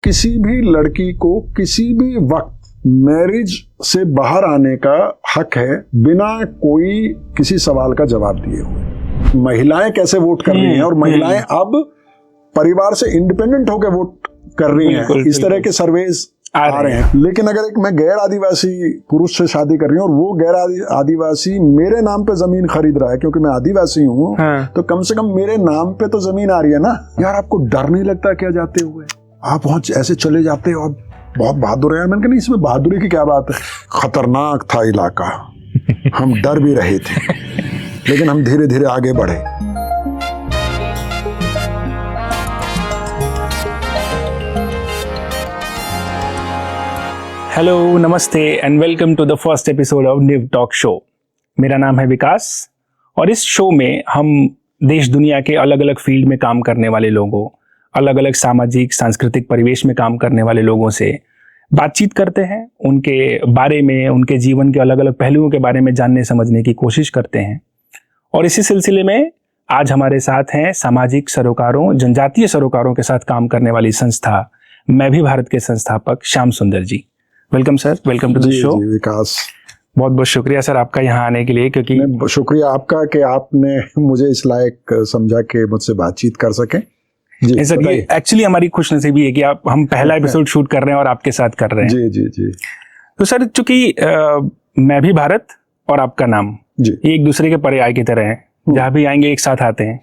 किसी भी लड़की को किसी भी वक्त मैरिज से बाहर आने का हक है बिना कोई किसी सवाल का जवाब दिए हुए। महिलाएं कैसे वोट कर रही हैं और महिलाएं अब परिवार से इंडिपेंडेंट होकर वोट कर रही हैं, इस तरह के सर्वेज आ रहे हैं। लेकिन अगर एक मैं गैर आदिवासी पुरुष से शादी कर रही हूँ और वो गैर आदिवासी मेरे नाम पे जमीन खरीद रहा है क्योंकि मैं आदिवासी हूँ, तो कम से कम मेरे नाम पे तो जमीन आ रही है ना। यार आपको डर नहीं लगता क्या जाते हुए आप वहां ऐसे चले जाते हो, आप बहुत बहादुर है। मैंने कहा नहीं, इसमें बहादुरी की क्या बात है, खतरनाक था इलाका, हम डर भी रहे थे लेकिन हम धीरे धीरे आगे बढ़े। हेलो, नमस्ते and welcome to the first episode of Niv talk show. मेरा नाम है विकास और इस शो में हम देश दुनिया के अलग अलग फील्ड में काम करने वाले लोगों, अलग अलग सामाजिक सांस्कृतिक परिवेश में काम करने वाले लोगों से बातचीत करते हैं, उनके बारे में, उनके जीवन के अलग अलग पहलुओं के बारे में जानने समझने की कोशिश करते हैं। और इसी सिलसिले में आज हमारे साथ हैं सामाजिक सरोकारों, जनजातीय सरोकारों के साथ काम करने वाली संस्था मैं भी भारत के संस्थापक Shyam Sundar ji. Welcome sir, welcome to the show. Vikas, बहुत बहुत शुक्रिया सर आपका यहाँ आने के लिए, क्योंकि शुक्रिया आपका कि आपने मुझे इस लायक समझा कि मुझसे बातचीत कर सकें। जी सर, ये एक्चुअली हमारी खुशनसीबी है कि हम पहला एपिसोड शूट कर रहे हैं और आपके साथ कर रहे हैं। जी जी जी। तो सर, चूंकि मैं भी भारत और आपका नाम एक दूसरे के पर्याय की तरह है, जहाँ भी आएंगे एक साथ आते हैं,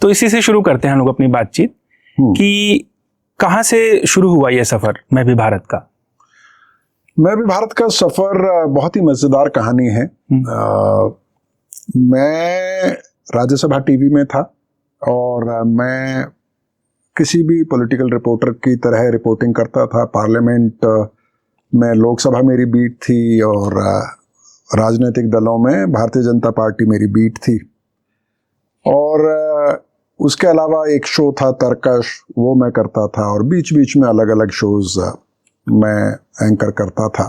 तो इसी से शुरू करते हैं हम लोग अपनी बातचीत कि कहाँ से शुरू हुआ ये सफर मैं भी भारत का। मैं भी भारत का सफर बहुत ही मजेदार कहानी है। मैं राज्यसभा टीवी में था और मैं किसी भी पॉलिटिकल रिपोर्टर की तरह रिपोर्टिंग करता था। पार्लियामेंट में लोकसभा मेरी बीट थी और राजनीतिक दलों में भारतीय जनता पार्टी मेरी बीट थी। और उसके अलावा एक शो था तरकश, वो मैं करता था और बीच बीच में अलग अलग शोज मैं एंकर करता था।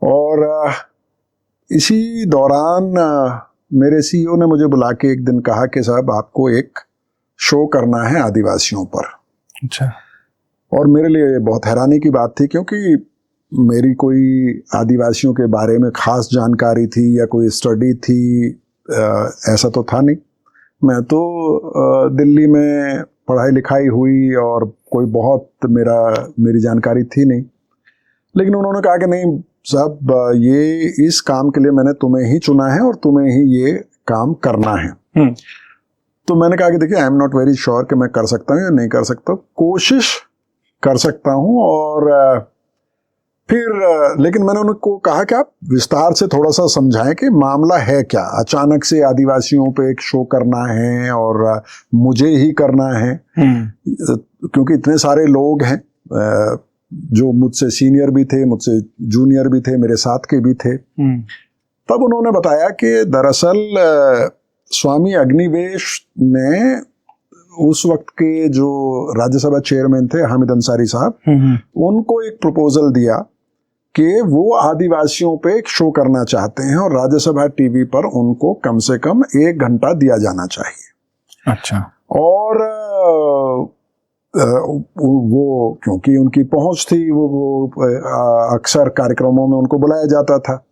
और इसी दौरान मेरे सीईओ ने मुझे बुला के एक दिन कहा कि साहब आपको एक शो करना है आदिवासियों पर। अच्छा। और मेरे लिए बहुत हैरानी की बात थी क्योंकि मेरी कोई आदिवासियों के बारे में खास जानकारी थी या कोई स्टडी थी, ऐसा तो था नहीं। मैं तो दिल्ली में पढ़ाई लिखाई हुई और कोई बहुत मेरी जानकारी थी नहीं। लेकिन उन्होंने कहा कि नहीं साहब, ये इस काम के लिए मैंने तुम्हें ही चुना है और तुम्हें ही ये काम करना है। तो मैंने कहा कि देखिए, I am not very sure कि मैं कर सकता हूँ या नहीं कर सकता, कोशिश कर सकता हूँ। और फिर लेकिन मैंने उनको कहा कि आप विस्तार से थोड़ा सा समझाएं कि मामला है क्या। अचानक से आदिवासियों पे एक शो करना है और मुझे ही करना है, क्योंकि इतने सारे लोग हैं जो मुझसे सीनियर भी थे, मुझसे जूनियर भी थे, मेरे साथ के भी थे। तब उन्होंने बताया कि दरअसल स्वामी अग्निवेश ने उस वक्त के जो राज्यसभा चेयरमैन थे हामिद अंसारी साहब, उनको एक प्रपोजल दिया कि वो आदिवासियों पे एक शो करना चाहते हैं और राज्यसभा टीवी पर उनको कम से कम 1 घंटा दिया जाना चाहिए। अच्छा। और वो क्योंकि उनकी पहुंच थी, वो अक्सर कार्यक्रमों में उनको बुलाया जाता था।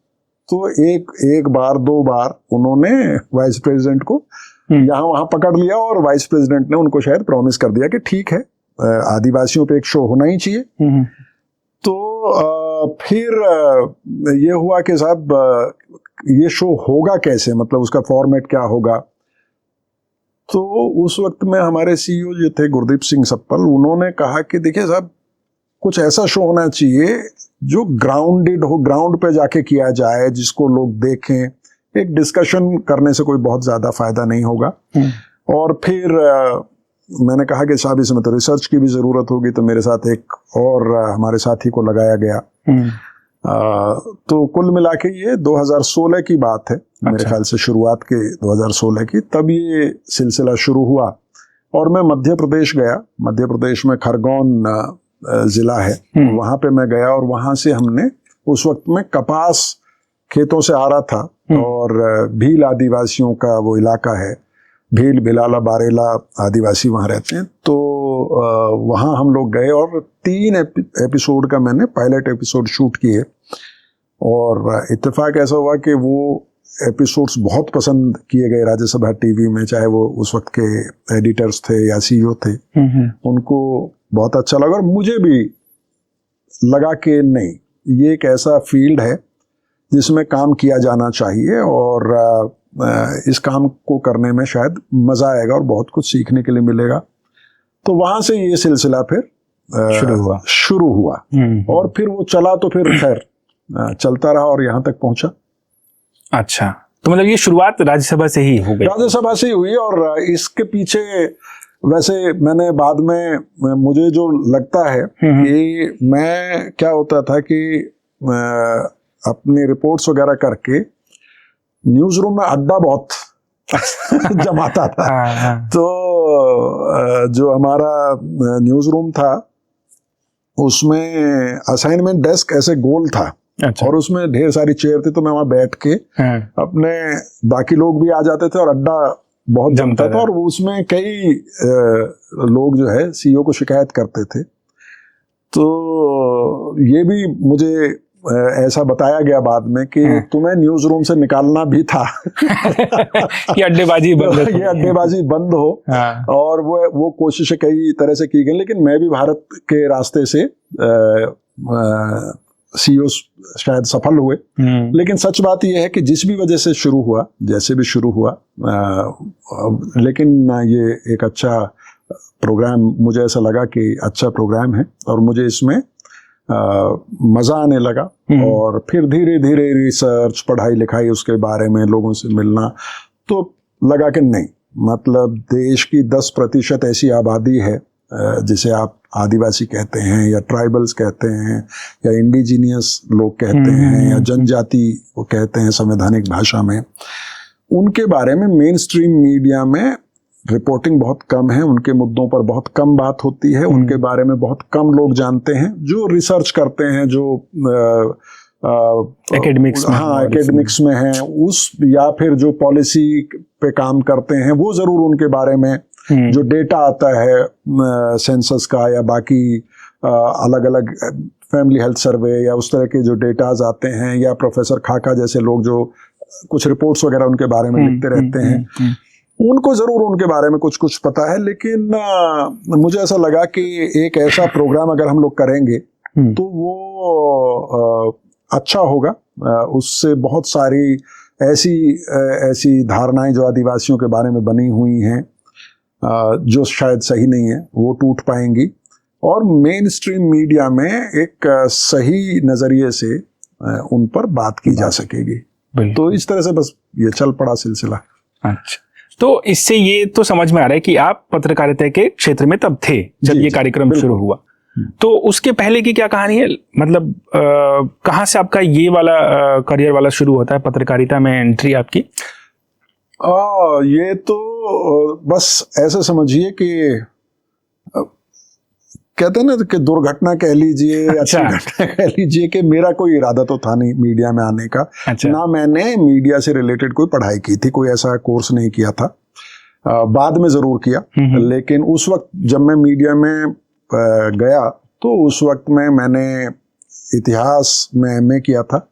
तो एक बार 2 बार उन्होंने वाइस प्रेसिडेंट को यहाँ वहां पकड़ लिया और वाइस प्रेसिडेंट ने उनको शायद प्रॉमिस कर दिया कि ठीक है, आदिवासियों पे एक शो होना ही चाहिए। तो फिर ये हुआ कि साहब ये शो होगा कैसे, मतलब उसका फॉर्मेट क्या होगा। तो उस वक्त में हमारे सीईओ जो थे गुरदीप सिंह सप्पल, उन्होंने कहा कि देखिए साहब, कुछ ऐसा शो होना चाहिए जो ग्राउंडेड हो, ग्राउंड पे जाके किया जाए, जिसको लोग देखें। एक डिस्कशन करने से कोई बहुत ज्यादा फायदा नहीं होगा। और फिर मैंने कहा कि साहब इसमें तो रिसर्च की भी जरूरत होगी, तो मेरे साथ एक और हमारे साथी को लगाया गया। तो कुल मिला के ये 2016 की बात है। अच्छा। मेरे ख्याल से शुरुआत के 2016 की, तब ये सिलसिला शुरू हुआ। और मैं मध्य प्रदेश गया। मध्य प्रदेश में खरगोन जिला है, वहां पे मैं गया और वहां से हमने, उस वक्त में कपास खेतों से आ रहा था और भील आदिवासियों का वो इलाका है, भील, भिलाला, बारेला आदिवासी वहाँ रहते हैं। तो वहाँ हम लोग गए और 3 एपिसोड का मैंने पायलट एपिसोड शूट किए। और इत्तेफाक ऐसा हुआ कि वो एपिसोड्स बहुत पसंद किए गए राज्यसभा टीवी में, चाहे वो उस वक्त के एडिटर्स थे या सीईओ थे, उनको बहुत अच्छा लगा। और मुझे भी लगा कि नहीं, ये एक ऐसा फील्ड है जिसमें काम किया जाना चाहिए और इस काम को करने में शायद मज़ा आएगा और बहुत कुछ सीखने के लिए मिलेगा। तो वहाँ से ये सिलसिला फिर शुरू हुआ और फिर वो चला तो फिर खैर चलता रहा और यहाँ तक पहुँचा। अच्छा, तो मतलब ये शुरुआत राज्यसभा से ही हो गई? राज्यसभा से ही हुई। और इसके पीछे वैसे मैंने बाद में मुझे जो लगता है कि मैं क्या होता था कि अपनी रिपोर्ट्स वगैरह करके न्यूज रूम में अड्डा बहुत जमाता था। तो जो हमारा न्यूज रूम था उसमें असाइनमेंट डेस्क ऐसे गोल था। अच्छा। और उसमें ढेर सारी चेयर थी, तो मैं वहां बैठ के अपने, बाकी लोग भी आ जाते थे और अड्डा बहुत जमता था। और उसमें कई लोग जो है सीईओ को शिकायत करते थे। तो ये भी मुझे ऐसा बताया गया बाद में कि तुम्हें न्यूज रूम से निकालना भी था ये अड्डेबाजी बंद ये अड्डेबाजी बंद हो। और वो कोशिशें कई तरह से की गई, लेकिन मैं भी भारत के रास्ते से सीईओ शायद सफल हुए। लेकिन सच बात यह है कि जिस भी वजह से शुरू हुआ, जैसे भी शुरू हुआ, लेकिन ये एक अच्छा प्रोग्राम, मुझे ऐसा लगा कि अच्छा प्रोग्राम है और मुझे इसमें मज़ा आने लगा। और फिर धीरे धीरे रिसर्च, पढ़ाई लिखाई, उसके बारे में लोगों से मिलना, तो लगा कि नहीं, मतलब देश की 10% ऐसी आबादी है जिसे आप आदिवासी कहते हैं या ट्राइबल्स कहते हैं या इंडिजीनियस लोग कहते हैं या जनजाति वो कहते हैं संवैधानिक भाषा में, उनके बारे में मेन स्ट्रीम मीडिया में रिपोर्टिंग बहुत कम है, उनके मुद्दों पर बहुत कम बात होती है, उनके बारे में बहुत कम लोग जानते हैं जो रिसर्च करते हैं, जो एकेडमिक्स में हैं, उस या फिर जो पॉलिसी पे काम करते हैं, वो जरूर उनके बारे में जो डेटा आता है सेंसस का या बाकी अलग अलग फैमिली हेल्थ सर्वे या उस तरह के जो डेटाज आते हैं, या प्रोफेसर खाका जैसे लोग जो कुछ रिपोर्ट्स वगैरह उनके बारे में लिखते रहते हैं, उनको जरूर उनके बारे में कुछ कुछ पता है। लेकिन मुझे ऐसा लगा कि एक ऐसा प्रोग्राम अगर हम लोग करेंगे तो वो अच्छा होगा। उससे बहुत सारी ऐसी धारणाएं जो आदिवासियों के बारे में बनी हुई हैं जो शायद सही नहीं है, वो टूट पाएंगी और मेन स्ट्रीम मीडिया में एक सही नजरिए से उन पर बात की जा सकेगी। तो इस तरह से बस ये चल पड़ा सिलसिला। अच्छा, तो इससे ये तो समझ में आ रहा है कि आप पत्रकारिता के क्षेत्र में तब थे जब ये कार्यक्रम शुरू हुआ। तो उसके पहले की क्या कहानी है, मतलब कहाँ से आपका ये वाला करियर वाला शुरू होता है, पत्रकारिता में एंट्री आपकी? ये तो बस ऐसे समझिए कि कहते हैं ना कि दुर्घटना कह लीजिए, अच्छी घटना कह लीजिए, कि मेरा कोई इरादा तो था नहीं मीडिया में आने का। अच्छा। ना मैंने मीडिया से रिलेटेड कोई पढ़ाई की थी, कोई ऐसा कोर्स नहीं किया था, बाद में जरूर किया। लेकिन उस वक्त जब मैं मीडिया में गया तो उस वक्त में मैंने इतिहास में एमए किया था,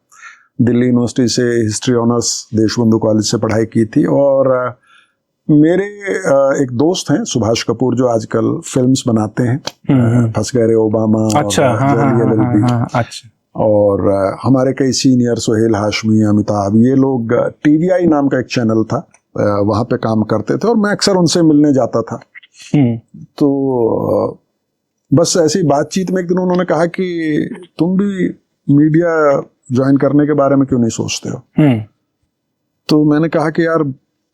दिल्ली यूनिवर्सिटी से हिस्ट्री ऑनर्स देशबंधु कॉलेज से पढ़ाई की थी। और मेरे एक दोस्त हैं सुभाष कपूर जो आजकल फिल्म्स बनाते हैं, फंस गए रे ओबामा। अच्छा, अच्छा। और हमारे कई सीनियर, सोहेल हाशमी, अमिताभ, ये लोग टीवीआई नाम का एक चैनल था, वहाँ पे काम करते थे और मैं अक्सर उनसे मिलने जाता था। तो बस ऐसी बातचीत में एक दिन उन्होंने कहा कि तुम भी मीडिया ज्वाइन करने के बारे में क्यों नहीं सोचते हो? तो मैंने कहा कि यार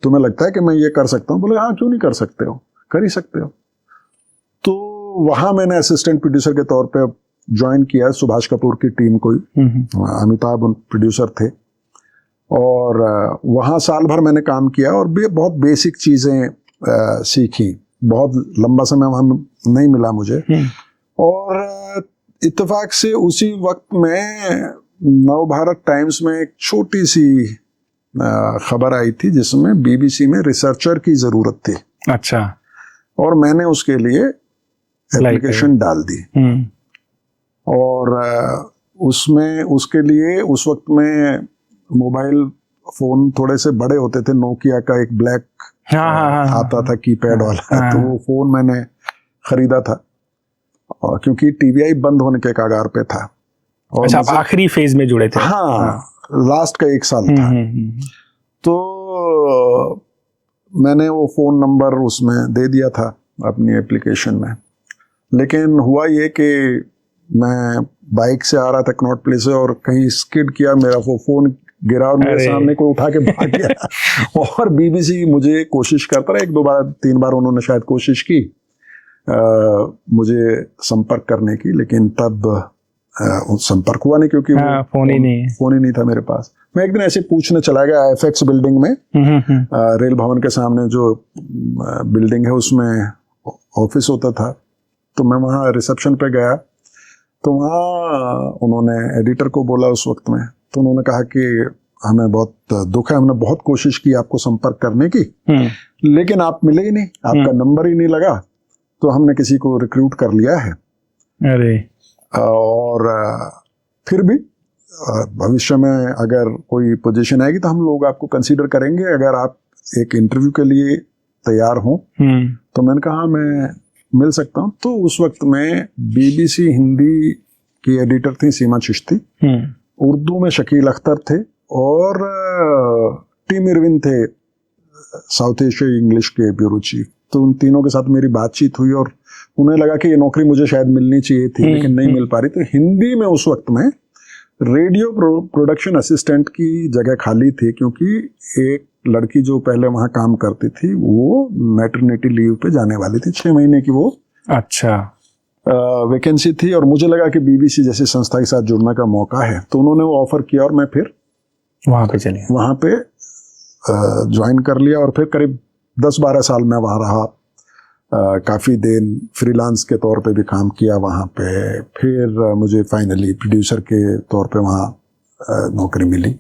तुम्हें लगता है कि मैं ये कर सकता हूँ? बोले हाँ, क्यों नहीं कर सकते हो, कर ही सकते हो। तो वहाँ मैंने असिस्टेंट प्रोड्यूसर के तौर पे ज्वाइन किया सुभाष कपूर की टीम को। अमिताभ प्रोड्यूसर थे और वहाँ साल भर मैंने काम किया और बहुत बेसिक चीज़ें सीखी। बहुत लंबा समय वहाँ नहीं मिला मुझे। और इत्तेफाक से उसी वक्त में नवभारत टाइम्स में एक छोटी सी खबर आई थी जिसमें बीबीसी में रिसर्चर की जरूरत थी। अच्छा। और मैंने उसके लिए एप्लीकेशन डाल दी। और उसमें उसके लिए उस वक्त में मोबाइल फोन थोड़े से बड़े होते थे, नोकिया का एक ब्लैक आता था कीपैड वाला, तो वो फोन मैंने खरीदा था और क्योंकि टीवीआई बंद होने के कगार पे था। और अच्छा, आप आखिरी फेज में जुड़े थे? हाँ, लास्ट का 1 साल था। तो मैंने वो फोन नंबर उसमें दे दिया था अपनी एप्लीकेशन में। लेकिन हुआ ये कि मैं बाइक से आ रहा था कनॉट प्लेस से और कहीं स्किड किया, मेरा वो फोन गिरा और मेरे सामने कोई उठा के भाग गया। और बीबीसी मुझे कोशिश करता रहा, 1-2 बार 3 बार उन्होंने शायद कोशिश की मुझे संपर्क करने की, लेकिन तब संपर्क हुआ नहीं क्योंकि फोन ही नहीं था मेरे पास। मैं एक दिन ऐसे पूछने चला गया एफएक्स बिल्डिंग में, रेल भवन के सामने जो बिल्डिंग है उसमें ऑफिस होता था। तो मैं वहाँ रिसेप्शन पे गया, तो वहाँ उन्होंने एडिटर को बोला उस वक्त में, तो उन्होंने कहा कि हमें बहुत दुख है, हमने बहुत कोशिश की आपको संपर्क करने की, लेकिन आप मिले ही नहीं, आपका नंबर ही नहीं लगा, तो हमने किसी को रिक्रूट कर लिया है। अरे। और फिर भी भविष्य में अगर कोई पोजीशन आएगी तो हम लोग आपको कंसीडर करेंगे, अगर आप एक इंटरव्यू के लिए तैयार हों। तो मैंने कहा मैं मिल सकता हूँ। तो उस वक्त में बीबीसी हिंदी की एडिटर थी सीमा चिश्ती, उर्दू में शकील अख्तर थे और टीम इरविन थे साउथ एशिया इंग्लिश के ब्यूरो चीफ। तो उन तीनों के साथ मेरी बातचीत हुई और उन्हें लगा कि ये नौकरी मुझे शायद मिलनी चाहिए थी, लेकिन नहीं मिल पा रही। तो हिंदी में उस वक्त में रेडियो प्रोडक्शन असिस्टेंट की जगह खाली थी, क्योंकि एक लड़की जो पहले वहाँ काम करती थी वो मैटरनिटी लीव पे जाने वाली थी, 6 महीने की वो अच्छा वैकेंसी थी। और मुझे लगा कि बीबीसी जैसी संस्था के साथ जुड़ने का मौका है, तो उन्होंने वो ऑफर किया और मैं फिर वहाँ पे ज्वाइन कर लिया। और फिर करीब 10-12 साल मैं वहाँ रहा, काफ़ी दिन फ्रीलांस के तौर पे भी काम किया वहाँ पे। फिर मुझे फाइनली प्रोड्यूसर के तौर पे वहाँ नौकरी मिली।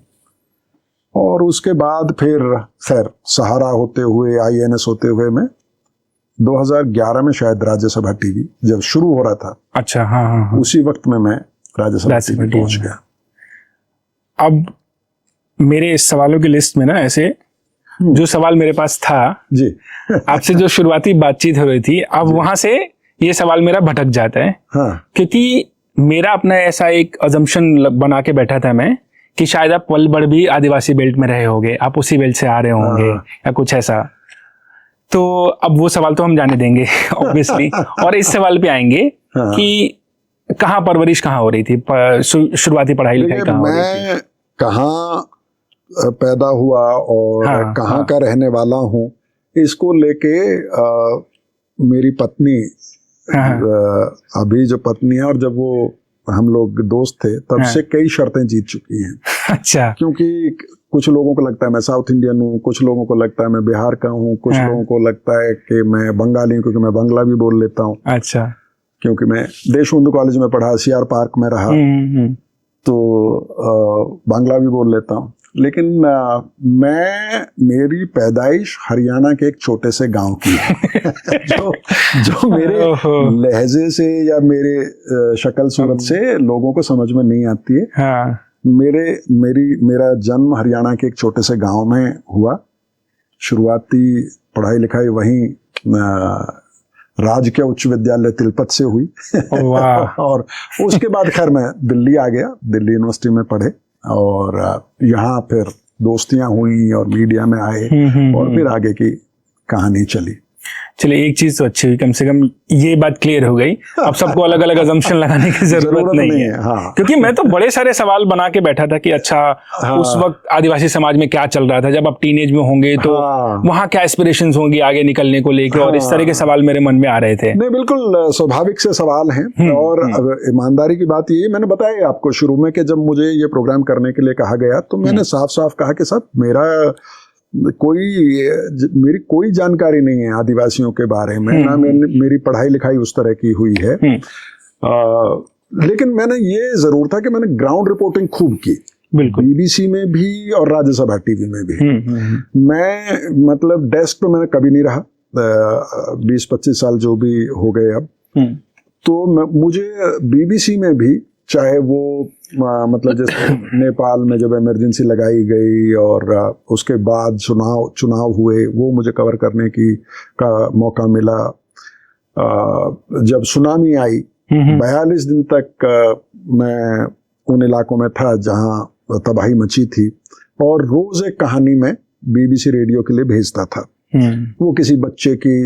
और उसके बाद फिर खैर सहारा होते हुए, INS होते हुए मैं 2011 में शायद राज्यसभा टीवी जब शुरू हो रहा था, अच्छा हाँ, उसी वक्त में मैं राज्यसभा टीवी पहुंच गया। अब मेरे इस सवालों की लिस्ट में ना ऐसे जो सवाल मेरे पास था जी आपसे जो शुरुआती बातचीत हो रही थी, अब वहां से ये सवाल मेरा भटक जाता है। हाँ। क्योंकि मेरा अपना ऐसा एक अजम्पशन बना के बैठा था मैं कि शायद आप पल भर भी आदिवासी बेल्ट में रहे होंगे, आप उसी बेल्ट से आ रहे होंगे या कुछ ऐसा। तो अब वो सवाल तो हम जाने देंगे ऑब्वियसली, और इस सवाल पे आएंगे कि कहाँ परवरिश कहाँ हो रही थी, शुरुआती पढ़ाई लिखाई कहाँ हो रही थी, मैं कहाँ पैदा हुआ और कहाँ का रहने वाला हूँ, इसको लेके मेरी पत्नी अभी जो पत्नी है और जब वो हम लोग दोस्त थे तब से कई शर्तें जीत चुकी हैं। अच्छा। क्योंकि कुछ लोगों को लगता है मैं साउथ इंडियन हूँ, कुछ लोगों को लगता है मैं बिहार का हूँ, कुछ लोगों को लगता है कि मैं बंगाली हूँ क्योंकि मैं बांग्ला भी बोल लेता हूँ। अच्छा। क्योंकि मैं देशबंधु कॉलेज में पढ़ा, CR पार्क में रहा, तो बांग्ला भी बोल लेता हूँ। लेकिन मेरी पैदाइश हरियाणा के एक छोटे से गांव की है जो मेरे लहजे से या मेरे शक्ल सूरत से लोगों को समझ में नहीं आती है। हाँ। मेरा जन्म हरियाणा के एक छोटे से गांव में हुआ। शुरुआती पढ़ाई लिखाई वहीं राजकीय उच्च विद्यालय तिलपत से हुई। और उसके बाद खैर मैं दिल्ली आ गया, दिल्ली यूनिवर्सिटी में पढ़े और यहाँ फिर दोस्तियां हुई और मीडिया में आए और फिर आगे की कहानी चली। चलिए, एक चीज तो अच्छी हुई, कम से कम ये बात क्लियर हो गई। अब सबको अलग अलग अजम्पशन लगाने की जरूरत नहीं है। हाँ। क्योंकि मैं तो बड़े सारे सवाल बना के बैठा था कि अच्छा उस वक्त आदिवासी समाज में क्या चल रहा था, जब आप टीनेज में होंगे तो वहाँ क्या एस्पिरेशंस होंगी आगे निकलने को लेकर, और इस तरह के सवाल मेरे मन में आ रहे थे। नहीं, बिल्कुल स्वाभाविक से सवाल हैं। और ईमानदारी की बात ये, मैंने बताया आपको शुरू में कि जब मुझे ये प्रोग्राम करने के लिए कहा गया तो मैंने साफ साफ कहा कि साहब मेरी कोई जानकारी नहीं है आदिवासियों के बारे में, ना मेरी पढ़ाई लिखाई उस तरह की हुई है। लेकिन मैंने ये जरूर था कि मैंने ग्राउंड रिपोर्टिंग खूब की। बिल्कुल। बीबीसी में भी और राज्यसभा टीवी में भी। मैं मतलब डेस्क पे मैं कभी नहीं रहा, 20-25 साल जो भी हो गए अब। तो मुझे बीबीसी में भी, चाहे वो मतलब जैसे नेपाल में जब इमरजेंसी लगाई गई और उसके बाद चुनाव हुए, वो मुझे कवर करने का मौका मिला। जब सुनामी आई 42 दिन तक मैं उन इलाकों में था जहां तबाही मची थी, और रोज एक कहानी में बीबीसी रेडियो के लिए भेजता था। वो किसी बच्चे की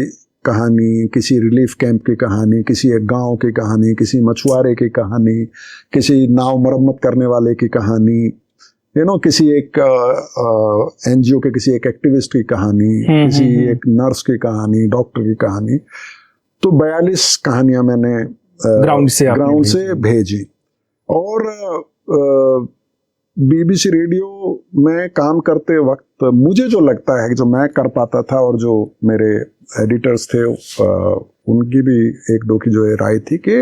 कहानी, किसी रिलीफ कैंप की कहानी, किसी एक गांव की कहानी, किसी मछुआरे की कहानी, किसी नाव मरम्मत करने वाले की कहानी, किसी एक एनजीओ के किसी एक एक्टिविस्ट की कहानी, किसी एक नर्स की कहानी, डॉक्टर की कहानी। तो 42 कहानियां मैंने ग्राउंड से भेजी। और बीबीसी रेडियो में काम करते वक्त मुझे जो लगता है कि जो मैं कर पाता था, और जो मेरे एडिटर्स थे उनकी भी एक दो की जो राय थी, कि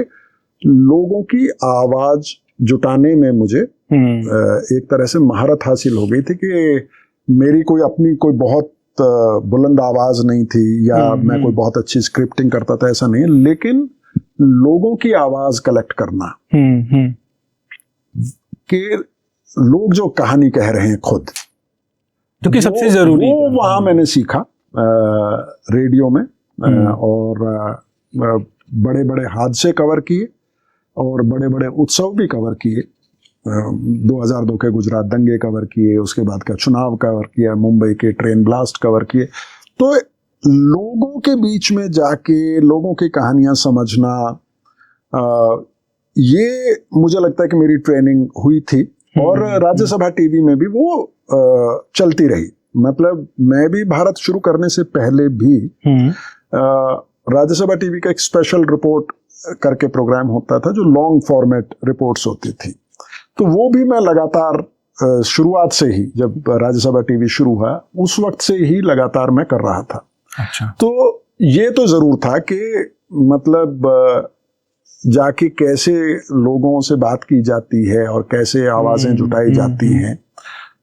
लोगों की आवाज जुटाने में मुझे एक तरह से महारत हासिल हो गई थी। कि मेरी कोई बहुत बुलंद आवाज नहीं थी, या मैं कोई बहुत अच्छी स्क्रिप्टिंग करता था, ऐसा नहीं, लेकिन लोगों की आवाज कलेक्ट करना, कि लोग जो कहानी कह रहे हैं खुद, क्योंकि सबसे जरूरी वो वहां मैंने सीखा रेडियो में। और बड़े बड़े हादसे कवर किए और बड़े बड़े उत्सव भी कवर किए। 2002 के गुजरात दंगे कवर किए, उसके बाद का चुनाव कवर किया, मुंबई के ट्रेन ब्लास्ट कवर किए। तो लोगों के बीच में जाके लोगों की कहानियां समझना, ये मुझे लगता है कि मेरी ट्रेनिंग हुई थी। और राज्यसभा टीवी में भी वो चलती रही। मतलब मैं भी भारत शुरू करने से पहले भी राज्यसभा टीवी का एक स्पेशल रिपोर्ट करके प्रोग्राम होता था, जो लॉन्ग फॉर्मेट रिपोर्ट्स होती थी। तो वो भी मैं लगातार शुरुआत से ही, जब राज्यसभा टीवी शुरू हुआ उस वक्त से ही लगातार मैं कर रहा था। अच्छा। तो ये तो जरूर था कि मतलब जाके कैसे लोगों से बात की जाती है और कैसे आवाजें जुटाई जाती हैं,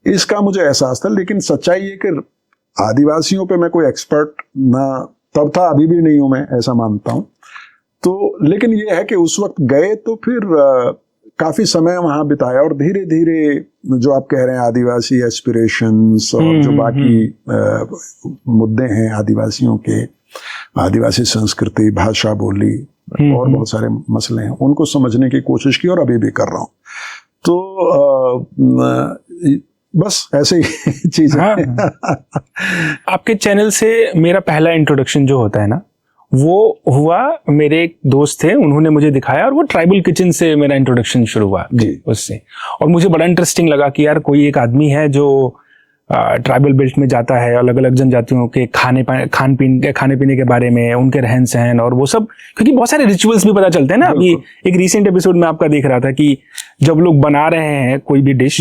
इसका मुझे एहसास था। लेकिन सच्चाई ये कि आदिवासियों पे मैं कोई एक्सपर्ट ना तब था, अभी भी नहीं हूं मैं, ऐसा मानता हूं। तो लेकिन ये है कि उस वक्त गए तो फिर काफी समय वहां बिताया, और धीरे धीरे जो आप कह रहे हैं आदिवासी एस्पिरेशंस और जो बाकी मुद्दे हैं आदिवासियों के, आदिवासी संस्कृति, भाषा, बोली और बहुत सारे मसले हैं, उनको समझने की कोशिश की और अभी भी कर रहा हूं। तो बस ऐसे ही चीज है। आपके चैनल से मेरा पहला इंट्रोडक्शन जो होता है ना, वो हुआ, मेरे एक दोस्त थे, उन्होंने मुझे दिखाया, और वो ट्राइबल किचन से मेरा इंट्रोडक्शन शुरू हुआ उससे। और मुझे बड़ा इंटरेस्टिंग लगा कि यार कोई एक आदमी है जो ट्राइबल बेल्ट में जाता है, अलग अलग जनजातियों के खाने पीने के बारे में, उनके रहन सहन और वो सब, क्योंकि बहुत सारे रिचुअल्स भी पता चलते हैं ना। अभी एक रीसेंट एपिसोड में आपका देख रहा था कि जब लोग बना रहे हैं कोई भी डिश,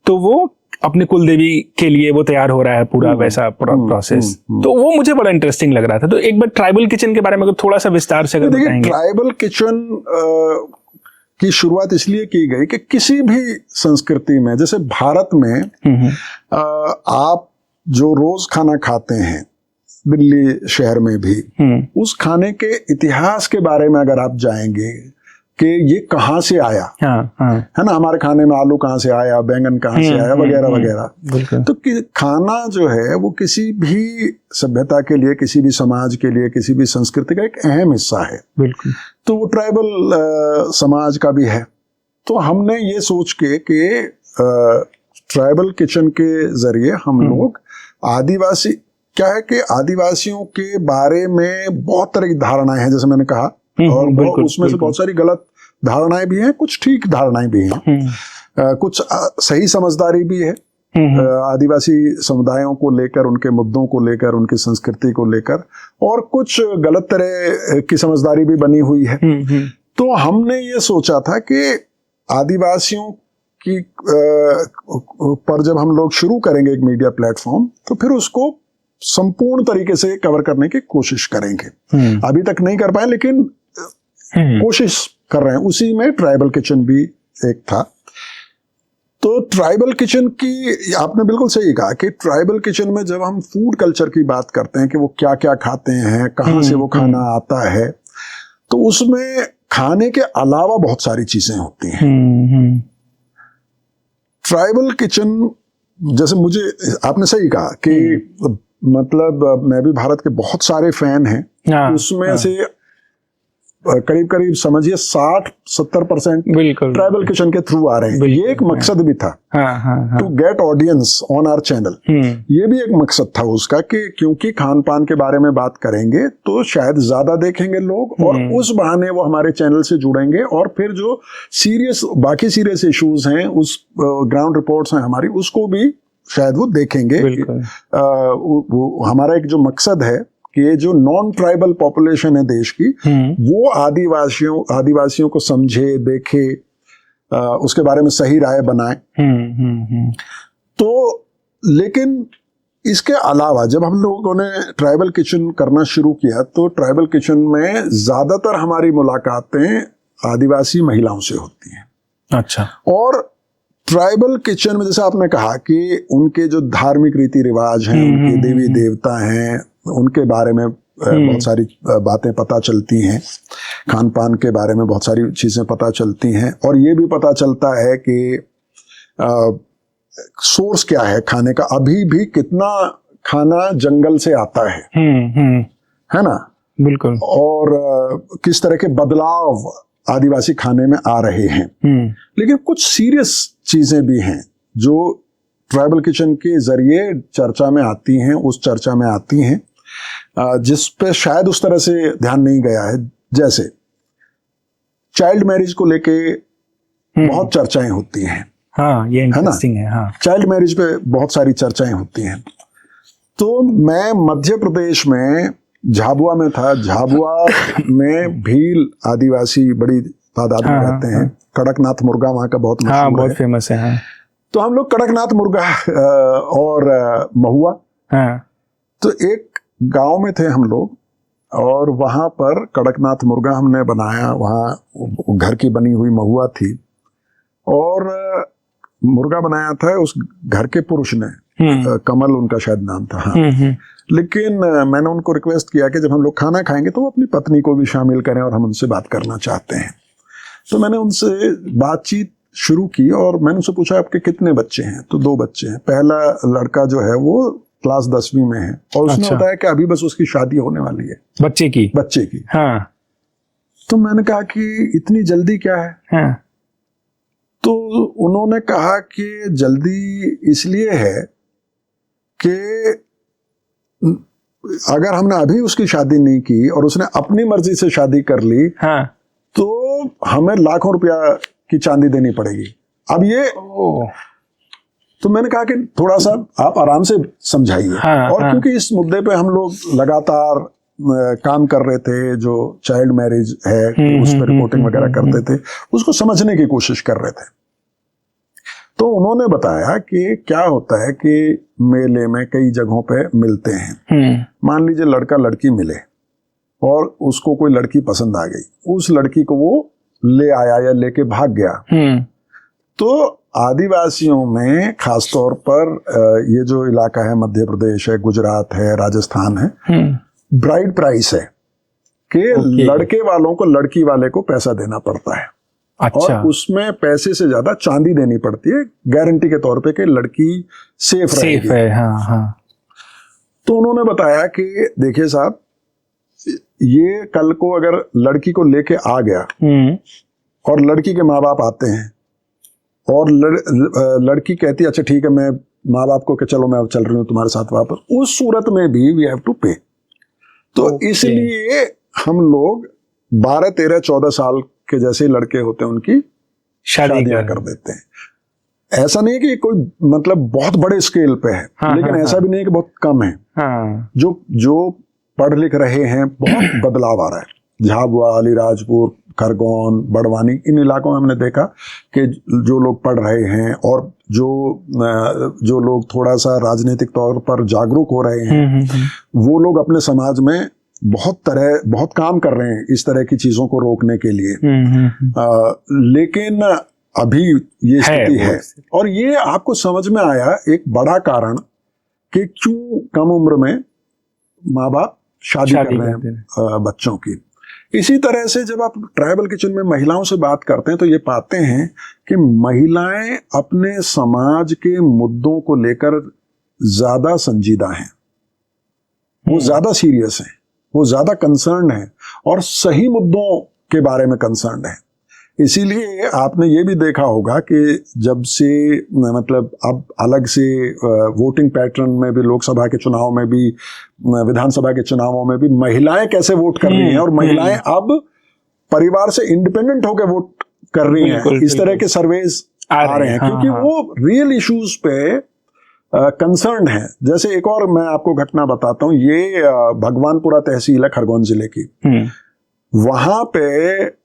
तो वो अपने कुल देवी के लिए वो तैयार हो रहा है, पूरा वैसा प्रोसेस। तो वो मुझे बड़ा इंटरेस्टिंग लग रहा था। तो एक बार ट्राइबल किचन के बारे में थोड़ा सा विस्तार से अगर बताएंगे। ट्राइबल किचन की शुरुआत इसलिए की गई कि किसी भी संस्कृति में, जैसे भारत में आप जो रोज खाना खाते हैं दिल्ली शहर में भी, उस खाने के इतिहास के बारे में अगर आप जाएंगे कि ये कहाँ से आया, है ना, हमारे खाने में आलू कहाँ से आया, बैंगन कहाँ से आया, वगैरह वगैरह। तो खाना जो है वो किसी भी सभ्यता के लिए, किसी भी समाज के लिए, किसी भी संस्कृति का एक अहम हिस्सा है। बिल्कुल। तो वो ट्राइबल समाज का भी है। तो हमने ये सोच के कि ट्राइबल किचन के जरिए हम लोग आदिवासी, क्या है कि आदिवासियों के बारे में बहुत तरह की धारणाएं हैं, जैसे मैंने कहा, और उसमें से बहुत सारी गलत धारणाएं भी हैं, कुछ ठीक धारणाएं भी हैं, कुछ सही समझदारी भी है आदिवासी समुदायों को लेकर, उनके मुद्दों को लेकर, उनकी संस्कृति को लेकर, और कुछ गलत तरह की समझदारी भी बनी हुई है। तो हमने ये सोचा था कि आदिवासियों की पर जब हम लोग शुरू करेंगे एक मीडिया प्लेटफॉर्म, तो फिर उसको संपूर्ण तरीके से कवर करने की कोशिश करेंगे। अभी तक नहीं कर पाए, लेकिन कोशिश कर रहे हैं। उसी में ट्राइबल किचन भी एक था। तो ट्राइबल किचन की आपने बिल्कुल सही कहा कि ट्राइबल किचन में जब हम फूड कल्चर की बात करते हैं कि वो क्या क्या खाते हैं, कहाँ से वो खाना आता है, तो उसमें खाने के अलावा बहुत सारी चीजें होती हैं। ट्राइबल किचन, जैसे मुझे आपने सही कहा कि मतलब मैं भी भारत के बहुत सारे फैन हैं, उसमें से करीब करीब समझिए 60-70% बिल्कुल ट्राइबल किचन के थ्रू आ रहे हैं। ये एक मकसद भी था, to get audience on our channel. ये भी एक मकसद था उसका कि क्योंकि खान पान के बारे में बात करेंगे तो शायद ज्यादा देखेंगे लोग, और उस बहाने वो हमारे चैनल से जुड़ेंगे, और फिर जो बाकी सीरियस इश्यूज हैं, उस ग्राउंड रिपोर्ट्स हैं हमारी, उसको भी शायद वो देखेंगे। हमारा एक जो मकसद है कि ये जो नॉन ट्राइबल पॉपुलेशन है देश की, वो आदिवासियों को समझे, देखे, उसके बारे में सही राय बनाए। तो लेकिन इसके अलावा जब हम लोगों ने ट्राइबल किचन करना शुरू किया तो ट्राइबल किचन में ज्यादातर हमारी मुलाकातें आदिवासी महिलाओं से होती हैं। अच्छा। और ट्राइबल किचन में जैसे आपने कहा कि उनके जो धार्मिक रीति रिवाज हैं, उनके देवी देवता हैं, उनके बारे में बहुत सारी बातें पता चलती हैं, खान पान के बारे में बहुत सारी चीजें पता चलती हैं, और ये भी पता चलता है कि सोर्स क्या है खाने का। अभी भी कितना खाना जंगल से आता है ना? बिल्कुल। और किस तरह के बदलाव आदिवासी खाने में आ रहे हैं। लेकिन कुछ सीरियस चीजें भी हैं जो ट्राइबल किचन के जरिए चर्चा में आती हैं, उस चर्चा में आती हैं जिस पे शायद उस तरह से ध्यान नहीं गया है। जैसे चाइल्ड मैरिज को लेके बहुत चर्चाएं होती हैं। हाँ, ये इंटरेस्टिंग है। हाँ, चाइल्ड मैरिज पे बहुत सारी चर्चाएं होती हैं। तो मैं मध्य प्रदेश में झाबुआ में था। झाबुआ में भील आदिवासी बड़ी तादाद में रहते हैं। कड़कनाथ मुर्गा वहाँ का बहुत मशहूर है, बहुत फेमस है। हाँ। तो हम लोग कड़कनाथ मुर्गा और महुआ, तो एक गांव में थे हम लोग, और वहां पर कड़कनाथ मुर्गा हमने बनाया। वहाँ घर की बनी हुई महुआ थी, और मुर्गा बनाया था उस घर के पुरुष ने, कमल उनका शायद नाम था। हाँ। लेकिन मैंने उनको रिक्वेस्ट किया कि जब हम लोग खाना खाएंगे तो वो अपनी पत्नी को भी शामिल करें, और हम उनसे बात करना चाहते हैं। तो मैंने उनसे बातचीत शुरू की, और मैंने उनसे पूछा आपके कितने बच्चे हैं? तो 2 बच्चे हैं। पहला लड़का जो है वो क्लास 10वीं में है, और उसने बताया कि अभी बस उसकी शादी होने वाली है। बच्चे की। हाँ। तो मैंने कहा कि इतनी जल्दी क्या है? हाँ। तो उन्होंने कहा कि जल्दी इसलिए है कि अगर हमने अभी उसकी शादी नहीं की और उसने अपनी मर्जी से शादी कर ली, हाँ, तो हमें लाखों रुपया की चांदी देनी पड़ेगी। अब ये तो मैंने कहा कि थोड़ा सा आप आराम से समझाइए। हाँ, और क्योंकि इस मुद्दे पे हम लोग लगातार काम कर रहे थे, जो चाइल्ड मैरिज है उस पर रिपोर्टिंग वगैरह करते थे, उसको समझने की कोशिश कर रहे थे। तो उन्होंने बताया कि क्या होता है कि मेले में कई जगहों पे मिलते हैं। मान लीजिए लड़का लड़की मिले और उसको कोई लड़की पसंद आ गई, उस लड़की को वो ले आया या लेके भाग गया। तो आदिवासियों में खासतौर पर ये जो इलाका है, मध्य प्रदेश है, गुजरात है, राजस्थान है, ब्राइड प्राइस है कि लड़के वालों को लड़की वाले को पैसा देना पड़ता है। अच्छा। और उसमें पैसे से ज्यादा चांदी देनी पड़ती है, गारंटी के तौर पे कि लड़की सेफ है। हाँ, हाँ। तो उन्होंने बताया कि देखिए साहब, ये कल को अगर लड़की को लेके आ गया और लड़की के माँ बाप आते हैं और लड़की कहती है अच्छा ठीक है, मैं माँ बाप को कि चलो मैं अब चल रही हूँ तुम्हारे साथ वापस, उस सूरत में भी वी हैव टू पे। तो इसलिए हम लोग 12, 13, 14 साल के जैसे लड़के होते हैं उनकी शादियां कर देते हैं। ऐसा नहीं है कि कोई मतलब बहुत बड़े स्केल पे है, लेकिन ऐसा भी नहीं है कि बहुत कम है। जो पढ़ लिख रहे हैं, बहुत बदलाव आ रहा है। झाबुआ, अलीराजपुर, खरगोन, बड़वानी, इन इलाकों में हमने देखा कि जो लोग पढ़ रहे हैं और जो लोग थोड़ा सा राजनीतिक तौर पर जागरूक हो रहे हैं, वो लोग अपने समाज में बहुत काम कर रहे हैं इस तरह की चीजों को रोकने के लिए। लेकिन अभी ये स्थिति है। वो और ये आपको समझ में आया एक बड़ा कारण कि क्यों कम उम्र में माँ बाप शादी कर रहे हैं बच्चों की। इसी तरह से जब आप ट्राइबल किचन में महिलाओं से बात करते हैं तो ये पाते हैं कि महिलाएं अपने समाज के मुद्दों को लेकर ज्यादा संजीदा हैं, वो ज्यादा सीरियस हैं, वो ज्यादा कंसर्न हैं और सही मुद्दों के बारे में कंसर्न हैं। इसीलिए आपने ये भी देखा होगा कि जब से मतलब अब अलग से वोटिंग पैटर्न में भी, लोकसभा के चुनाव में भी, विधानसभा के चुनावों में भी महिलाएं कैसे वोट कर रही हैं और महिलाएं अब परिवार से इंडिपेंडेंट होकर वोट कर रही हैं। इस तरह के सर्वेज आ रहे हैं क्योंकि वो रियल इश्यूज पे कंसर्न है। जैसे एक और मैं आपको घटना बताता हूँ, ये भगवानपुरा तहसील है खरगोन जिले की। वहां पे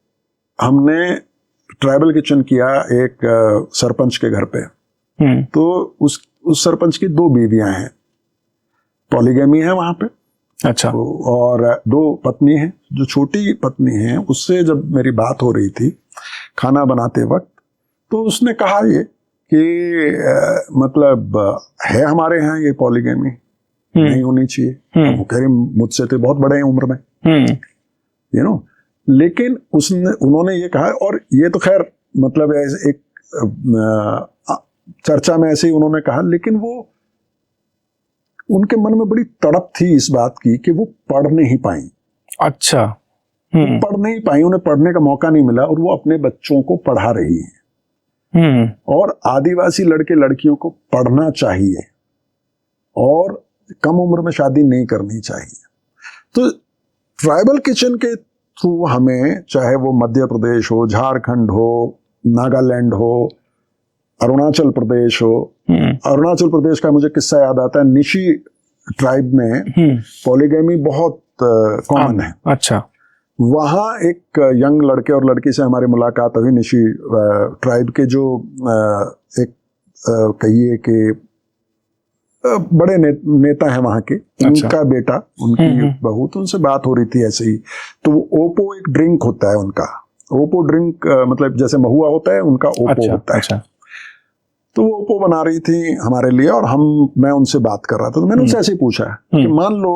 हमने ट्राइबल किचन किया एक सरपंच के घर पे। तो उस सरपंच की 2 बीवियां हैं, पॉलीगैमी है वहां पे। अच्छा। और 2 पत्नी हैं। जो छोटी पत्नी है उससे जब मेरी बात हो रही थी खाना बनाते वक्त, तो उसने कहा ये कि मतलब है हमारे यहाँ ये पॉलीगैमी नहीं होनी चाहिए। वो कह रही मुझसे तो बहुत बड़े हैं उम्र में, यू नो। लेकिन उन्होंने ये कहा, और ये तो खैर मतलब एक चर्चा में ऐसे ही उन्होंने कहा, लेकिन वो उनके मन में बड़ी तड़प थी इस बात की कि वो पढ़ नहीं पाई। अच्छा। पढ़ नहीं पाई, उन्हें पढ़ने का मौका नहीं मिला और वो अपने बच्चों को पढ़ा रही हैं। और आदिवासी लड़के लड़कियों को पढ़ना चाहिए और कम उम्र में शादी नहीं करनी चाहिए। तो ट्राइबल किचन के थ्रू हमें, चाहे वो मध्य प्रदेश हो, झारखंड हो, नागालैंड हो, अरुणाचल प्रदेश हो। अरुणाचल प्रदेश का मुझे किस्सा याद आता है, निशी ट्राइब में पॉलीगैमी बहुत कॉमन है। अच्छा। वहाँ एक यंग लड़के और लड़की से हमारी मुलाकात हुई, निशी ट्राइब के जो एक कहिए कि बड़े नेता हैं वहाँ के। अच्छा। उनका बेटा, उनकी बहू, तो उनसे बात हो रही थी ऐसे ही। तो ओपो एक ड्रिंक होता है उनका, ओपो ड्रिंक मतलब जैसे महुआ होता है, उनका ओपो होता है। अच्छा। तो वो ओपो बना रही थी हमारे लिए और मैं उनसे बात कर रहा था। तो मैंने उनसे ऐसे ही पूछा कि मान लो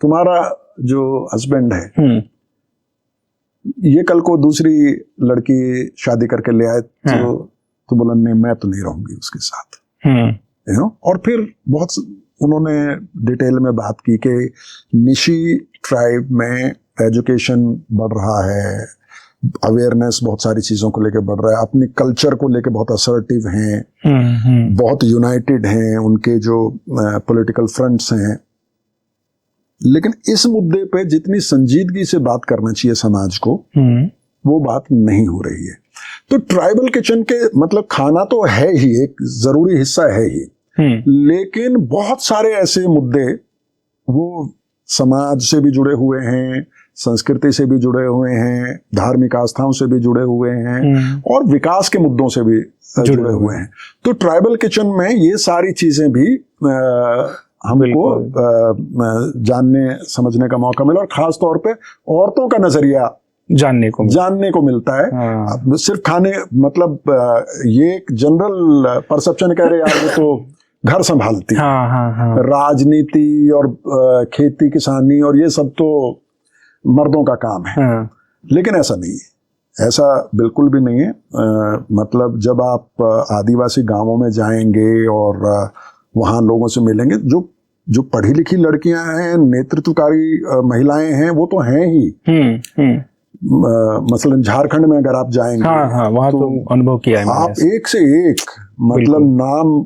तुम्हारा जो हस्बैंड है ये कल को दूसरी लड़की शादी करके ले आए, तो बोला नहीं, मैं तो नहीं रहूंगी उसके साथ, यू नो। और फिर बहुत उन्होंने डिटेल में बात की कि निशी ट्राइब में एजुकेशन बढ़ रहा है, अवेयरनेस बहुत सारी चीजों को लेकर बढ़ रहा है, अपने कल्चर को लेकर बहुत असर्टिव हैं, बहुत यूनाइटेड हैं, उनके जो पॉलिटिकल फ्रंट्स हैं। लेकिन इस मुद्दे पे जितनी संजीदगी से बात करना चाहिए समाज को, वो बात नहीं हो रही है। तो ट्राइबल किचन के मतलब खाना तो है ही, एक जरूरी हिस्सा है ही, लेकिन बहुत सारे ऐसे मुद्दे वो समाज से भी जुड़े हुए हैं, संस्कृति से भी जुड़े हुए हैं, धार्मिक आस्थाओं से भी जुड़े हुए हैं और विकास के मुद्दों से भी जुड़े हुए हैं। तो ट्राइबल किचन में ये सारी चीजें भी हमको जानने समझने का मौका मिला, और खास तौर पे औरतों का नजरिया जानने को मिलता है। हाँ। सिर्फ खाने मतलब ये एक जनरल परसेप्शन कह रहे यार वो तो घर संभालती है। हाँ। राजनीति और खेती किसानी और ये सब तो मर्दों का काम है। हाँ। लेकिन ऐसा नहीं है, ऐसा बिल्कुल भी नहीं है। मतलब जब आप आदिवासी गांवों में जाएंगे और वहाँ लोगों से मिलेंगे, जो पढ़ी लिखी लड़कियां हैं, नेतृत्वकारी महिलाएं हैं, वो तो हैं ही। मसलन झारखंड में अगर आप जाएंगे, हाँ, वहाँ तो अनुभव किया है आप एक से एक, मतलब नाम,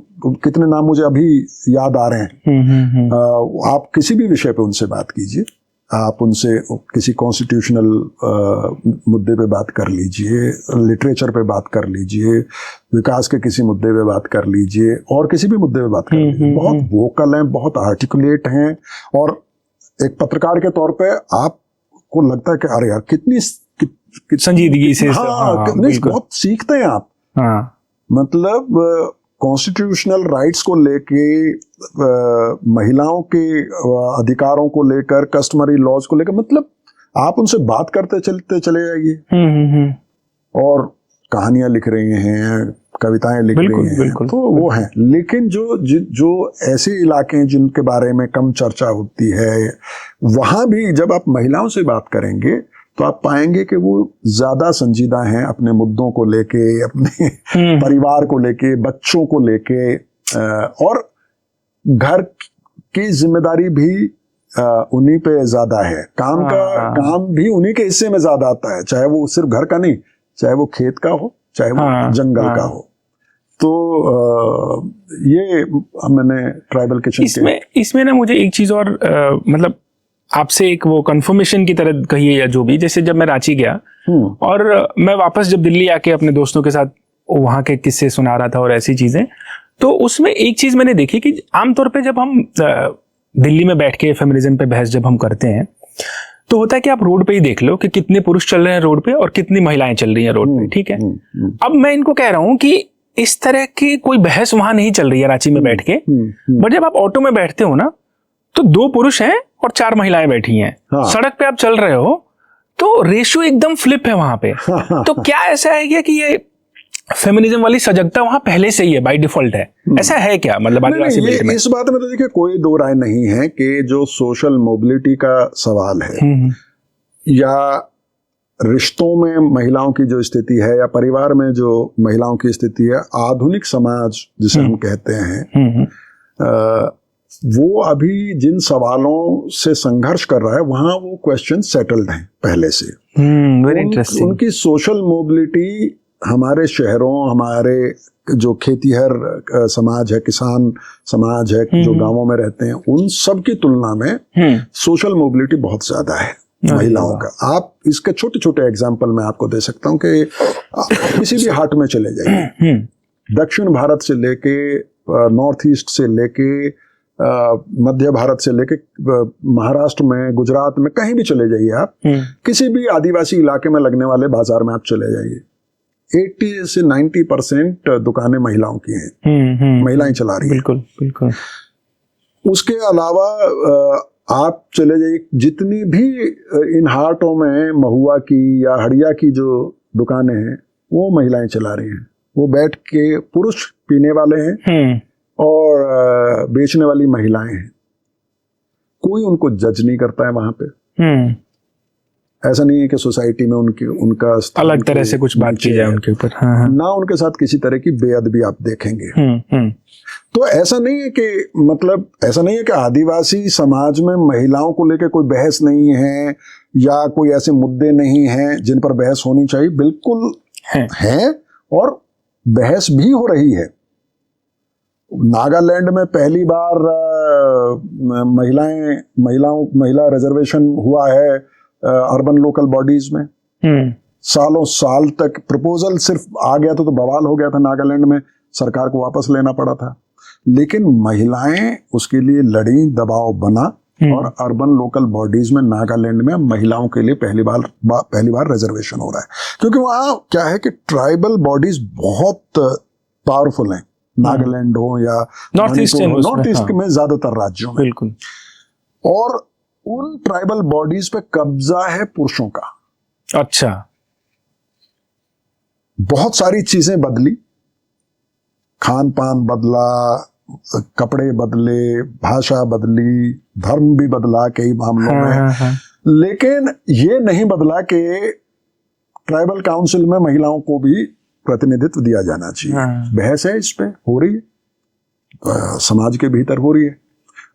कितने नाम मुझे अभी याद आ रहे हैं। आप किसी भी विषय पे उनसे बात कीजिए, आप उनसे किसी कॉन्स्टिट्यूशनल मुद्दे पे बात कर लीजिए, लिटरेचर पे बात कर लीजिए, विकास के किसी मुद्दे पे बात कर लीजिए, और किसी भी मुद्दे पे बात कर लीजिए। बहुत वोकल हैं, बहुत आर्टिकुलेट हैं, और एक पत्रकार के तौर पे आपको लगता है कि अरे यार कितनी संजीदगी से, बहुत सीखते हैं आप। हाँ। मतलब कॉन्स्टिट्यूशनल राइट्स को लेके, महिलाओं के अधिकारों को लेकर, कस्टमरी लॉज को लेकर, मतलब आप उनसे बात करते चलते चले जाइए। और कहानियां लिख रही हैं, कविताएं लिख रही हैं, बिल्कुल। तो वो हैं। लेकिन जो ऐसे इलाके हैं जिनके बारे में कम चर्चा होती है, वहां भी जब आप महिलाओं से बात करेंगे तो आप पाएंगे कि वो ज्यादा संजीदा हैं अपने मुद्दों को लेके, अपने परिवार को लेके, बच्चों को लेके, और घर की जिम्मेदारी भी उन्हीं पे ज्यादा है। काम भी उन्हीं के हिस्से में ज्यादा आता है, चाहे वो सिर्फ घर का नहीं, चाहे वो खेत का हो, चाहे वो जंगल का हो। तो ये मैंने ट्राइबल किचन इसमें ना मुझे एक चीज और मतलब आपसे एक वो कंफर्मेशन की तरह कहिए या जो भी, जैसे जब मैं रांची गया और मैं वापस जब दिल्ली आके अपने दोस्तों के साथ वहाँ के किस्से सुना रहा था और ऐसी चीजें, तो उसमें एक चीज मैंने देखी कि आमतौर पे जब हम दिल्ली में बैठ के फेमिनिज्म पे बहस जब हम करते हैं तो होता है कि आप रोड पे ही देख लो कि कितने पुरुष चल रहे हैं रोड पे और कितनी महिलाएं चल रही हैं रोड पे, ठीक है। अब मैं इनको कह रहा हूं कि इस तरह की कोई बहस वहां नहीं चल रही है रांची में बैठ के, बट जब आप ऑटो में बैठते हो ना तो 2 पुरुष हैं और 4 महिलाएं बैठी हैं। हाँ। सड़क पे आप चल रहे हो तो रेशियो एकदम फ्लिप है वहां पे। तो क्या ऐसा है क्या कि ये फेमिनिज्म वाली सजगता वहां पहले से ही है, बाय डिफॉल्ट है, ऐसा है क्या? मतलब आदिवासी बेल्ट में इस बात में तो देखिए कोई दो राय नहीं है कि जो सोशल मोबिलिटी का सवाल है या रिश्तों में महिलाओं की जो स्थिति है या परिवार में जो महिलाओं की स्थिति है, आधुनिक समाज जिसे हम कहते हैं, वो अभी जिन सवालों से संघर्ष कर रहा है वहां वो क्वेश्चन सेटल्ड हैं पहले से। Very interesting. उनकी सोशल मोबिलिटी हमारे शहरों, हमारे जो खेतीहर समाज है, किसान समाज है, जो गांवों में रहते हैं, उन सब की तुलना में सोशल मोबिलिटी बहुत ज्यादा है महिलाओं का। आप इसके छोटे छोटे एग्जाम्पल मैं आपको दे सकता हूं कि किसी भी हाट में चले जाइए, दक्षिण भारत से लेके नॉर्थ ईस्ट से लेके मध्य भारत से लेके महाराष्ट्र में, गुजरात में, कहीं भी चले जाइए आप, किसी भी आदिवासी इलाके में लगने वाले बाजार में आप चले जाइए, 80 से 90% दुकानें महिलाओं की हैं, महिलाएं चला रही हैं। बिल्कुल बिल्कुल। उसके अलावा आप चले जाइए, जितनी भी इन हाटों में महुआ की या हड़िया की जो दुकानें हैं वो महिलाएं चला रही हैं। वो बैठ के, पुरुष पीने वाले हैं और बेचने वाली महिलाएं हैं। कोई उनको जज नहीं करता है वहां पे। ऐसा नहीं है कि सोसाइटी में उनका अलग तरह से कुछ बात की जाए उनके ऊपर। हाँ। ना उनके साथ किसी तरह की बेअदबी आप देखेंगे। तो ऐसा नहीं है कि ऐसा नहीं है कि आदिवासी समाज में महिलाओं को लेकर कोई बहस नहीं है या कोई ऐसे मुद्दे नहीं हैं जिन पर बहस होनी चाहिए। बिल्कुल है और बहस भी हो रही है। नागालैंड में पहली बार महिला रिजर्वेशन हुआ है अर्बन लोकल बॉडीज में। सालों साल तक प्रपोजल सिर्फ आ गया तो बवाल हो गया था नागालैंड में, सरकार को वापस लेना पड़ा था। लेकिन महिलाएं उसके लिए लड़ी, दबाव बना और अर्बन लोकल बॉडीज में नागालैंड में महिलाओं के लिए पहली बार रिजर्वेशन हो रहा है। क्योंकि वहां क्या है कि ट्राइबल बॉडीज बहुत पावरफुल हैं, नागालैंड हो या नॉर्थ ईस्ट में ज्यादातर राज्यों में। बिल्कुल। और उन ट्राइबल बॉडीज पे कब्जा है पुरुषों का। अच्छा। बहुत सारी चीजें बदली, खान पान बदला, कपड़े बदले, भाषा बदली, धर्म भी बदला कई मामलों में। लेकिन ये नहीं बदला कि ट्राइबल काउंसिल में महिलाओं को भी प्रतिनिधित्व दिया जाना चाहिए। बहस है इस पे, हो रही है, समाज के भीतर हो रही है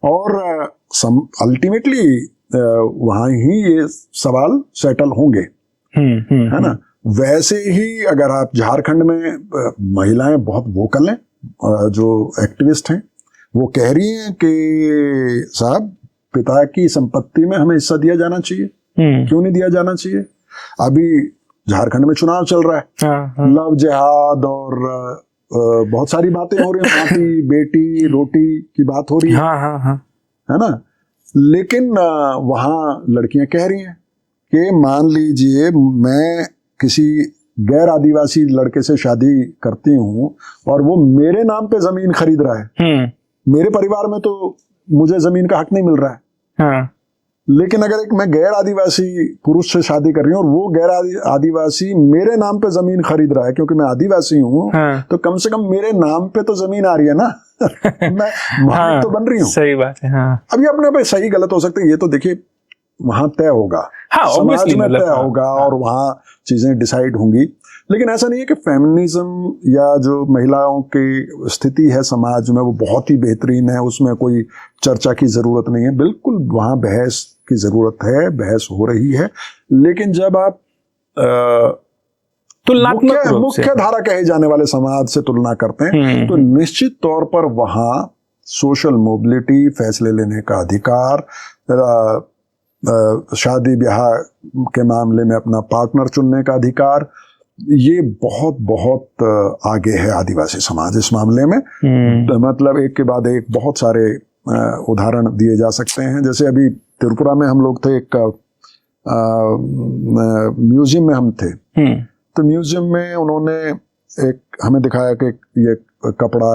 और अल्टीमेटली वहां ही ये सवाल सेटल होंगे, है ना। वैसे ही अगर आप झारखंड में महिलाएं बहुत वोकल हैं, जो एक्टिविस्ट हैं, वो कह रही हैं कि साहब पिता की संपत्ति में हमें हिस्सा दिया जाना चाहिए। क्यों नहीं दिया जाना चाहिए? अभी झारखंड में चुनाव चल रहा है, लव जिहाद और बहुत सारी बातें हो रही हैं, माटी बेटी रोटी की बात हो रही है, है ना। लेकिन वहां लड़कियां कह रही हैं कि मान लीजिए मैं किसी गैर आदिवासी लड़के से शादी करती हूँ और वो मेरे नाम पे जमीन खरीद रहा है, मेरे परिवार में तो मुझे जमीन का हक नहीं मिल रहा है, लेकिन अगर एक मैं गैर आदिवासी पुरुष से शादी कर रही हूँ और वो गैर आदिवासी मेरे नाम पे जमीन खरीद रहा है क्योंकि मैं आदिवासी हूँ, हाँ। तो कम से कम मेरे नाम पे तो जमीन आ रही है ना। मैं मालिक तो बन रही हूँ। सही बात है। हाँ। अब ये अपने पे सही गलत हो सकते हैं, ये तो देखिए वहां तय होगा, हाँ, समाज में मतलब, तय होगा और वहां चीजें डिसाइड होंगी। लेकिन ऐसा नहीं है कि फेमिनिज्म या जो महिलाओं की स्थिति है समाज में वो बहुत ही बेहतरीन है, उसमें कोई चर्चा की जरूरत नहीं है। बिल्कुल वहां बहस की जरूरत है, बहस हो रही है। लेकिन जब आप मुख्य धारा कहे जाने वाले समाज से तुलना करते हैं तो निश्चित तौर पर वहां सोशल मोबिलिटी, फैसले लेने का अधिकार, शादी ब्याह के मामले में अपना पार्टनर चुनने का अधिकार, ये बहुत बहुत आगे है आदिवासी समाज इस मामले में। मतलब एक के बाद एक बहुत सारे उदाहरण दिए जा सकते हैं। जैसे अभी त्रिपुरा में हम लोग थे, एक म्यूजियम में हम थे, तो म्यूजियम में उन्होंने एक हमें दिखाया कि ये कपड़ा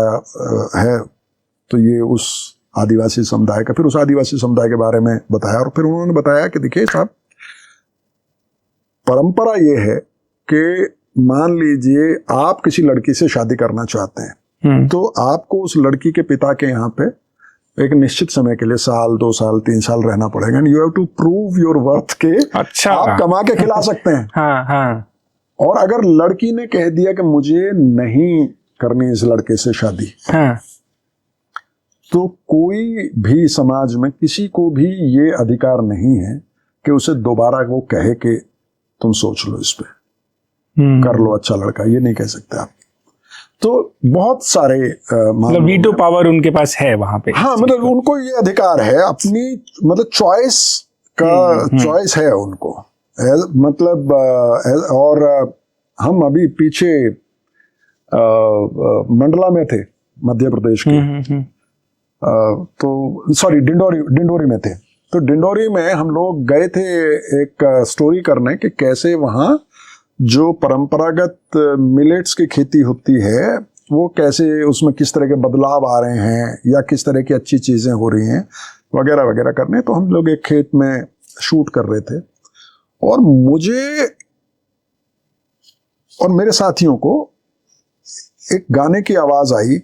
है तो ये उस आदिवासी समुदाय का, फिर उस आदिवासी समुदाय के बारे में बताया और फिर उन्होंने बताया कि देखिए साहब, परंपरा ये है कि मान लीजिए आप किसी लड़की से शादी करना चाहते हैं तो आपको उस लड़की के पिता के यहाँ पे एक निश्चित समय के लिए 1 साल 2 साल 3 साल रहना पड़ेगा। And you have to prove your worth के अच्छा, आप कमा के खिला सकते हैं। हाँ, हाँ। और अगर लड़की ने कह दिया कि मुझे नहीं करनी इस लड़के से शादी, हाँ, तो कोई भी समाज में किसी को भी ये अधिकार नहीं है कि उसे दोबारा वो कहे कि तुम सोच लो इस पे, कर लो अच्छा लड़का, ये नहीं कह सकते आप। तो बहुत सारे मतलब वीटो पावर उनके पास है वहां पे। हाँ, मतलब उनको ये अधिकार है, अपनी मतलब चॉइस का चॉइस है उनको। मतलब और हम अभी पीछे मंडला में थे, मध्य प्रदेश के, तो सॉरी डिंडोरी में थे। तो डिंडोरी में हम लोग गए थे एक स्टोरी करने कि कैसे वहाँ जो परंपरागत मिलेट्स की खेती होती है वो कैसे उसमें किस तरह के बदलाव आ रहे हैं या किस तरह की अच्छी चीज़ें हो रही हैं वगैरह वगैरह करने। तो हम लोग एक खेत में शूट कर रहे थे और मुझे और मेरे साथियों को एक गाने की आवाज़ आई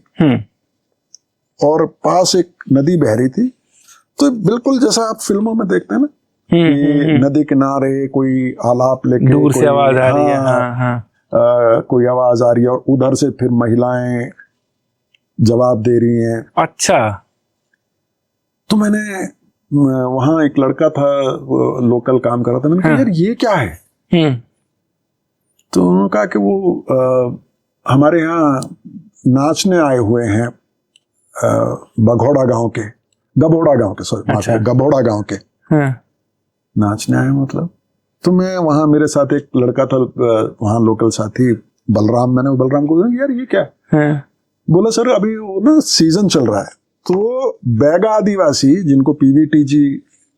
और पास एक नदी बह रही थी। तो बिल्कुल जैसा आप फिल्मों में देखते हैं ना कि नदी किनारे कोई आलाप लेके दूर से आवाज आ रही है, हाँ, हाँ। कोई आवाज आ रही है और उधर से फिर महिलाएं जवाब दे रही हैं। अच्छा। तो मैंने वहां एक लड़का था, लोकल काम कर रहा था, मैंने कहा यार ये क्या है? तो उन्होंने कहा कि वो हमारे यहाँ नाचने आए हुए हैं बघोड़ा गांव के, गबोड़ा गांव के, सॉरी, अच्छा। गबोड़ा गांव के नाचने आए मतलब। तो मैं वहां, मेरे साथ एक लड़का था वहां लोकल साथी बलराम, मैंने बलराम को बोला यार ये क्या है? बोला सर अभी वो ना सीजन चल रहा है, तो बैगा आदिवासी जिनको पीवीटीजी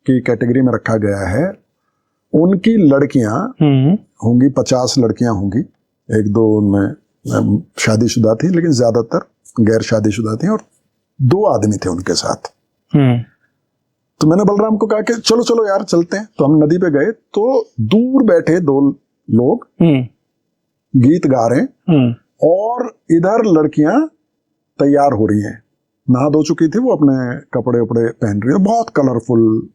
की कैटेगरी में रखा गया है उनकी लड़कियां होंगी, 50 लड़कियां होंगी, 1-2 उनमें शादीशुदा थी लेकिन ज्यादातर गैर शादीशुदा थी और 2 आदमी थे उनके साथ। तो मैंने बलराम को कहा कि चलो चलो यार चलते हैं। तो हम नदी पे गए तो दूर बैठे 2 लोग गीत गा रहे हैं और इधर लड़कियां तैयार हो रही हैं, नहा धो चुकी थी वो, अपने कपड़े उपड़े पहन रही है, बहुत कलरफुल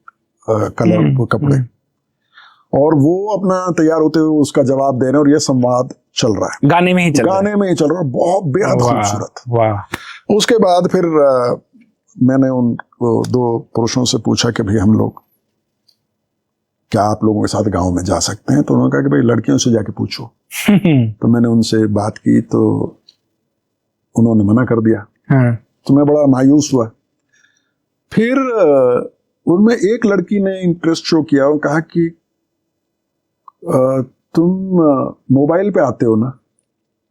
कलर कपड़े, और वो अपना तैयार होते हुए उसका जवाब दे रहे हैं और ये संवाद चल रहा है, गाने में ही चल रहा है, बहुत बेहद खूबसूरत। वाह। उसके बाद फिर मैंने उन 2 पुरुषों से पूछा कि भाई हम लोग क्या आप लोगों के साथ गांव में जा सकते हैं? तो उन्होंने कहा कि भाई लड़कियों से जाके पूछो। तो मैंने उनसे बात की तो उन्होंने मना कर दिया। तो मैं बड़ा मायूस हुआ। फिर उनमें एक लड़की ने इंटरेस्ट शो किया और कहा कि तुम मोबाइल पे आते हो ना?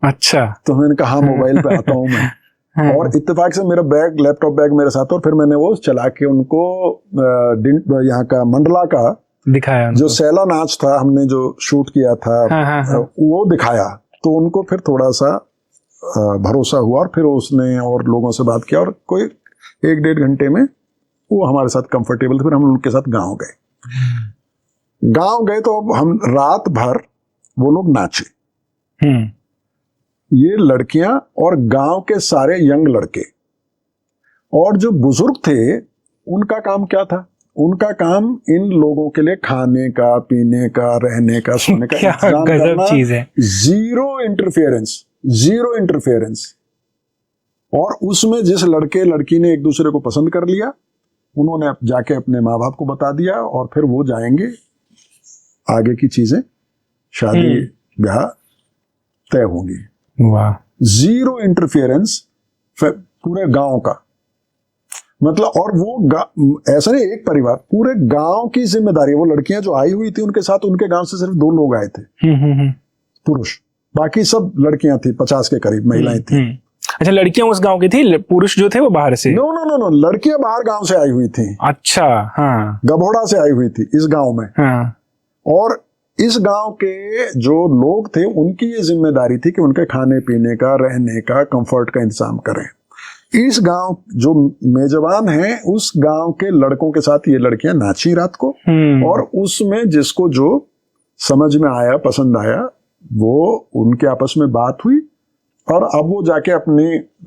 अच्छा। तो मैंने कहा हाँ मोबाइल पे आता हूँ मैं। और इत्तेफाक से मेरा बैग, लैपटॉप बैग मेरे साथ, और फिर मैंने वो चला के उनको यहाँ का मंडला का दिखाया, जो सैला नाच था हमने जो शूट किया था, वो दिखाया। तो उनको फिर थोड़ा सा भरोसा हुआ और फिर उसने और लोगों से बात किया और कोई 1-1.5 घंटे में वो हमारे साथ कंफर्टेबल थे। फिर हम उनके साथ गाँव गए। गांव गए तो अब हम रात भर वो लोग नाचे, ये लड़कियां और गांव के सारे यंग लड़के। और जो बुजुर्ग थे उनका काम क्या था? उनका काम इन लोगों के लिए खाने का, पीने का, रहने का, सोने का इंतजाम करना। चीज है। Zero interference. और उसमें जिस लड़के लड़की ने एक दूसरे को पसंद कर लिया, उन्होंने जाके अपने माँ बाप को बता दिया और फिर वो जाएंगे, आगे की चीजें शादी ब्याह तय होंगी। वाह। जीरो इंटरफेरेंस पूरे गांव का, मतलब। और वो ऐसा नहीं एक परिवार, पूरे गांव की जिम्मेदारी। वो लड़कियां जो आई हुई थी उनके साथ उनके गांव से सिर्फ 2 लोग आए थे, पुरुष, बाकी सब लड़कियां थी, 50 के करीब महिलाएं थी। अच्छा, लड़कियां उस गांव की थी, पुरुष जो थे वो बाहर से? नो, लड़कियां बाहर गांव से आई हुई थी। अच्छा, हाँ। गभोड़ा से आई हुई थी इस गांव में। हाँ। और इस गांव के जो लोग थे उनकी ये जिम्मेदारी थी कि उनके खाने पीने का, रहने का, कंफर्ट का इंतजाम करें। इस गांव जो मेजबान हैं, उस गांव के लड़कों के साथ ये लड़कियां नाची रात को। और उसमें जिसको जो समझ में आया, पसंद आया, वो उनके आपस में बात हुई। और अब वो जाके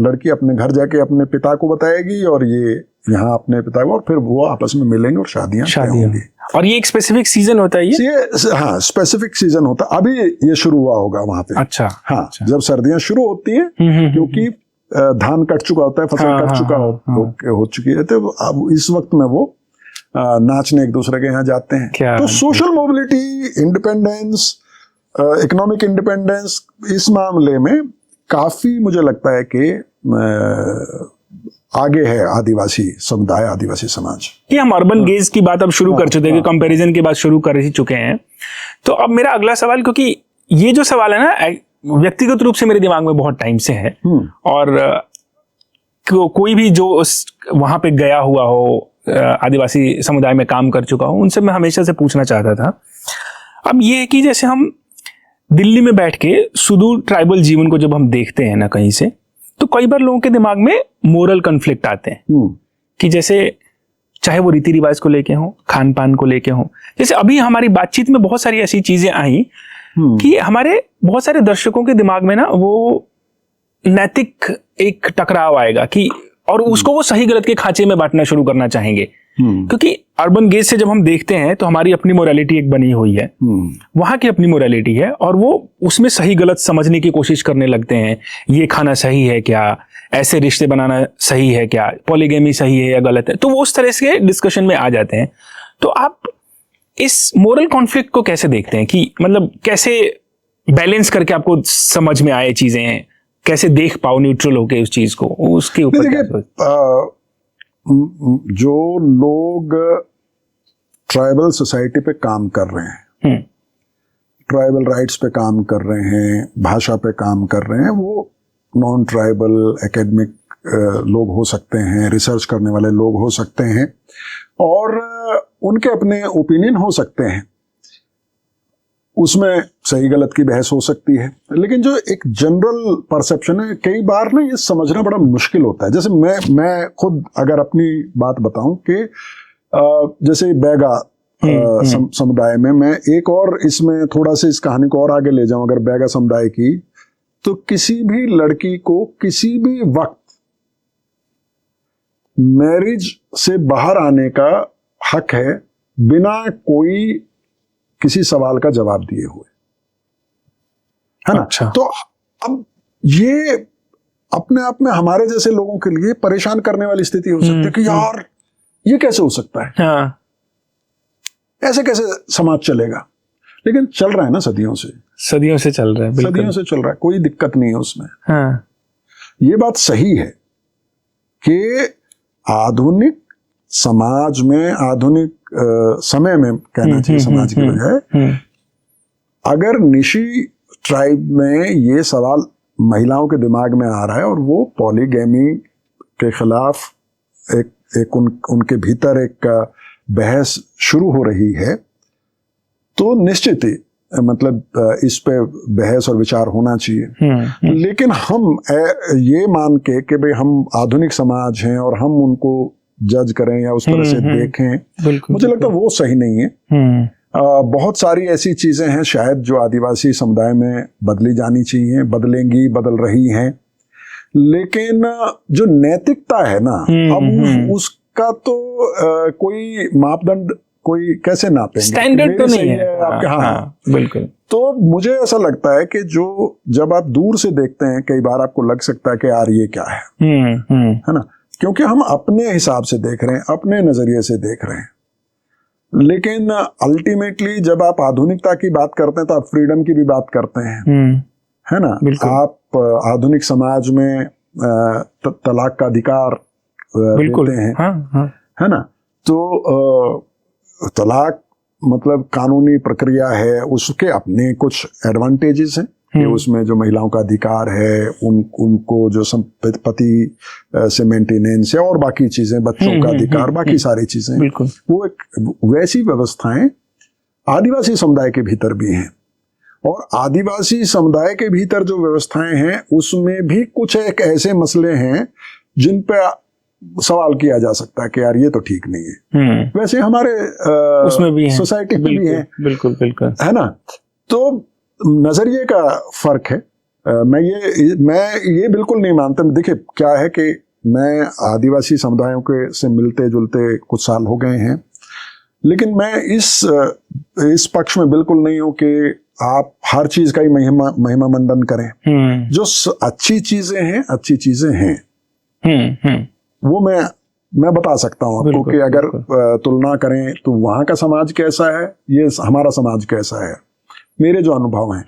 लड़की अपने घर जाके अपने पिता को बताएगी और ये यहाँ अपने पिता को, और फिर वो आपस में मिलेंगे और शादियां होंगी। और ये एक स्पेसिफिक सीजन होता है ये? हाँ, स्पेसिफिक सीजन होता है। अभी ये शुरू हुआ होगा वहां पे। अच्छा। हाँ, अच्छा। जब सर्दियां शुरू होती हैं, क्योंकि धान कट चुका होता है, फसल कट चुका हो चुकी है, तो अब इस वक्त में वो नाचने एक दूसरे के यहाँ जाते हैं। तो social mobility, independence, economic independence, इस मामले में काफी मुझे लगता है कि आगे है आदिवासी समुदाय, आदिवासी समाज। कि हम अर्बन गेज की बात अब शुरू कर चुके हैं, कंपैरिजन की बात शुरू कर ही चुके हैं। तो अब मेरा अगला सवाल, क्योंकि ये जो सवाल है ना, व्यक्तिगत रूप से मेरे दिमाग में बहुत टाइम से है, और कोई भी जो वहां पे गया हुआ हो, आदिवासी समुदाय में काम कर चुका हो, उनसे मैं हमेशा से पूछना चाहता था। अब ये है कि जैसे हम दिल्ली में बैठ के सुदूर ट्राइबल जीवन को जब हम देखते हैं ना कहीं से, तो कई बार लोगों के दिमाग में मोरल कन्फ्लिक्ट आते हैं कि जैसे चाहे वो रीति रिवाज को लेके हो, खान पान को लेके हो। जैसे अभी हमारी बातचीत में बहुत सारी ऐसी चीजें आई कि हमारे बहुत सारे दर्शकों के दिमाग में ना वो नैतिक एक टकराव आएगा कि, और उसको वो सही गलत के खांचे में बांटना शुरू करना चाहेंगे। क्योंकि अर्बन गेज से जब हम देखते हैं तो हमारी अपनी मोरालिटी एक बनी हुई है, वहां की अपनी मोरालिटी है, और वो उसमें सही गलत समझने की कोशिश करने लगते हैं। ये खाना सही है क्या, ऐसे रिश्ते बनाना सही है क्या, पॉलीगेमी सही है या गलत है, तो वो उस तरह से डिस्कशन में आ जाते हैं। तो आप इस मोरल कॉन्फ्लिक्ट को कैसे देखते हैं कि मतलब कैसे बैलेंस करके आपको समझ में आए चीजें, कैसे देख पाओ न्यूट्रल होके उस चीज को, उसके ऊपर? जो लोग ट्राइबल सोसाइटी पे काम कर रहे हैं, ट्राइबल राइट्स पे काम कर रहे हैं, भाषा पे काम कर रहे हैं, वो नॉन ट्राइबल एकेडमिक लोग हो सकते हैं, रिसर्च करने वाले लोग हो सकते हैं, और उनके अपने ओपिनियन हो सकते हैं, उसमें सही गलत की बहस हो सकती है। लेकिन जो एक जनरल परसेप्शन है, कई बार ना ये समझना बड़ा मुश्किल होता है। जैसे मैं खुद अगर अपनी बात बताऊं कि जैसे बैगा समुदाय में, मैं एक और इसमें थोड़ा सा इस कहानी को और आगे ले जाऊं, अगर बैगा समुदाय की, तो किसी भी लड़की को किसी भी वक्त मैरिज से बाहर आने का हक है, बिना कोई किसी सवाल का जवाब दिए हुए, है ना? अच्छा। तो अब ये अपने आप में हमारे जैसे लोगों के लिए परेशान करने वाली स्थिति हो सकती है कि यार ये कैसे हो सकता है, हाँ। ऐसे कैसे समाज चलेगा? लेकिन चल रहा है ना, सदियों से चल रहा है, सदियों से चल रहा है, कोई दिक्कत नहीं है उसमें। हाँ। ये बात सही है कि आधुनिक समाज में, आधुनिक समय में कहना चाहिए समाज की बजाय, अगर निशी ट्राइब में ये सवाल महिलाओं के दिमाग में आ रहा है और वो पॉलीगैमी के खिलाफ उनके भीतर एक बहस शुरू हो रही है, तो निश्चित ही मतलब इस पे बहस और विचार होना चाहिए। लेकिन हम ये मान के कि भाई हम आधुनिक समाज हैं और हम उनको जज करें या उस तरह से देखें, बिल्कुल, मुझे लगता है वो सही नहीं है। बहुत सारी ऐसी चीजें हैं शायद जो आदिवासी समुदाय में बदली जानी चाहिए, बदलेंगी, बदल रही हैं, लेकिन जो नैतिकता है ना, अब उसका तो कोई मापदंड कोई कैसे नापेंगे, स्टैंडर्ड तो नहीं है आपके। हाँ बिल्कुल। तो मुझे ऐसा लगता है कि जब आप दूर से देखते हैं, कई बार आपको लग सकता है कि यार ये क्या है, है ना, क्योंकि हम अपने हिसाब से देख रहे हैं, अपने नजरिए से देख रहे हैं। लेकिन अल्टीमेटली जब आप आधुनिकता की बात करते हैं तो आप फ्रीडम की भी बात करते हैं, है ना। आप आधुनिक समाज में तलाक का अधिकार देते हैं, है ना। तो तलाक मतलब कानूनी प्रक्रिया है, उसके अपने कुछ एडवांटेजेस हैं कि उसमें जो महिलाओं का अधिकार है, उनको जो संपत्ति से मेंटेनेंस है और बाकी चीजें, बच्चों का अधिकार, बाकी सारी चीजें, वो एक वैसी व्यवस्थाएं आदिवासी समुदाय के भीतर भी हैं। और आदिवासी समुदाय के भीतर जो व्यवस्थाएं हैं उसमें भी कुछ एक ऐसे मसले हैं जिन पे सवाल किया जा सकता है कि यार ये तो ठीक नहीं है। वैसे हमारे उसमें भी सोसाइटी में भी है, बिल्कुल, है ना। तो नजरिए का फर्क है। मैं ये बिल्कुल नहीं मानता। देखिए क्या है कि मैं आदिवासी समुदायों के से मिलते जुलते कुछ साल हो गए हैं, लेकिन मैं इस पक्ष में बिल्कुल नहीं हूं कि आप हर चीज का ही महिमा मंडन करें। जो अच्छी चीजें हैं वो मैं बता सकता हूं आपको कि अगर तुलना करें तो वहां का समाज कैसा है, ये हमारा समाज कैसा है, मेरे जो अनुभव हैं,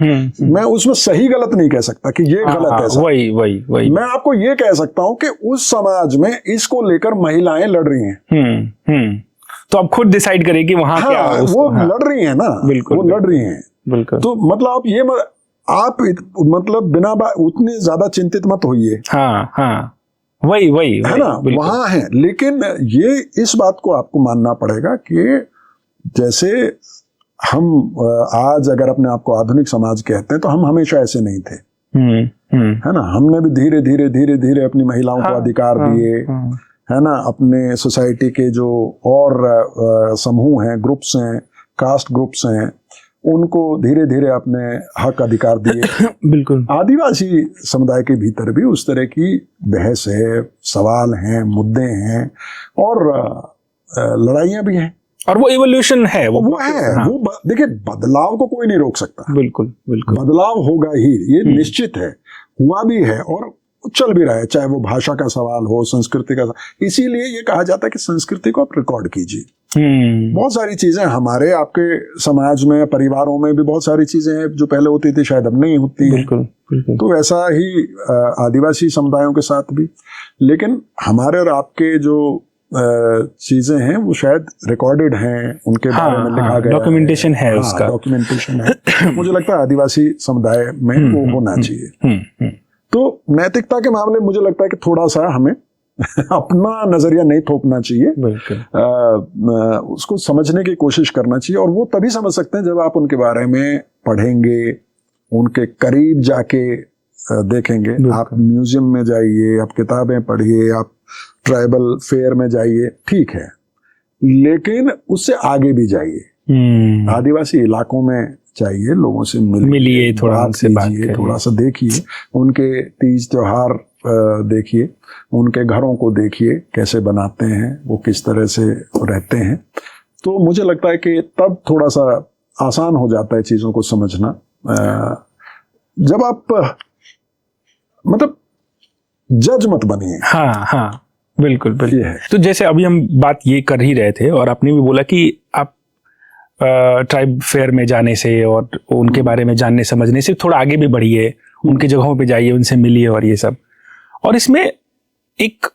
मैं उसमें सही गलत नहीं कह सकता कि ये गलत है। वही मैं आपको ये कह सकता हूं कि उस समाज में इसको लेकर महिलाएं लड़ रही हैं। तो आप खुद डिसाइड करें कि वहां क्या वो लड़ रही है ना, वो लड़ रही हैं। बिल्कुल। तो मतलब आप मतलब बिना उतने ज्यादा चिंतित मत होइए। वही है ना, वहां है। लेकिन ये इस बात को आपको मानना पड़ेगा कि जैसे हम आज अगर अपने आप को आधुनिक समाज कहते हैं तो हम हमेशा ऐसे नहीं थे, है ना। हमने भी धीरे धीरे अपनी महिलाओं को अधिकार दिए, है ना। अपने सोसाइटी के जो और समूह हैं, ग्रुप्स हैं, कास्ट ग्रुप्स हैं, उनको धीरे धीरे अपने हक अधिकार दिए। बिल्कुल। आदिवासी समुदाय के भीतर भी उस तरह की बहस है, सवाल हैं, मुद्दे हैं और लड़ाइयां भी हैं। और वो इवोल्यूशन है, वो है। वो देखिए, बदलाव को कोई नहीं रोक सकता। बिल्कुल। बदलाव होगा ही, ये निश्चित है, हुआ भी है और चल भी रहा है, चाहे वो भाषा का सवाल हो, संस्कृति का। इसीलिए ये कहा जाता है कि संस्कृति को आप रिकॉर्ड कीजिए। बहुत सारी चीजें हमारे आपके समाज में, परिवारों में भी बहुत सारी चीजें हैं जो पहले होती थी शायद अब नहीं होती हैं। बिल्कुल। तो ऐसा ही आदिवासी समुदायों के साथ भी। लेकिन हमारे और आपके जो चीजें हैं वो शायद रिकॉर्डेड हैं, उनके बारे में लिखा गया, डॉक्यूमेंटेशन है उसका, डॉक्यूमेंटेशन है। मुझे लगता है आदिवासी समुदाय में वो होना चाहिए। तो नैतिकता के मामले में मुझे लगता है कि थोड़ा सा हमें अपना नजरिया नहीं थोपना चाहिए, उसको समझने की कोशिश करना चाहिए। और वो तभी समझ सकते हैं जब आप उनके बारे में पढ़ेंगे, उनके करीब जाके देखेंगे। आप म्यूजियम में जाइए, आप किताबें पढ़िए, आप ट्राइबल फेयर में जाइए, ठीक है, लेकिन उससे आगे भी जाइए। आदिवासी इलाकों में चाहिए, लोगों से मिलिए, थोड़ा से बात कीजिए, थोड़ा सा देखिए, उनके तीज त्योहार देखिए, उनके घरों को देखिए कैसे बनाते हैं, वो किस तरह से रहते हैं। तो मुझे लगता है कि तब थोड़ा सा आसान हो जाता है चीजों को समझना। जब आप मतलब जज मत बनिए। बिल्कुल। तो जैसे अभी हम बात ये कर ही रहे थे और आपने भी बोला कि आप ट्राइब फेयर में जाने से और उनके बारे में जानने समझने से थोड़ा आगे भी बढ़िए, उनकी जगहों पे जाइए, उनसे मिलिए और ये सब। और इसमें एक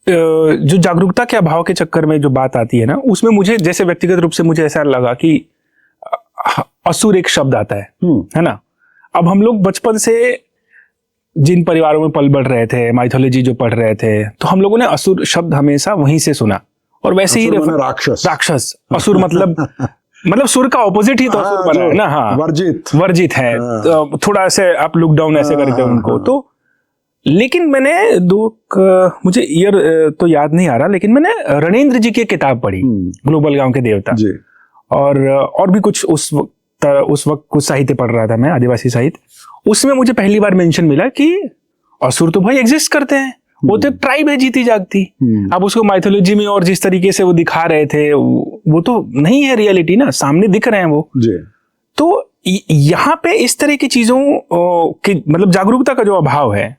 जो जागरूकता के अभाव के चक्कर में जो बात आती है ना, उसमें मुझे जैसे व्यक्तिगत रूप से मुझे ऐसा लगा कि असुर एक शब्द आता है ना। अब हम लोग बचपन से जिन परिवारों में पल बढ़ रहे थे, माइथोलॉजी जो पढ़ रहे थे, तो हम लोगों ने असुर शब्द हमेशा वहीं से सुना। और वैसे ही राक्षस, असुर मतलब सुर का ऑपोजिट ही तो असुर बना है ना। वर्जित है। तो थोड़ा ऐसे आप लुक डाउन ऐसे करते हैं उनको। तो लेकिन मैंने मुझे ईयर तो याद नहीं आ रहा, लेकिन मैंने रणेंद्र जी की किताब पढ़ी, ग्लोबल गांव के देवता जी। और भी कुछ उस वक्त कुछ साहित्य पढ़ रहा था मैं, आदिवासी साहित्य। उसमें मुझे पहली बार मेंशन मिला कि असुर तो भाई एग्जिस्ट करते हैं, वो तो एक ट्राइब है जीती जागती। अब उसको माइथोलॉजी में और जिस तरीके से वो दिखा रहे थे वो तो नहीं है रियलिटी ना, सामने दिख रहे हैं वो जी। तो यहाँ पे इस तरह की चीजों की मतलब जागरूकता का जो अभाव है,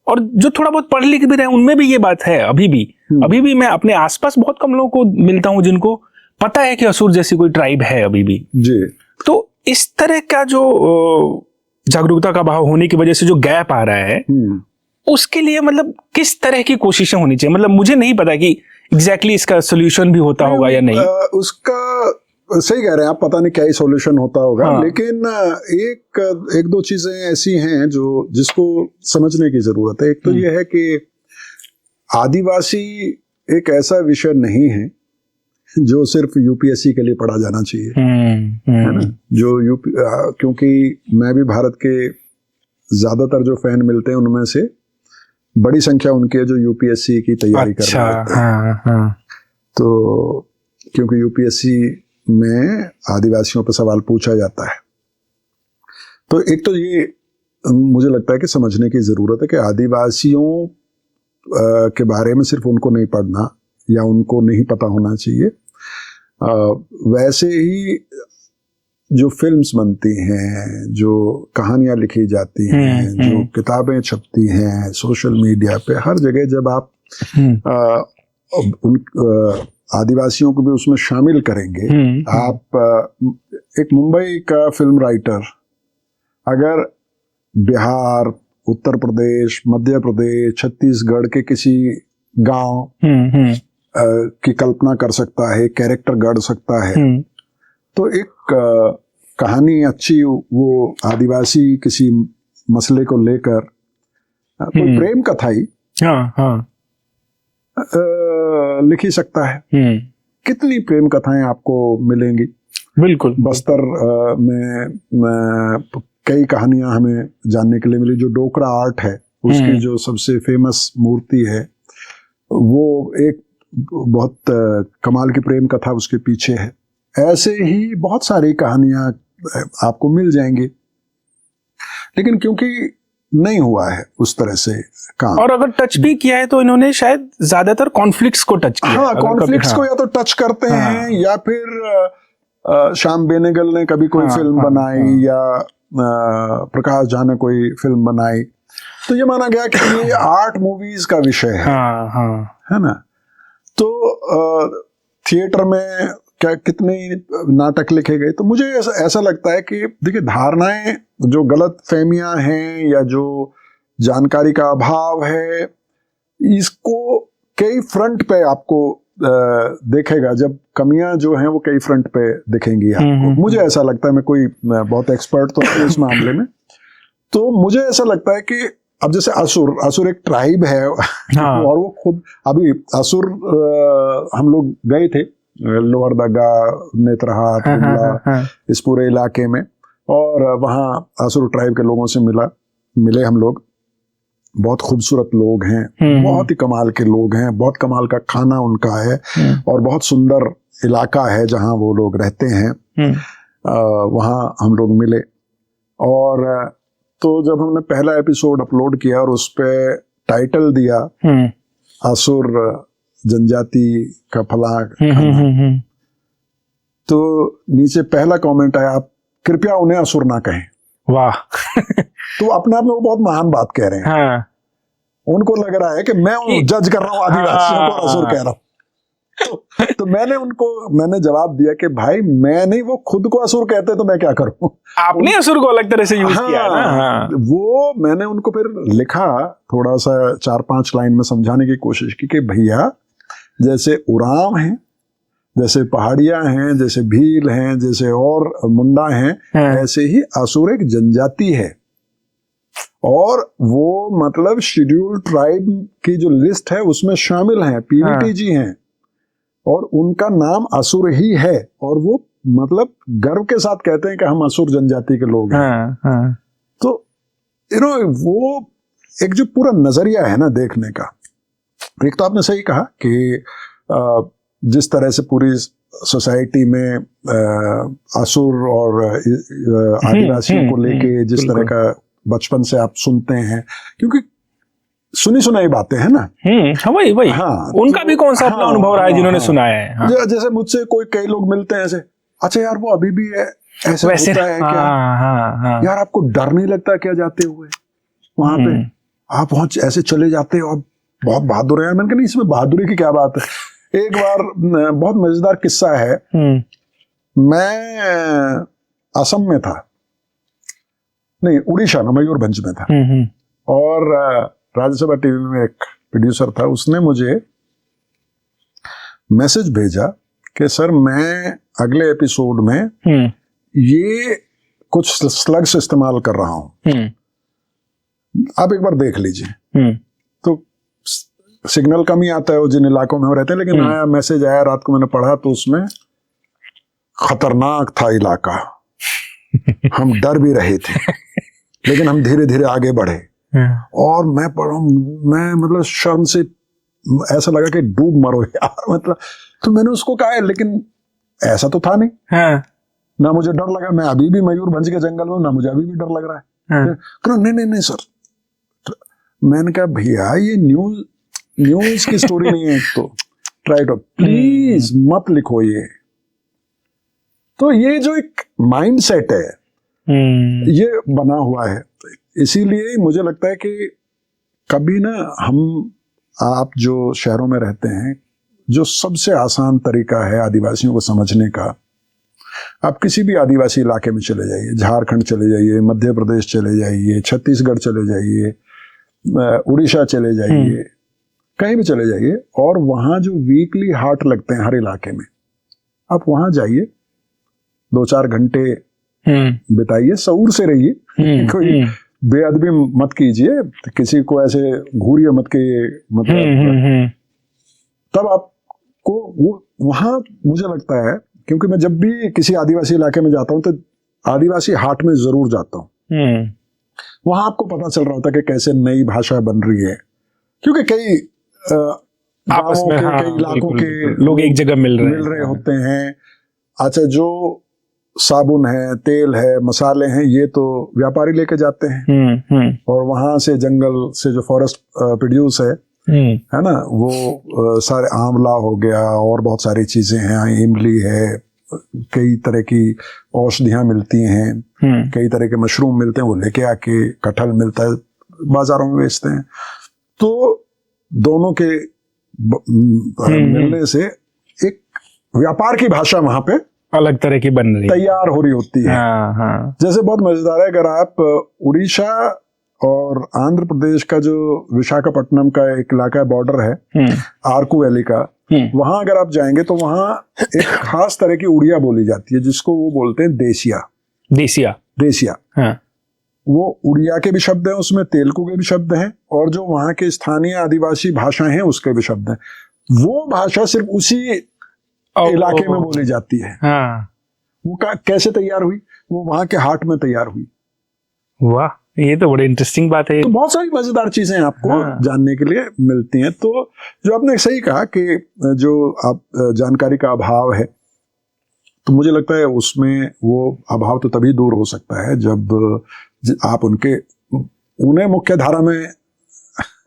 और जो थोड़ा बहुत पढ़ लिख भी रहे हैं उनमें भी ये बात है अभी भी मैं अपने आसपास बहुत कम लोगों को मिलता हूँ जिनको पता है कि असुर जैसी कोई ट्राइब है अभी भी जी। तो इस तरह का जो जागरूकता का अभाव होने की वजह से जो गैप आ रहा है, उसके लिए मतलब किस तरह की कोशिशें होनी चाहिए? मतलब मुझे नहीं पता कि एग्जैक्टली इसका सोल्यूशन भी होता होगा या नहीं। उसका सही कह रहे हैं आप, पता नहीं क्या ही सॉल्यूशन होता होगा। हाँ। लेकिन एक दो चीजें ऐसी हैं जो जिसको समझने की जरूरत है। एक तो ये है कि आदिवासी एक ऐसा विषय नहीं है जो सिर्फ यूपीएससी के लिए पढ़ा जाना चाहिए, है ना। जो क्योंकि मैं भी भारत के ज्यादातर जो फैन मिलते हैं उनमें से बड़ी संख्या उनकी है जो यूपीएससी की तैयारी कर रहे हैं। हाँ। तो क्योंकि यूपीएससी में आदिवासियों पर सवाल पूछा जाता है, तो एक तो ये मुझे लगता है कि समझने की जरूरत है कि आदिवासियों के बारे में सिर्फ उनको नहीं पढ़ना या उनको नहीं पता होना चाहिए। वैसे ही जो फिल्म्स बनती हैं, जो कहानियां लिखी जाती हैं, जो किताबें छपती हैं सोशल मीडिया पे, हर जगह जब आप आदिवासियों को भी उसमें शामिल करेंगे। आप एक मुंबई का फिल्म राइटर अगर बिहार, उत्तर प्रदेश, मध्य प्रदेश, छत्तीसगढ़ के किसी गांव की कल्पना कर सकता है, कैरेक्टर गढ़ सकता है, तो एक कहानी अच्छी वो आदिवासी किसी मसले को लेकर कोई प्रेम कथा ही लिखी सकता है। कितनी प्रेम कथाएं आपको मिलेंगी। बिल्कुल। बस्तर में कई कहानियां हमें जानने के लिए मिली। जो डोकरा आर्ट है उसकी जो सबसे फेमस मूर्ति है वो एक बहुत कमाल की प्रेम कथा उसके पीछे है। ऐसे ही बहुत सारी कहानियां आपको मिल जाएंगी, लेकिन क्योंकि नहीं हुआ है उस तरह से काम, और अगर टच भी किया है तो इन्होंने शायद ज्यादातर कॉन्फ्लिक्ट्स को टच किया। हाँ, कॉन्फ्लिक्ट्स को या तो टच करते हैं या फिर श्याम बेनेगल ने कभी कोई फिल्म बनाई या प्रकाश झा ने कोई फिल्म बनाई, तो ये माना गया कि ये आर्ट मूवीज का विषय है ना। तो थिएटर में क्या कितने नाटक लिखे गए। तो मुझे ऐसा लगता है कि देखिए, धारणाएं जो गलत फहमियां हैं या जो जानकारी का अभाव है, इसको कई फ्रंट पे आपको देखेगा। जब कमियां जो हैं वो कई फ्रंट पे दिखेंगी आपको। मुझे ऐसा लगता है, मैं कोई बहुत एक्सपर्ट तो नहीं इस मामले में, तो मुझे ऐसा लगता है कि अब जैसे असुर एक ट्राइब है और वो खुद अभी असुर हम लोग गए थे लोअर दगा, नेत्रहाट, इस पूरे इलाके में, और वहाँ असुर ट्राइब के लोगों से मिले हम लोग। बहुत खूबसूरत लोग हैं, बहुत ही कमाल के लोग हैं, बहुत कमाल का खाना उनका है और बहुत सुंदर इलाका है जहाँ वो लोग रहते हैं। वहाँ हम लोग मिले, और तो जब हमने पहला एपिसोड अपलोड किया और उस पे टाइटल दिया असुर जनजाति का फला, तो नीचे पहला कमेंट आया, आप कृपया उन्हें असुर ना कहें। वाह। तो अपने आप में वो बहुत महान बात कह रहे हैं। उनको लग रहा है कि मैं जज कर रहा हूँ आदिवासियों को, असुर कह रहा हूँ। तो मैंने जवाब दिया कि भाई मैं नहीं, वो खुद को असुर कहते तो मैं क्या करूं। आपने असुर को अलग तरह से यूज किया है ना। वो मैंने उनको फिर लिखा, थोड़ा सा 4-5 लाइन में समझाने की कोशिश की कि भैया, जैसे उरांव हैं, जैसे पहाड़ियां हैं, जैसे भील हैं, जैसे और मुंडा हैं, ऐसे ही असुर एक जनजाति है, और वो मतलब शेड्यूल ट्राइब की जो लिस्ट है उसमें शामिल हैं, पीवीटी जी हैं, और उनका नाम असुर ही है, और वो मतलब गर्व के साथ कहते हैं कि हम असुर जनजाति के लोग हैं। तो वो एक जो पूरा नजरिया है ना देखने का, एक तो आपने सही कहा कि जिस तरह से पूरी सोसाइटी में असुर और आदिवासियों को लेके जिस तरह का बचपन से आप सुनते हैं, क्योंकि सुनी सुनाई बातें हैं ना। वही हाँ, उनका भी कौन सा अपना अनुभव रहा है जिन्होंने सुनाया है। हाँ। जैसे मुझसे कई लोग मिलते हैं ऐसे, अच्छा यार वो अभी भी है ऐसे वैसे होता है क्या? हाँ। यार आपको डर नहीं लगता क्या जाते हुए वहां पे? आप वहां ऐसे चले जाते हो, आप बहुत बहादुर है। मैंने कहा नहीं, इसमें बहादुरी की क्या बात है। एक बार बहुत मजेदार किस्सा है। मैं असम में था, नहीं उड़ीसा में, मयूरभंज में था, और राज्यसभा टीवी में एक प्रोड्यूसर था, उसने मुझे मैसेज भेजा कि सर मैं अगले एपिसोड में ये कुछ स्लग्स इस्तेमाल कर रहा हूं, आप एक बार देख लीजिए। तो सिग्नल कम ही आता है जिन इलाकों में हो रहते हैं, लेकिन आया मैसेज आया, रात को मैंने पढ़ा तो उसमें खतरनाक था इलाका। हम डर भी रहे थे लेकिन हम धीरे धीरे आगे बढ़े, और मैं मतलब शर्म से ऐसा लगा कि डूब मरो यार, मतलब। तो मैंने उसको कहा लेकिन ऐसा तो था नहीं, ना मुझे डर लगा, मैं अभी भी मयूरभंज के जंगल में, ना मुझे अभी भी डर लग रहा है। कहना नहीं सर। मैंने कहा भैया ये न्यूज की स्टोरी नहीं है, तो ट्राई टू प्लीज मत लिखो ये। तो ये जो एक माइंड सेट है ये बना हुआ है, इसीलिए मुझे लगता है कि कभी ना आप जो शहरों में रहते हैं, जो सबसे आसान तरीका है आदिवासियों को समझने का, आप किसी भी आदिवासी इलाके में चले जाइए, झारखंड चले जाइए, मध्य प्रदेश चले जाइए, छत्तीसगढ़ चले जाइए, उड़ीसा चले जाइए, कहीं भी चले जाइए, और वहाँ जो वीकली हाट लगते हैं हर इलाके में, आप वहाँ जाइए, 2-4 घंटे बिताइए, शऊर से रहिए, कोई बेअदबी मत कीजिए, किसी को ऐसे घूरिए मत के, मतलब तब आपको वो वहाँ, मुझे लगता है, क्योंकि मैं जब भी किसी आदिवासी इलाके में जाता हूँ तो आदिवासी हाट में जरूर जाता हूँ। वहां आपको पता चल रहा होता है कि कैसे नई भाषा बन रही है, क्योंकि कई आपस में कई इलाकों के लोग एक जगह मिल रहे होते हैं। अच्छा, जो साबुन है, तेल है, मसाले हैं, ये तो व्यापारी लेके जाते हैं, और वहां से जंगल से जो फॉरेस्ट प्रोड्यूस है ना, वो सारे आंवला हो गया और बहुत सारी चीजें हैं, इमली है, कई तरह की औषधियां मिलती हैं, कई तरह के मशरूम मिलते हैं, वो लेके आके, कटहल मिलता है, बाजारों में बेचते हैं। तो दोनों के मिलने से एक व्यापार की भाषा वहां पे अलग तरह की बन रही, तैयार हो रही होती है। जैसे बहुत मजेदार है, अगर आप उड़ीसा और आंध्र प्रदेश का जो विशाखापट्टनम का एक इलाका है, बॉर्डर है आरकू वैली का, वहां अगर आप जाएंगे तो वहां एक खास तरह की उड़िया बोली जाती है, जिसको वो बोलते हैं देसिया। वो उड़िया के भी शब्द हैं, उसमें तेलुगु के भी शब्द हैं, और जो वहां के स्थानीय आदिवासी भाषाएं हैं उसके भी शब्द हैं। वो भाषा सिर्फ उसी इलाके में बोली जाती है। वो कैसे तैयार हुई? वो वहां के हाट में तैयार हुई। वाह, ये तो बड़ी इंटरेस्टिंग बात है। तो बहुत सारी मजेदार चीजें आपको जानने के लिए मिलती हैं। तो जो आपने सही कहा कि जो आप जानकारी का अभाव है, तो मुझे लगता है उसमें वो अभाव तो तभी दूर हो सकता है जब आप उन्हें मुख्य धारा में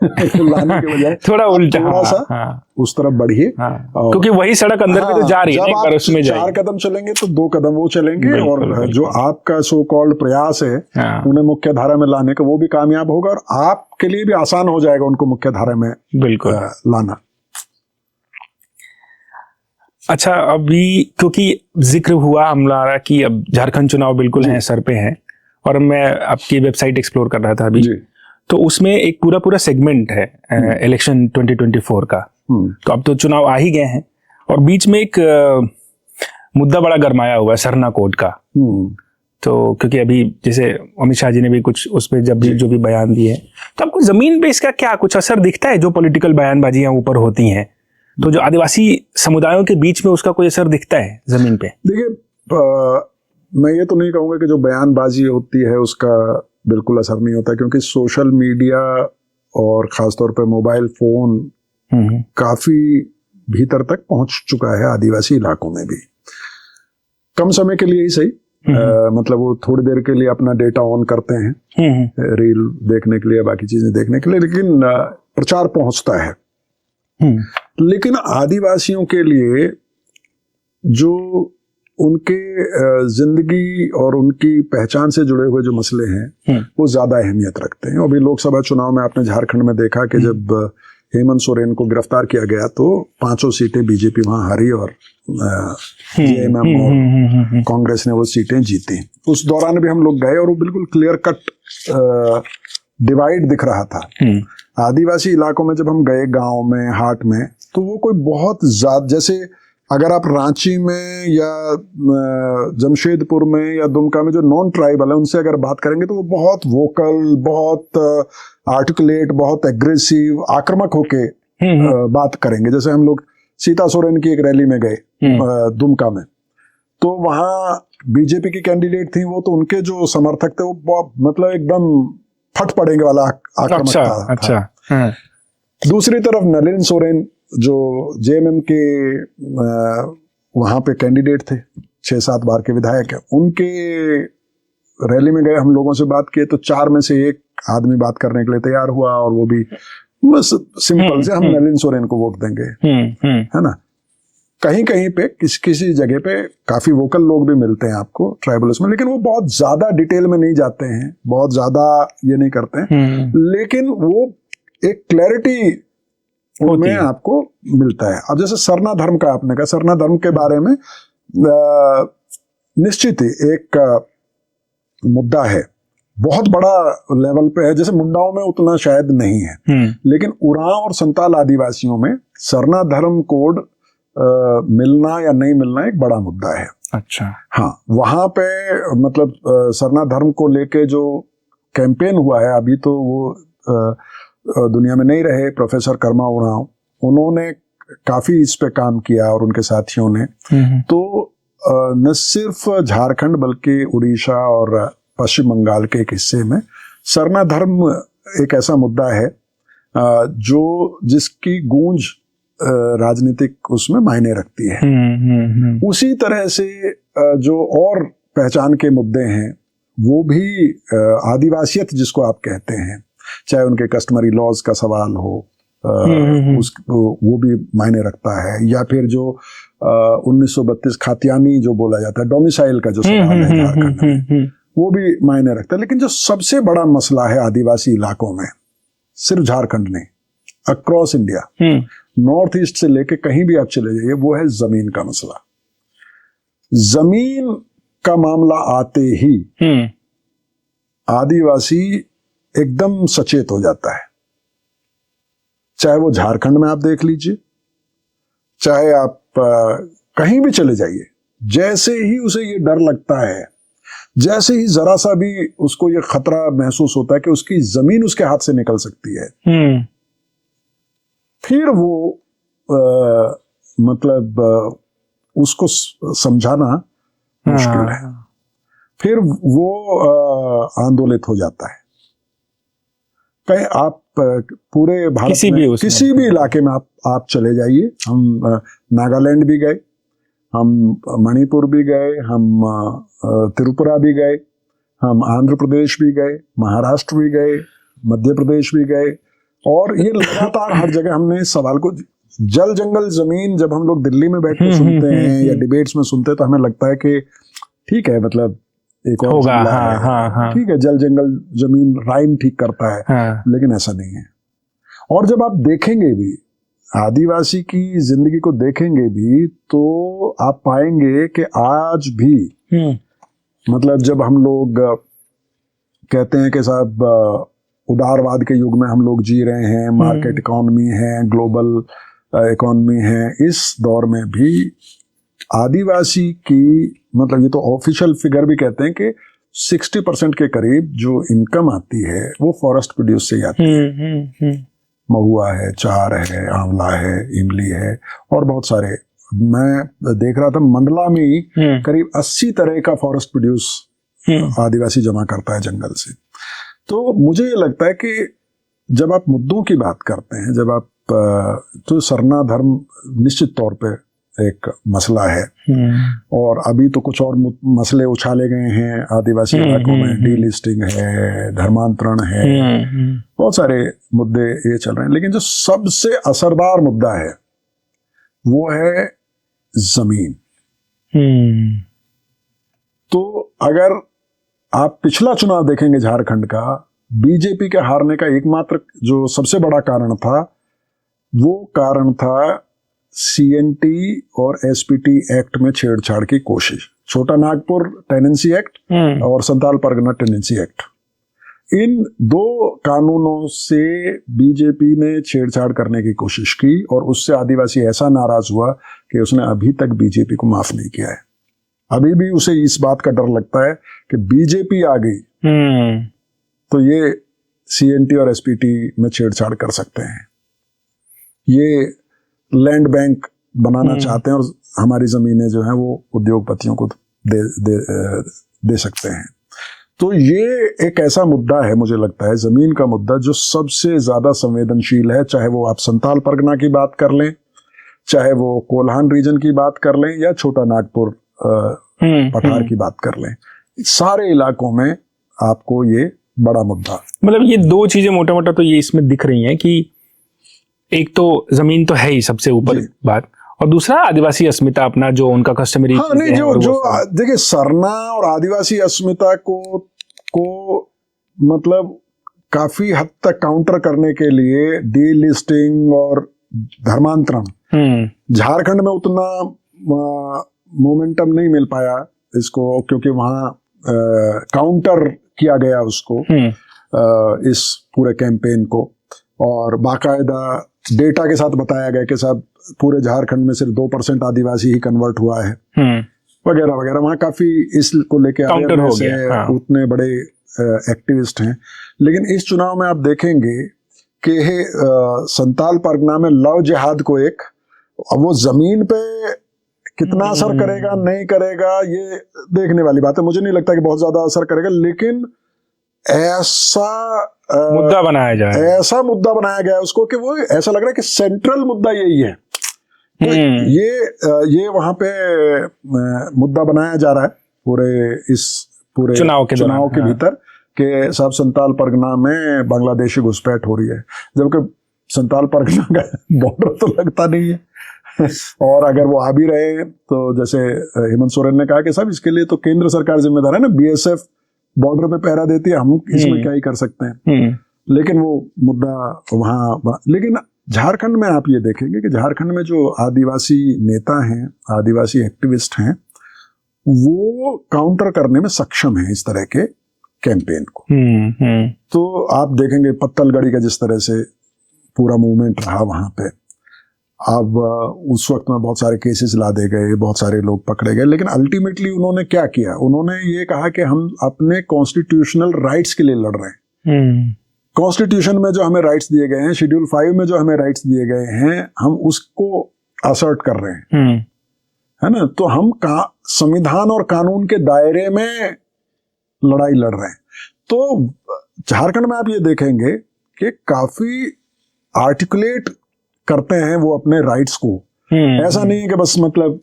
लाने के बजाय थोड़ा उल्टा, थोड़ा सा उस तरफ बढ़िए, क्योंकि वही सड़क अंदर में तो जा रही है, जब आप उसमें 4 कदम चलेंगे तो 2 कदम वो चलेंगे, और जो आपका सो कॉल्ड प्रयास है उन्हें मुख्य धारा में लाने का, वो भी कामयाब होगा, और आपके लिए भी आसान हो जाएगा उनको मुख्य धारा में बिल्कुल लाना। अच्छा, अभी क्योंकि जिक्र हुआ हमारा कि अब झारखंड चुनाव बिल्कुल हैं, सर पे हैं, और मैं आपकी वेबसाइट एक्सप्लोर कर रहा था अभी, तो उसमें एक पूरा सेगमेंट है इलेक्शन 2024 का। तो अब तो चुनाव आ ही गए हैं, और बीच में एक मुद्दा बड़ा गरमाया हुआ है सरना कोड का। तो क्योंकि अभी जैसे अमित शाह जी ने भी कुछ उस पर जो भी बयान दिए, तो आपको जमीन पे इसका क्या कुछ असर दिखता है? जो पॉलिटिकल बयानबाजियां ऊपर होती हैं, तो जो आदिवासी समुदायों के बीच में उसका कोई असर दिखता है जमीन पे? देखिए, मैं ये तो नहीं कहूंगा कि जो बयानबाजी होती है उसका बिल्कुल असर नहीं होता, क्योंकि सोशल मीडिया और खासतौर पे मोबाइल फोन काफी भीतर तक पहुंच चुका है आदिवासी इलाकों में भी। कम समय के लिए ही सही, मतलब वो थोड़ी देर के लिए अपना डेटा ऑन करते हैं रील देखने के लिए, बाकी चीजें देखने के लिए, लेकिन प्रचार पहुंचता है। लेकिन आदिवासियों के लिए जो उनके जिंदगी और उनकी पहचान से जुड़े हुए जो मसले हैं वो ज्यादा अहमियत रखते हैं। अभी लोकसभा चुनाव में आपने झारखंड में देखा कि जब हेमंत सोरेन को गिरफ्तार किया गया तो 5 सीटें बीजेपी वहां हारी और जेएमएम और कांग्रेस ने वो सीटें जीती। उस दौरान भी हम लोग गए और वो बिल्कुल क्लियर कट डिवाइड दिख रहा था। आदिवासी इलाकों में जब हम गए, गांव में, हाट में, तो वो कोई बहुत ज्यादा, जैसे अगर आप रांची में या जमशेदपुर में या दुमका में जो नॉन ट्राइबल है उनसे अगर बात करेंगे तो वो बहुत वोकल, बहुत आर्टिकुलेट, बहुत एग्रेसिव, आक्रामक होके बात करेंगे। जैसे हम लोग सीता सोरेन की एक रैली में गए दुमका में, तो वहां बीजेपी की कैंडिडेट थी, वो तो उनके जो समर्थक थे वो मतलब एकदम फट पड़ेंगे वाला आक्रामक था। अच्छा। दूसरी तरफ नलिन सोरेन जो जेएमएम के वहां पे कैंडिडेट थे, 6-7 बार के विधायक है, उनके रैली में गए, हम लोगों से बात किए तो 4 में से 1 आदमी बात करने के लिए तैयार हुआ और वो भी बस सिंपल से हम नलिन सोरेन को वोट देंगे, है ना। कहीं कहीं पे किसी जगह पे काफी वोकल लोग भी मिलते हैं आपको ट्राइबल्स में, लेकिन वो बहुत ज्यादा डिटेल में नहीं जाते हैं, बहुत ज्यादा ये नहीं करते हैं, लेकिन वो एक क्लैरिटी उनमें आपको मिलता है। अब जैसे सरना धर्म का आपने कहा, सरना धर्म के बारे में निश्चित ही एक मुद्दा है, बहुत बड़ा लेवल पे है। जैसे मुंडाओं में उतना शायद नहीं है, लेकिन उरांव और संताल आदिवासियों में सरना धर्म कोड मिलना या नहीं मिलना एक बड़ा मुद्दा है। अच्छा। हाँ, वहां पे मतलब सरना धर्म को लेके जो कैंपेन हुआ है, अभी तो वो दुनिया में नहीं रहे, प्रोफेसर कर्मा उरांव, उन्होंने काफी इस पे काम किया और उनके साथियों ने। तो न सिर्फ झारखंड बल्कि उड़ीसा और पश्चिम बंगाल के एक हिस्से में सरना धर्म एक ऐसा मुद्दा है जो जिसकी गूंज राजनीतिक उसमें मायने रखती है। उसी तरह से जो और पहचान के मुद्दे हैं वो भी आदिवासियत जिसको आप कहते हैं, चाहे उनके कस्टमरी लॉज का सवाल हो, वो भी मायने रखता है, या फिर जो 1932 खातियानी जो बोला जाता है, डोमिसाइल का जो सवाल है झारखंड में, वो भी मायने रखता है। लेकिन जो सबसे बड़ा मसला है आदिवासी इलाकों में, सिर्फ झारखंड नहीं, अक्रॉस इंडिया, नॉर्थ ईस्ट से लेके कहीं भी आप चले जाइए, वो है जमीन का मसला। जमीन का मामला आते ही आदिवासी एकदम सचेत हो जाता है। चाहे वो झारखंड में आप देख लीजिए, चाहे आप कहीं भी चले जाइए, जैसे ही उसे ये डर लगता है, जैसे ही जरा सा भी उसको ये खतरा महसूस होता है कि उसकी जमीन उसके हाथ से निकल सकती है, फिर वो मतलब उसको समझाना मुश्किल है। फिर वो आंदोलित हो जाता है। कहीं आप पूरे भारत में किसी भी इलाके में आप चले जाइए, हम नागालैंड भी गए, हम मणिपुर भी गए, हम त्रिपुरा भी गए, हम आंध्र प्रदेश भी गए, महाराष्ट्र भी गए, मध्य प्रदेश भी गए, और ये लगातार हर जगह हमने इस सवाल को, जल जंगल जमीन, जब हम लोग दिल्ली में बैठ के सुनते हैं या डिबेट्स में सुनते हैं तो हमें लगता है कि ठीक है, मतलब एक और होगा, हाँ, ठीक है, जल जंगल जमीन राइम ठीक करता है, लेकिन ऐसा नहीं है। और जब आप देखेंगे भी, आदिवासी की जिंदगी को देखेंगे भी, तो आप पाएंगे कि आज भी मतलब जब हम लोग कहते हैं कि साहब उदारवाद के युग में हम लोग जी रहे हैं, मार्केट इकोनॉमी है, ग्लोबल इकोनॉमी है, इस दौर में भी आदिवासी की, मतलब ये तो ऑफिशियल फिगर भी कहते हैं कि 60% के करीब जो इनकम आती है वो फॉरेस्ट प्रोड्यूस से ही आती है। महुआ है, चार है, आंवला है, इमली है, और बहुत सारे। मैं देख रहा था मंडला में ही करीब 80 तरह का फॉरेस्ट प्रोड्यूस आदिवासी जमा करता है जंगल से। तो मुझे ये लगता है कि जब आप मुद्दों की बात करते हैं, जब आप तो सरना धर्म निश्चित तौर पे एक मसला है, और अभी तो कुछ और मसले उछाले गए हैं आदिवासी इलाकों में, डीलिस्टिंग है, धर्मांतरण है, बहुत सारे मुद्दे ये चल रहे हैं। लेकिन जो सबसे असरदार मुद्दा है वो है जमीन। तो अगर आप पिछला चुनाव देखेंगे झारखंड का, बीजेपी के हारने का एकमात्र जो सबसे बड़ा कारण था, वो कारण था सीएनटी और एसपीटी एक्ट में छेड़छाड़ की कोशिश। छोटा नागपुर टेनेंसी एक्ट और संताल परगना टेनेंसी एक्ट, इन दो कानूनों से बीजेपी ने छेड़छाड़ करने की कोशिश की, और उससे आदिवासी ऐसा नाराज हुआ कि उसने अभी तक बीजेपी को माफ नहीं किया है। अभी भी उसे इस बात का डर लगता है कि बीजेपी आ गई तो ये सीएनटी और एसपीटी में छेड़छाड़ कर सकते हैं, ये लैंड बैंक बनाना चाहते हैं और हमारी जमीनें जो हैं वो उद्योगपतियों को दे सकते हैं। तो ये एक ऐसा मुद्दा है, मुझे लगता है जमीन का मुद्दा, जो सबसे ज्यादा संवेदनशील है। चाहे वो आप संताल परगना की बात कर लें, चाहे वो कोल्हान रीजन की बात कर लें, या छोटा नागपुर पठार की बात कर लें, सारे इलाकों में आपको ये बड़ा मुद्दा, मतलब ये दो चीजें मोटा मोटा तो ये इसमें दिख रही हैं कि एक तो जमीन तो है ही सबसे ऊपर बात, और दूसरा आदिवासी अस्मिता अपना जो उनका कस्टमरी। हाँ, नहीं, जो देखिए सरना और आदिवासी अस्मिता को मतलब काफी हद तक काउंटर करने के लिए डीलिस्टिंग और धर्मांतरण, झारखंड में उतना मोमेंटम नहीं मिल पाया इसको, क्योंकि वहां काउंटर किया गया उसको, इस पूरे कैंपेन को, और बाकायदा डेटा के साथ बताया गया कि साहब पूरे झारखंड में सिर्फ 2% आदिवासी ही कन्वर्ट हुआ है, वगैरह वगैरह। वहाँ काफी इसको लेके अवेयरनेस है, हाँ। उतने बड़े एक्टिविस्ट हैं। लेकिन इस चुनाव में आप देखेंगे कि संताल परगना में लव जिहाद को एक, अब वो जमीन पे कितना असर करेगा नहीं करेगा ये देखने वाली बात है। मुझे नहीं लगता कि बहुत ज्यादा असर करेगा, लेकिन ऐसा मुद्दा बनाया जाए, ऐसा मुद्दा बनाया गया उसको कि वो ऐसा लग रहा है कि सेंट्रल मुद्दा यही है। तो ये वहां पे मुद्दा बनाया जा रहा है पूरे चुनाव के भीतर, कि साहब संताल परगना में बांग्लादेशी घुसपैठ हो रही है, जबकि संताल परगना का बॉर्डर तो लगता नहीं है। और अगर वो आ भी रहे तो जैसे हेमंत सोरेन ने कहा कि साहब इसके लिए तो केंद्र सरकार जिम्मेदार है ना, बीएसएफ बॉर्डर पे पहरा देती है, हम इसमें क्या ही कर सकते हैं। लेकिन वो मुद्दा वहां, लेकिन झारखंड में आप ये देखेंगे कि झारखंड में जो आदिवासी नेता हैं, आदिवासी एक्टिविस्ट हैं, वो काउंटर करने में सक्षम हैं इस तरह के कैंपेन को। तो आप देखेंगे पत्तलगड़ी का जिस तरह से पूरा मूवमेंट रहा वहां पे, अब उस वक्त में बहुत सारे केसेस ला दे गए, बहुत सारे लोग पकड़े गए, लेकिन अल्टीमेटली उन्होंने क्या किया, उन्होंने ये कहा कि हम अपने कॉन्स्टिट्यूशनल राइट्स के लिए लड़ रहे हैं। कॉन्स्टिट्यूशन में जो हमें राइट्स दिए गए हैं, शेड्यूल 5 में जो हमें राइट्स दिए गए हैं, हम उसको असर्ट कर रहे हैं, है ना। तो हम संविधान और कानून के दायरे में लड़ाई लड़ रहे हैं। तो झारखंड में आप ये देखेंगे कि काफी आर्टिकुलेट करते हैं वो अपने राइट्स को। ऐसा नहीं है कि बस मतलब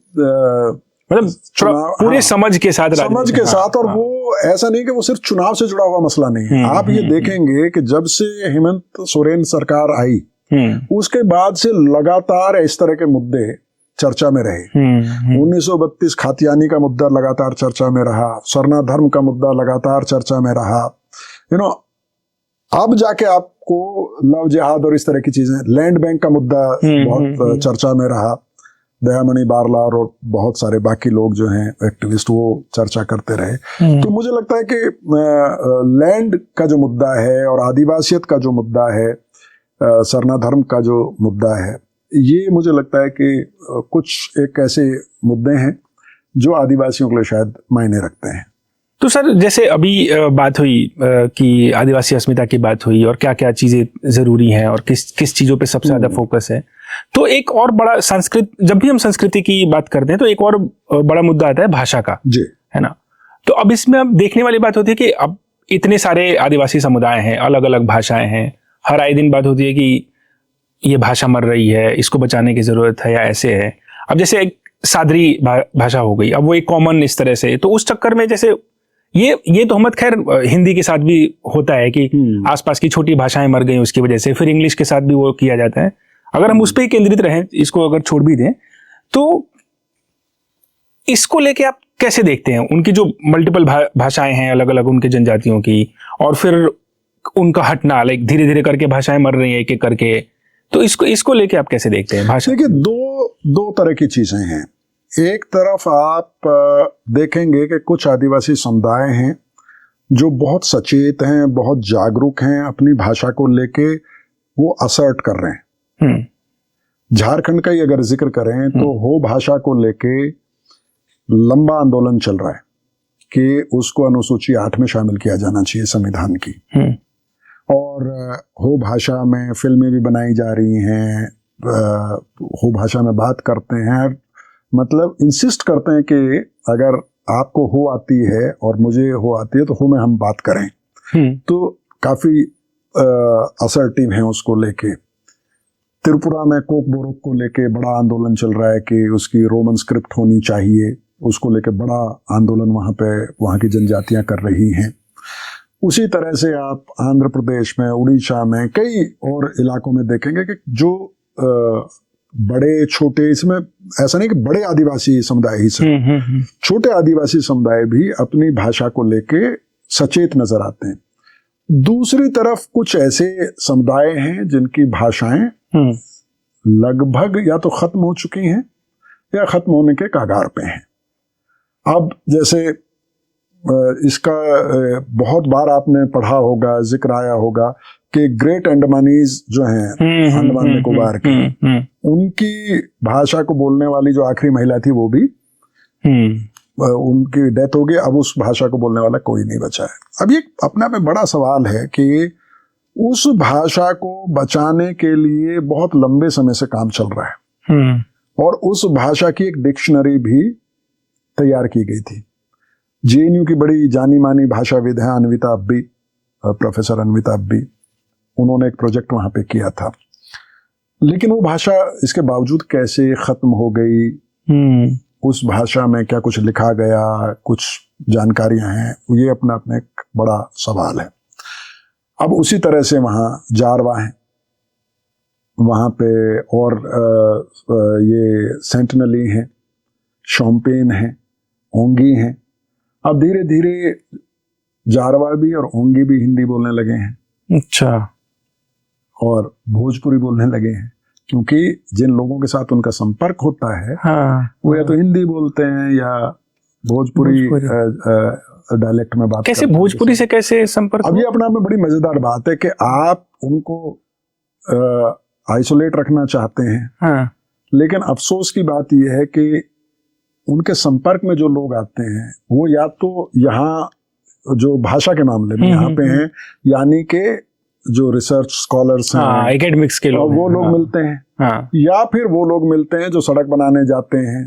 पूरे समझ के साथ और वो ऐसा नहीं कि वो सिर्फ चुनाव से जुड़ा हुआ मसला नहीं है। आप ये देखेंगे कि जब से हेमंत सोरेन सरकार आई, उसके बाद से लगातार इस तरह के मुद्दे चर्चा में रहे। 1932 खातियानी का मुद्दा लगातार चर्चा में रहा, सरना धर्म का मुद्दा लगातार चर्चा में रहा, अब जाके आपको लव जिहाद और इस तरह की चीजें, लैंड बैंक का मुद्दा बहुत चर्चा में रहा, दयामणि बारला और बहुत सारे बाकी लोग जो हैं एक्टिविस्ट, वो चर्चा करते रहे। तो मुझे लगता है कि लैंड का जो मुद्दा है और आदिवासियत का जो मुद्दा है, सरना धर्म का जो मुद्दा है, ये मुझे लगता है कि कुछ एक ऐसे मुद्दे हैं जो आदिवासियों के लिए शायद मायने रखते हैं। तो सर, जैसे अभी बात हुई कि आदिवासी अस्मिता की बात हुई और क्या क्या चीजें जरूरी हैं और किस चीजों पे सबसे ज्यादा फोकस है, तो एक और बड़ा जब भी हम संस्कृति की बात करते हैं तो एक और बड़ा मुद्दा आता है भाषा का, जी, है ना। तो अब इसमें अब देखने वाली बात होती है कि अब इतने सारे आदिवासी समुदाय हैं, अलग अलग भाषाएं हैं, हर आए दिन बात होती है कि ये भाषा मर रही है, इसको बचाने की जरूरत है या ऐसे है। अब जैसे एक सादरी भाषा हो गई, अब वो एक कॉमन इस तरह से, तो उस चक्कर में जैसे ये तोहमत खैर हिंदी के साथ भी होता है कि आसपास की छोटी भाषाएं मर गई उसकी वजह से, फिर इंग्लिश के साथ भी वो किया जाता है। अगर हम उस पर ही केंद्रित रहें, इसको अगर छोड़ भी दें, तो इसको लेके आप कैसे देखते हैं? उनकी जो मल्टीपल भाषाएं हैं अलग अलग उनके जनजातियों की, और फिर उनका हटना, लाइक धीरे धीरे करके भाषाएं मर रही हैं एक एक करके, तो इसको लेके आप कैसे देखते हैं भाषा? देखिए, दो तरह की चीजें हैं। एक तरफ आप देखेंगे कि कुछ आदिवासी समुदाय हैं जो बहुत सचेत हैं, बहुत जागरूक हैं, अपनी भाषा को लेके वो असर्ट कर रहे हैं। झारखंड का ही अगर जिक्र करें तो हो भाषा को लेके लंबा आंदोलन चल रहा है कि उसको अनुसूची 8 में शामिल किया जाना चाहिए संविधान की। और हो भाषा में फिल्में भी बनाई जा रही हैं, हो भाषा में बात करते हैं, मतलब इंसिस्ट करते हैं कि अगर आपको हो आती है और मुझे हो आती है तो हो में हम बात करें। तो काफी असर्टिव हैं उसको लेके। त्रिपुरा में कोक बोरोक को लेके बड़ा आंदोलन चल रहा है कि उसकी रोमन स्क्रिप्ट होनी चाहिए, उसको लेके बड़ा आंदोलन वहाँ की जनजातियां कर रही हैं। उसी तरह से आप आंध्र प्रदेश में, उड़ीसा में, कई और इलाकों में देखेंगे कि जो बड़े छोटे, इसमें ऐसा नहीं कि बड़े आदिवासी समुदाय ही सब, छोटे आदिवासी समुदाय भी अपनी भाषा को लेके सचेत नजर आते हैं। दूसरी तरफ कुछ ऐसे समुदाय हैं जिनकी भाषाएं लगभग या तो खत्म हो चुकी हैं या खत्म होने के कगार पे हैं। अब जैसे इसका बहुत बार आपने पढ़ा होगा, जिक्र आया होगा कि ग्रेट अंडमानीज जो हैं, अंडमान निकोबार की, उनकी भाषा को बोलने वाली जो आखिरी महिला थी वो भी उनकी डेथ हो गई। अब उस भाषा को बोलने वाला कोई नहीं बचा है। अब ये अपने में बड़ा सवाल है कि उस भाषा को बचाने के लिए बहुत लंबे समय से काम चल रहा है और उस भाषा की एक डिक्शनरी भी तैयार की गई थी। जेएनयू की बड़ी जानी मानी भाषाविद है अन्विता अब्बी, प्रोफेसर अन्विता अब्बी, उन्होंने एक प्रोजेक्ट वहां पे किया था। लेकिन वो भाषा इसके बावजूद कैसे खत्म हो गई, उस भाषा में क्या कुछ लिखा गया, कुछ जानकारियां हैं, ये अपना अपना एक बड़ा सवाल है। अब उसी तरह से वहाँ जारवा है, वहाँ पे और ये सेंटिनली हैं, शोम्पेन हैं, ओंगी हैं। अब धीरे धीरे जारवा भी और ओंगी भी हिंदी बोलने लगे हैं। अच्छा। और भोजपुरी बोलने लगे हैं, क्योंकि जिन लोगों के साथ उनका संपर्क होता है वो या तो हिंदी बोलते हैं या भोजपुरी डायलेक्ट में बात कैसे भोजपुरी से कैसे संपर्क? अब ये अपना में बड़ी मजेदार बात है कि आप उनको आइसोलेट रखना चाहते हैं, लेकिन अफसोस की बात यह है कि उनके संपर्क में जो लोग आते हैं वो या तो यहाँ जो भाषा के मामले में यहाँ पे हैं, यानी कि जो रिसर्च स्कॉलर्स हैं, एकेडमिक्स के लोग, वो लोग मिलते हैं, या फिर वो लोग मिलते हैं जो सड़क बनाने जाते हैं,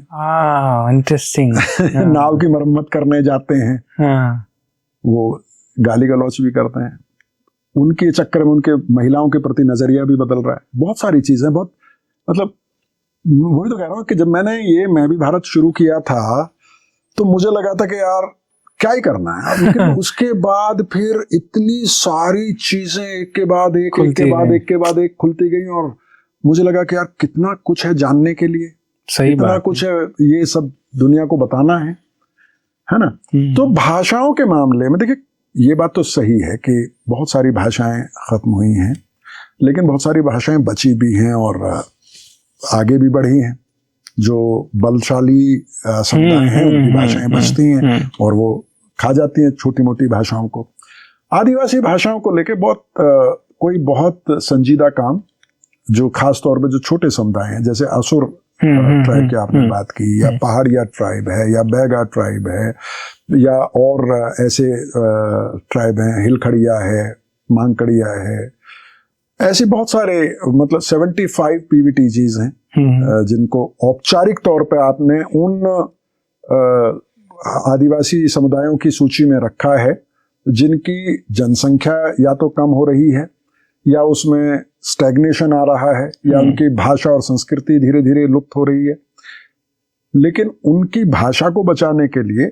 इंटरेस्टिंग नाव की मरम्मत करने जाते हैं, वो गाली गलौच भी करते हैं। उनके चक्कर में उनके महिलाओं के प्रति नजरिया भी बदल रहा है। बहुत सारी चीजें, बहुत मतलब वही तो कह रहा हूँ कि जब मैं भी भारत शुरू किया था तो मुझे लगा था कि यार क्या ही करना है, लेकिन उसके बाद फिर इतनी सारी चीजें एक के बाद एक खुलती गई और मुझे लगा कि यार कितना कुछ है जानने के लिए, कितना कुछ है, ये सब दुनिया को बताना है ना। तो भाषाओं के मामले में देखिए, ये बात तो सही है कि बहुत सारी भाषाएं खत्म हुई हैं, लेकिन बहुत सारी भाषाएं बची भी हैं और आगे भी बढ़ी हैं। जो बलशाली समुदाय हैं उनकी भाषाएं बचती हैं और वो खा जाती हैं छोटी मोटी भाषाओं को। आदिवासी भाषाओं को लेके कोई बहुत संजीदा काम, जो खास तौर पे जो छोटे समुदाय हैं, जैसे असुर ट्राइब की आपने बात की, या पहाड़िया ट्राइब है, या बैगा ट्राइब है, या और ऐसे ट्राइब हैं, हिलखड़िया है, मांगकड़िया है, ऐसे बहुत सारे, मतलब 75 पीवीटीजीज हैं जिनको औपचारिक तौर पे आपने उन आदिवासी समुदायों की सूची में रखा है जिनकी जनसंख्या या तो कम हो रही है या उसमें स्टैग्नेशन आ रहा है, या उनकी भाषा और संस्कृति धीरे धीरे लुप्त हो रही है। लेकिन उनकी भाषा को बचाने के लिए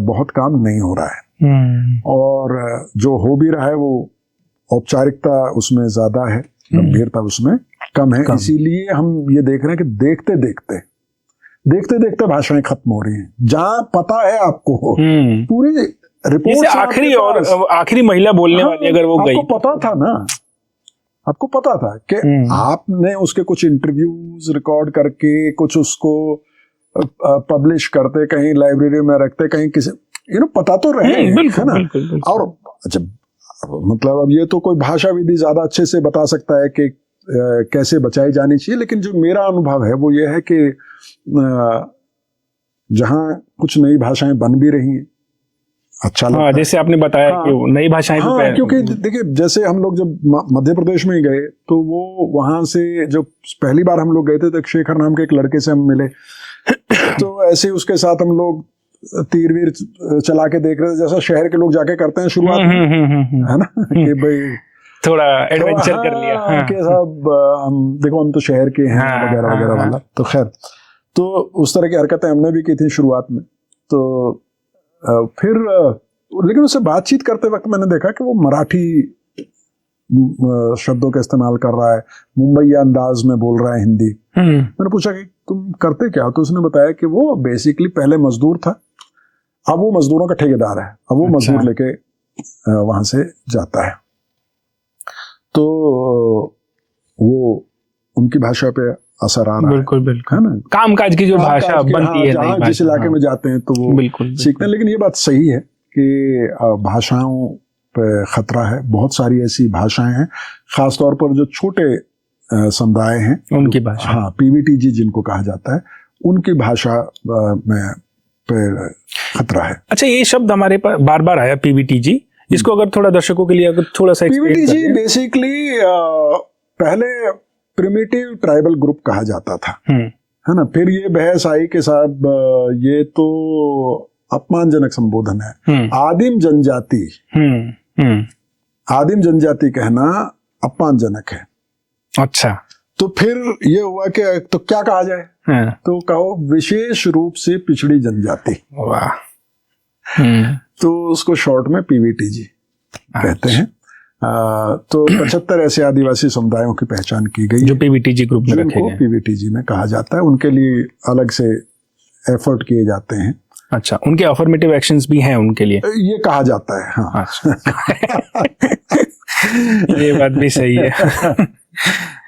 बहुत काम नहीं हो रहा है, और जो हो भी रहा है वो औपचारिकता उसमें ज्यादा है, गंभीरता उसमें कम है। इसीलिए हम ये देख रहे हैं कि देखते देखते भाषाएं खत्म हो रही हैं। जहां पता है आपको पूरी रिपोर्ट, आखिरी महिला बोलने वाली अगर वो गई, आपको पता था ना, आपको पता था कि आपने उसके कुछ इंटरव्यूज रिकॉर्ड करके कुछ उसको पब्लिश करते, कहीं लाइब्रेरी में रखते, कहीं किसी पता तो रहे, है ना। और जब मतलब अब ये तो कोई भाषा विधि ज्यादा अच्छे से बता सकता है कि कैसे बचाई जानी चाहिए, लेकिन जो मेरा अनुभव है वो ये है कि जहां कुछ नई भाषाएं बन भी रही हैं, अच्छा लगता है। जैसे आपने बताया कि नई भाषाएं क्योंकि देखिए जैसे हम लोग जब मध्य प्रदेश में गए तो वो वहां से जो पहली बार हम लोग गए थे तो एक शेखर नाम के एक लड़के से हम मिले, तो ऐसे उसके साथ हम लोग तीर वीर चला के देख रहे थे, जैसा शहर के लोग जाके करते हैं शुरुआत में, है ना, कि भाई थोड़ा एडवेंचर कर लिया कि साहब हम तो शहर के हैं वगैरह वगैरह वाला। तो खैर, तो उस तरह की हरकतें हमने भी की थी शुरुआत में। तो फिर लेकिन उससे बातचीत करते वक्त मैंने देखा कि वो मराठी शब्दों का इस्तेमाल कर रहा है, मुंबई अंदाज में बोल रहा है हिंदी। मैंने पूछा कि तुम करते क्या, तो उसने बताया कि वो बेसिकली पहले मजदूर था, अब वो मजदूरों का ठेकेदार है, अब वो मजदूर लेके वहां से जाता है। तो वो उनकी भाषा पे असर आ रहा है, बिल्कुल है ना, कामकाज की जो भाषा बनती है, जहाँ जिस इलाके में जाते हैं तो वो बिल्कुल सीखते हैं। लेकिन ये बात सही है कि भाषाओं पे खतरा है। बहुत सारी ऐसी भाषाएं हैं, खासतौर पर जो छोटे समुदाय हैं उनकी भाषा, पीवीटीजी जिनको कहा जाता है, उनकी भाषा में पे खतरा है। अच्छा, ये शब्द हमारे पास बार बार आया पीवीटीजी, इसको अगर थोड़ा दर्शकों के लिए अगर थोड़ा सा पीवीटीजी बेसिकली पहले प्रिमिटिव ट्राइबल ग्रुप कहा जाता था, है ना। फिर ये बहस आई कि साहब ये तो अपमानजनक संबोधन है, आदिम जनजाति, आदिम जनजाति कहना अपमानजनक है। अच्छा, तो फिर ये हुआ कि तो क्या कहा जाए, तो कहो विशेष रूप से पिछड़ी जनजाति। वाह। तो उसको शॉर्ट में पीवीटीजी कहते हैं। तो 75 ऐसे आदिवासी समुदायों की पहचान की गई जो पीवीटीजी ग्रुप में रखे गए, पीवीटीजी में कहा जाता है। उनके लिए अलग से एफर्ट किए जाते हैं। अच्छा, उनके अफर्मेटिव एक्शंस भी हैं उनके लिए, ये कहा जाता है। हाँ। ये बात भी सही है।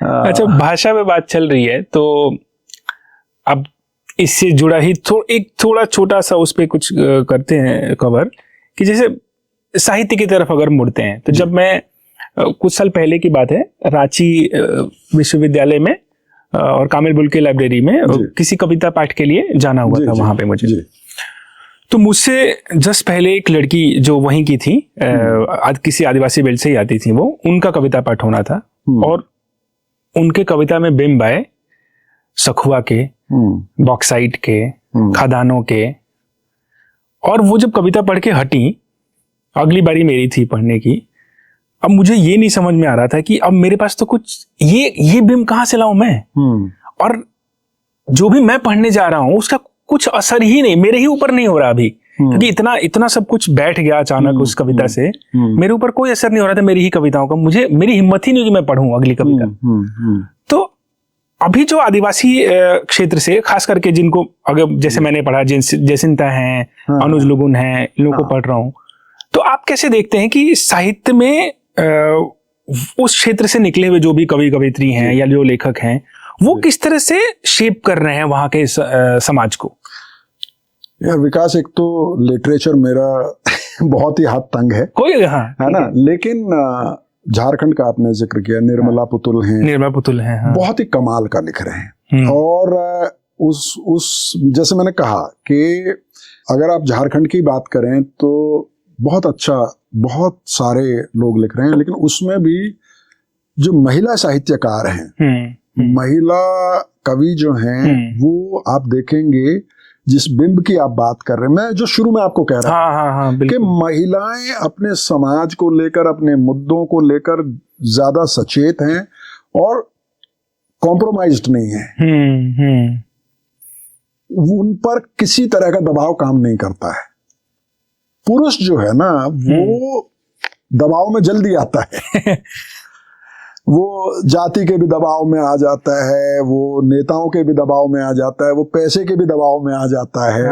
अच्छा, भाषा में बात चल रही है तो अब इससे जुड़ा ही एक थोड़ा छोटा सा उस पे कुछ करते हैं कवर, कि जैसे साहित्य की तरफ अगर मुड़ते हैं तो जब मैं कुछ साल पहले की बात है, रांची विश्वविद्यालय में और कामिल बुल्के लाइब्रेरी में किसी कविता पाठ के लिए जाना हुआ था वहां पे मुझे। तो मुझसे जस्ट पहले एक लड़की जो वहीं की थी, किसी आदिवासी बेल्ट से ही आती थी वो, उनका कविता पाठ होना था, और उनके कविता में बिंब आए सखुआ के, बॉक्साइट के, खदानों के। और वो जब कविता पढ़ के हटी, अगली बारी मेरी थी पढ़ने की, अब मुझे ये नहीं समझ में आ रहा था कि अब मेरे पास तो कुछ ये बिंब कहाँ से लाऊं मैं, और जो भी मैं पढ़ने जा रहा हूं उसका कुछ असर ही नहीं, मेरे ही ऊपर नहीं हो रहा अभी, क्योंकि इतना सब कुछ बैठ गया अचानक उस कविता से, मेरे ऊपर कोई असर नहीं हो रहा था मेरी ही कविताओं का। मेरी हिम्मत ही नहीं कि मैं पढ़ूं अगली कविता। तो अभी जो आदिवासी क्षेत्र से खास करके जिनको अगर जैसे मैंने पढ़ा, जयसिंता हैं, अनुज लुगुन हैं, इन लोगों को पढ़ रहा हूं, तो आप कैसे देखते हैं कि साहित्य में उस क्षेत्र से निकले हुए जो भी कवि कवित्री हैं या जो लेखक हैं, वो किस तरह से शेप कर रहे हैं वहां के समाज को? यार विकास, एक तो लिटरेचर मेरा बहुत ही हाथ तंग है, है ना, लेकिन झारखंड का आपने जिक्र किया, निर्मला पुतुल हैं, हाँ। बहुत ही कमाल का लिख रहे हैं। और उस जैसे मैंने कहा कि अगर आप झारखंड की बात करें तो बहुत अच्छा, बहुत सारे लोग लिख रहे हैं, लेकिन उसमें भी जो महिला साहित्यकार हैं, महिला कवि जो हैं, वो आप देखेंगे जिस बिंब की आप बात कर रहे हैं, मैं जो शुरू में आपको कह रहा था हाँ कि बिल्कुल। महिलाएं अपने समाज को लेकर, अपने मुद्दों को लेकर ज्यादा सचेत हैं और कॉम्प्रोमाइज्ड नहीं है। उन पर किसी तरह का दबाव काम नहीं करता है। पुरुष जो है ना, वो दबाव में जल्दी आता है। वो जाति के भी दबाव में आ जाता है, वो नेताओं के भी दबाव में आ जाता है, वो पैसे के भी दबाव में आ जाता है।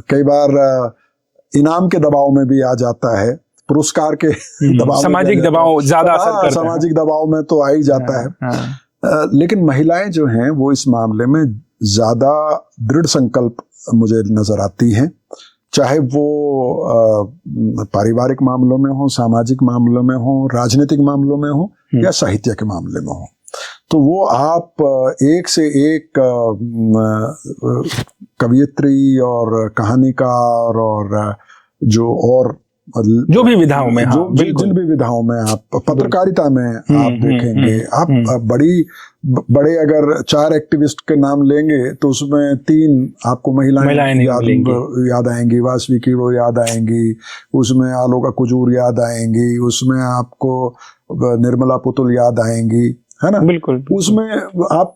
कई बार इनाम के दबाव में भी आ जाता है, पुरस्कार के दबाव, सामाजिक दबाव ज्यादा असर करता है। सामाजिक दबाव में तो आ ही जाता है। लेकिन महिलाएं जो हैं वो इस मामले में ज्यादा दृढ़ संकल्प मुझे नजर आती हैं, चाहे वो पारिवारिक मामलों में हो, सामाजिक मामलों में हो, राजनीतिक मामलों में हो या साहित्य के मामले में हो। तो वो आप एक से एक कवियत्री और कहानीकार और जो भी विधाओं में, जिन भी विधाओं में आप, पत्रकारिता में आप देखेंगे, आप बड़े अगर 4 एक्टिविस्ट के नाम लेंगे तो उसमें 3 आपको महिलाएं याद आएंगी। वासवी की वो याद आएंगी, उसमें आलोका कुजूर याद आएंगी, उसमें आपको निर्मला पुतुल याद आएंगी, है ना? बिल्कुल। उसमें आप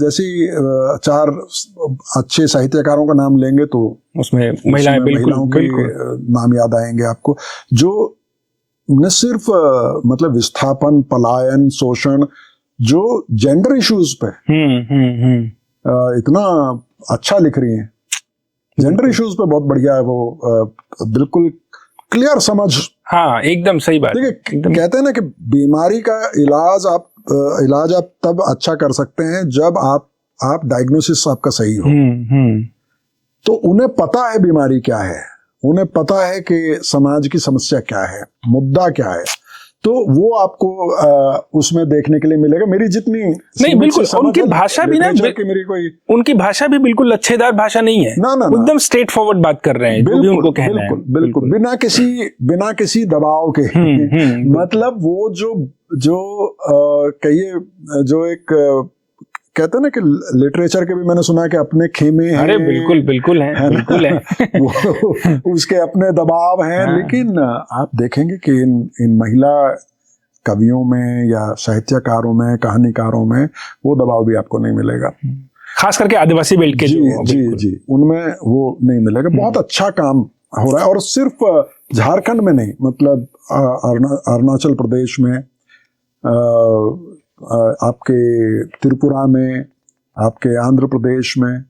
जैसी 4 अच्छे साहित्यकारों का नाम लेंगे तो उसमें महिलाओं के नाम याद आएंगे आपको, जो न सिर्फ मतलब विस्थापन, पलायन, शोषण, जो जेंडर इश्यूज पे इतना अच्छा लिख रही हैं। जेंडर इश्यूज पे बहुत बढ़िया है वो, बिल्कुल क्लियर समझ। हाँ, एकदम सही बात। देखिए, कहते हैं ना कि बीमारी का इलाज आप तब अच्छा कर सकते हैं जब आप डायग्नोसिस आपका सही हो। तो उन्हें पता है बीमारी क्या है, उन्हें पता है कि समाज की समस्या क्या है, मुद्दा क्या है, तो वो आपको उसमें देखने के लिए मिलेगा। मेरी जितनी नहीं, बिल्कुल उनकी भाषा भी ना, उनकी भाषा भी बिल्कुल लच्छेदार भाषा नहीं है, ना एकदम स्ट्रेट फॉरवर्ड बात कर रहे हैं, जो भी उनको कहना है। बिल्कुल बिना किसी दबाव के। मतलब वो जो कहिए, जो एक कहते हैं ना कि लिटरेचर के भी मैंने सुना है कि अपने खेमे हैं। अरे बिल्कुल है, बिल्कुल है। वो उसके अपने दबाव हैं। हाँ। लेकिन आप देखेंगे कि इन महिला कवियों में या साहित्यकारों में, कहानीकारों में वो दबाव भी आपको नहीं मिलेगा, खास करके आदिवासी बेल्ट के। जी, उनमें वो नहीं मिलेगा। बहुत अच्छा काम हो रहा है, और सिर्फ झारखंड में नहीं, मतलब अरुणाचल प्रदेश में, आपके त्रिपुरा में, आपके आंध्र प्रदेश में,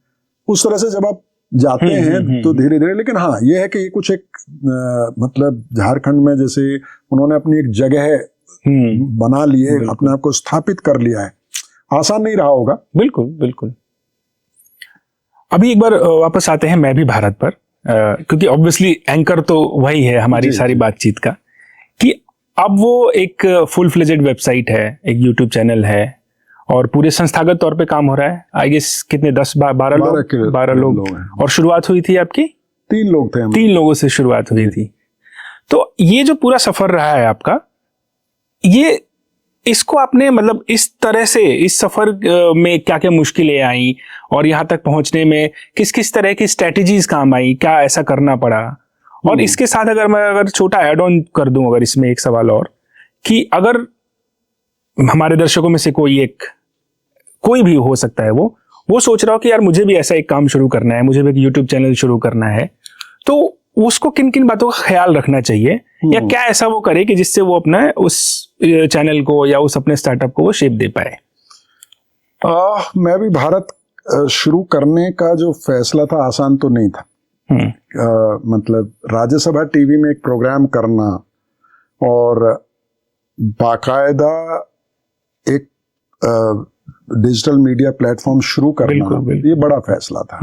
उस तरह से जब आप जाते हैं तो धीरे धीरे। लेकिन हाँ, ये है कि ये कुछ एक मतलब झारखंड में जैसे उन्होंने अपनी एक जगह बना ली है, अपने आप को स्थापित कर लिया है। आसान नहीं रहा होगा। बिल्कुल। अभी एक बार वापस आते हैं मैं भी भारत पर, क्योंकि ऑब्वियसली एंकर तो वही है हमारी सारी बातचीत का, कि अब वो एक फुल फ्लेजेड वेबसाइट है, एक यूट्यूब चैनल है, और पूरे संस्थागत तौर पे काम हो रहा है। आई गेस कितने 12 लोग और शुरुआत हुई थी आपकी? 3 लोग थे। 3 लोगों से शुरुआत हुई थी। तो ये जो पूरा सफर रहा है आपका, ये इसको आपने मतलब इस तरह से, इस सफर में क्या क्या मुश्किलें आई और यहाँ तक पहुंचने में किस किस तरह की स्ट्रेटेजीज काम आई, क्या ऐसा करना पड़ा? और इसके साथ अगर छोटा ऐड ऑन कर दूं, अगर इसमें एक सवाल और, कि अगर हमारे दर्शकों में से कोई भी हो सकता है, वो सोच रहा हो कि यार मुझे भी ऐसा एक काम शुरू करना है, मुझे भी एक यूट्यूब चैनल शुरू करना है, तो उसको किन किन बातों का ख्याल रखना चाहिए, या क्या ऐसा वो करे कि जिससे वो अपना उस चैनल को या उस अपने स्टार्टअप को वो शेप दे पाए? मैं भी भारत शुरू करने का जो फैसला था, आसान तो नहीं था। मतलब राज्यसभा टीवी में एक प्रोग्राम करना और बाकायदा एक डिजिटल मीडिया प्लेटफॉर्म शुरू करना, ये बड़ा फैसला था।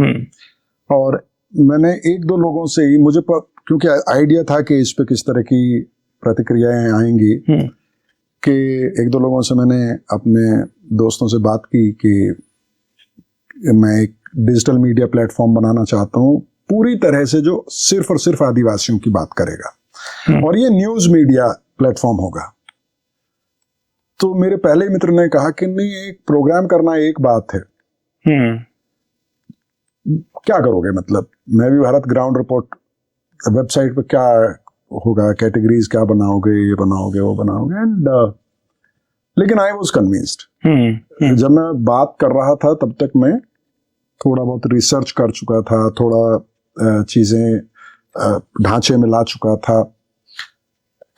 और मैंने 1-2 लोगों से ही, मुझे क्योंकि आइडिया था कि इस पे किस तरह की प्रतिक्रियाएं आएंगी, कि 1-2 लोगों से मैंने अपने दोस्तों से बात की कि मैं एक डिजिटल मीडिया प्लेटफॉर्म बनाना चाहता हूँ, पूरी तरह से जो सिर्फ और सिर्फ आदिवासियों की बात करेगा, और ये न्यूज मीडिया प्लेटफॉर्म होगा। तो मेरे पहले मित्र ने कहा कि नहीं, एक प्रोग्राम करना एक बात है, क्या करोगे, मतलब मैं भी भारत ग्राउंड रिपोर्ट वेबसाइट पे क्या होगा, कैटेगरीज क्या बनाओगे, ये बनाओगे वो बनाओगे, एंड लेकिन आई वाज कन्विंस्ड। जब मैं बात कर रहा था तब तक मैं थोड़ा बहुत रिसर्च कर चुका था, थोड़ा चीजें ढांचे में ला चुका था,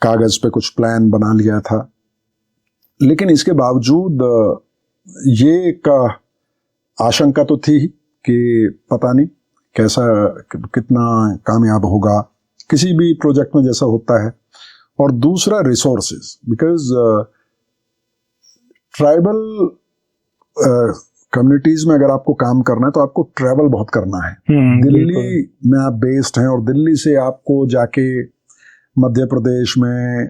कागज पे कुछ प्लान बना लिया था, लेकिन इसके बावजूद ये एक आशंका तो थी कि पता नहीं कैसा कितना कामयाब होगा किसी भी प्रोजेक्ट में जैसा होता है। और दूसरा रिसोर्सेज, बिकॉज ट्राइबल कम्युनिटीज में अगर आपको काम करना है तो आपको ट्रैवल बहुत करना है। दिल्ली में आप बेस्ड हैं और दिल्ली से आपको जाके मध्य प्रदेश में,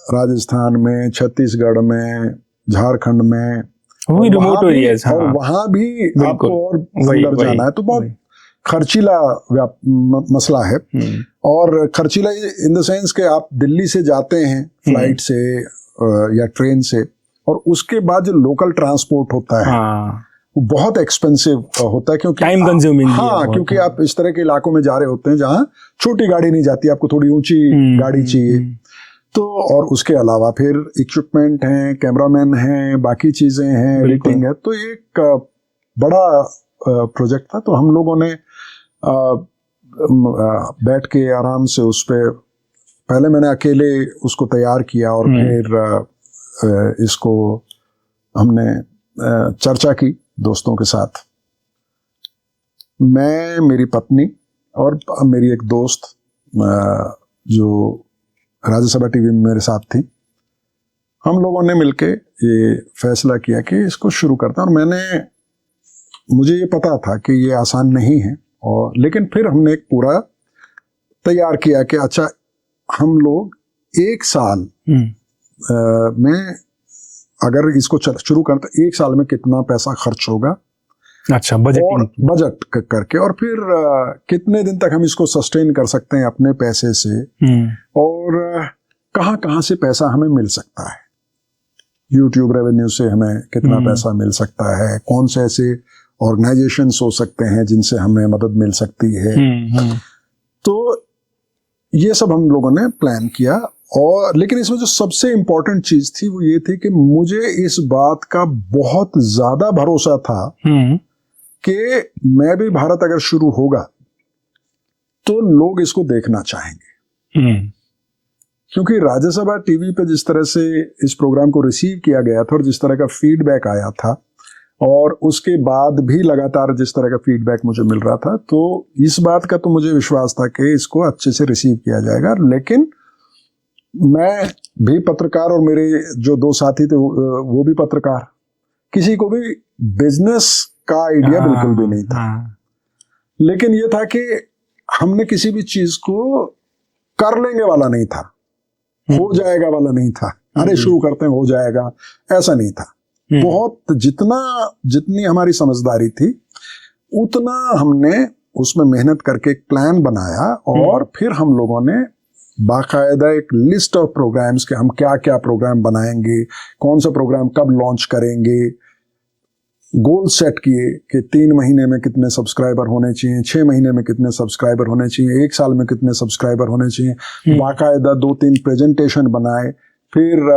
राजस्थान में, छत्तीसगढ़ में, झारखंड में, और वहां भी आपको और अंदर जाना है, तो बहुत खर्चीला मसला है। और खर्चीला इन द सेंस कि आप दिल्ली से जाते हैं फ्लाइट से या ट्रेन से, और उसके बाद जो लोकल ट्रांसपोर्ट होता है वो बहुत एक्सपेंसिव होता है, क्योंकि टाइम कंज्यूमिंग। हाँ, क्योंकि आप इस तरह के इलाकों में जा रहे होते हैं जहाँ छोटी गाड़ी नहीं जाती, आपको थोड़ी ऊंची गाड़ी चाहिए। तो और उसके अलावा फिर इक्विपमेंट हैं, कैमरामैन हैं, बाकी चीजें हैं, एडिटिंग है, तो एक बड़ा प्रोजेक्ट था। तो हम लोगों ने बैठ के आराम से उस पे, पहले मैंने अकेले उसको तैयार किया और फिर इसको हमने चर्चा की दोस्तों के साथ, मैं, मेरी पत्नी और मेरी एक दोस्त जो राज्यसभा टीवी में मेरे साथ थी। हम लोगों ने मिलके ये फैसला किया कि इसको शुरू करते हैं। और मुझे ये पता था कि ये आसान नहीं है, और लेकिन फिर हमने एक पूरा तैयार किया कि अच्छा, हम लोग एक साल में अगर इसको शुरू करते, एक साल में कितना पैसा खर्च होगा, अच्छा बजट करके, और फिर कितने दिन तक हम इसको सस्टेन कर सकते हैं अपने पैसे से, और कहाँ कहाँ से पैसा हमें मिल सकता है, यूट्यूब रेवेन्यू से हमें कितना पैसा मिल सकता है, कौन से ऐसे ऑर्गेनाइजेशंस हो सकते हैं जिनसे हमें मदद मिल सकती है। तो ये सब हम लोगों ने प्लान किया। और लेकिन इसमें जो सबसे इम्पोर्टेंट चीज थी वो ये थी कि मुझे इस बात का बहुत ज्यादा भरोसा था कि मैं भी भारत अगर शुरू होगा तो लोग इसको देखना चाहेंगे। क्योंकि राज्यसभा टीवी पे जिस तरह से इस प्रोग्राम को रिसीव किया गया था और जिस तरह का फीडबैक आया था, और उसके बाद भी लगातार जिस तरह का फीडबैक मुझे मिल रहा था, तो इस बात का तो मुझे विश्वास था कि इसको अच्छे से रिसीव किया जाएगा। लेकिन मैं भी पत्रकार और मेरे जो दो साथी थे वो भी पत्रकार, किसी को भी बिजनेस का आइडिया बिल्कुल भी नहीं था। लेकिन ये था कि हमने किसी भी चीज को कर लेंगे वाला नहीं था, हो जाएगा वाला नहीं था, अरे शुरू करते हैं हो जाएगा, ऐसा नहीं था। बहुत जितनी हमारी समझदारी थी उतना हमने उसमें मेहनत करके एक प्लान बनाया, और फिर हम लोगों ने बाकायदा एक लिस्ट ऑफ प्रोग्राम्स के हम क्या क्या प्रोग्राम बनाएंगे, कौन सा प्रोग्राम कब लॉन्च करेंगे, गोल सेट किए कि 3 महीने में कितने सब्सक्राइबर होने चाहिए, 6 महीने में कितने सब्सक्राइबर होने चाहिए, 1 साल में कितने सब्सक्राइबर होने चाहिए। बाकायदा 2-3 प्रेजेंटेशन बनाए। फिर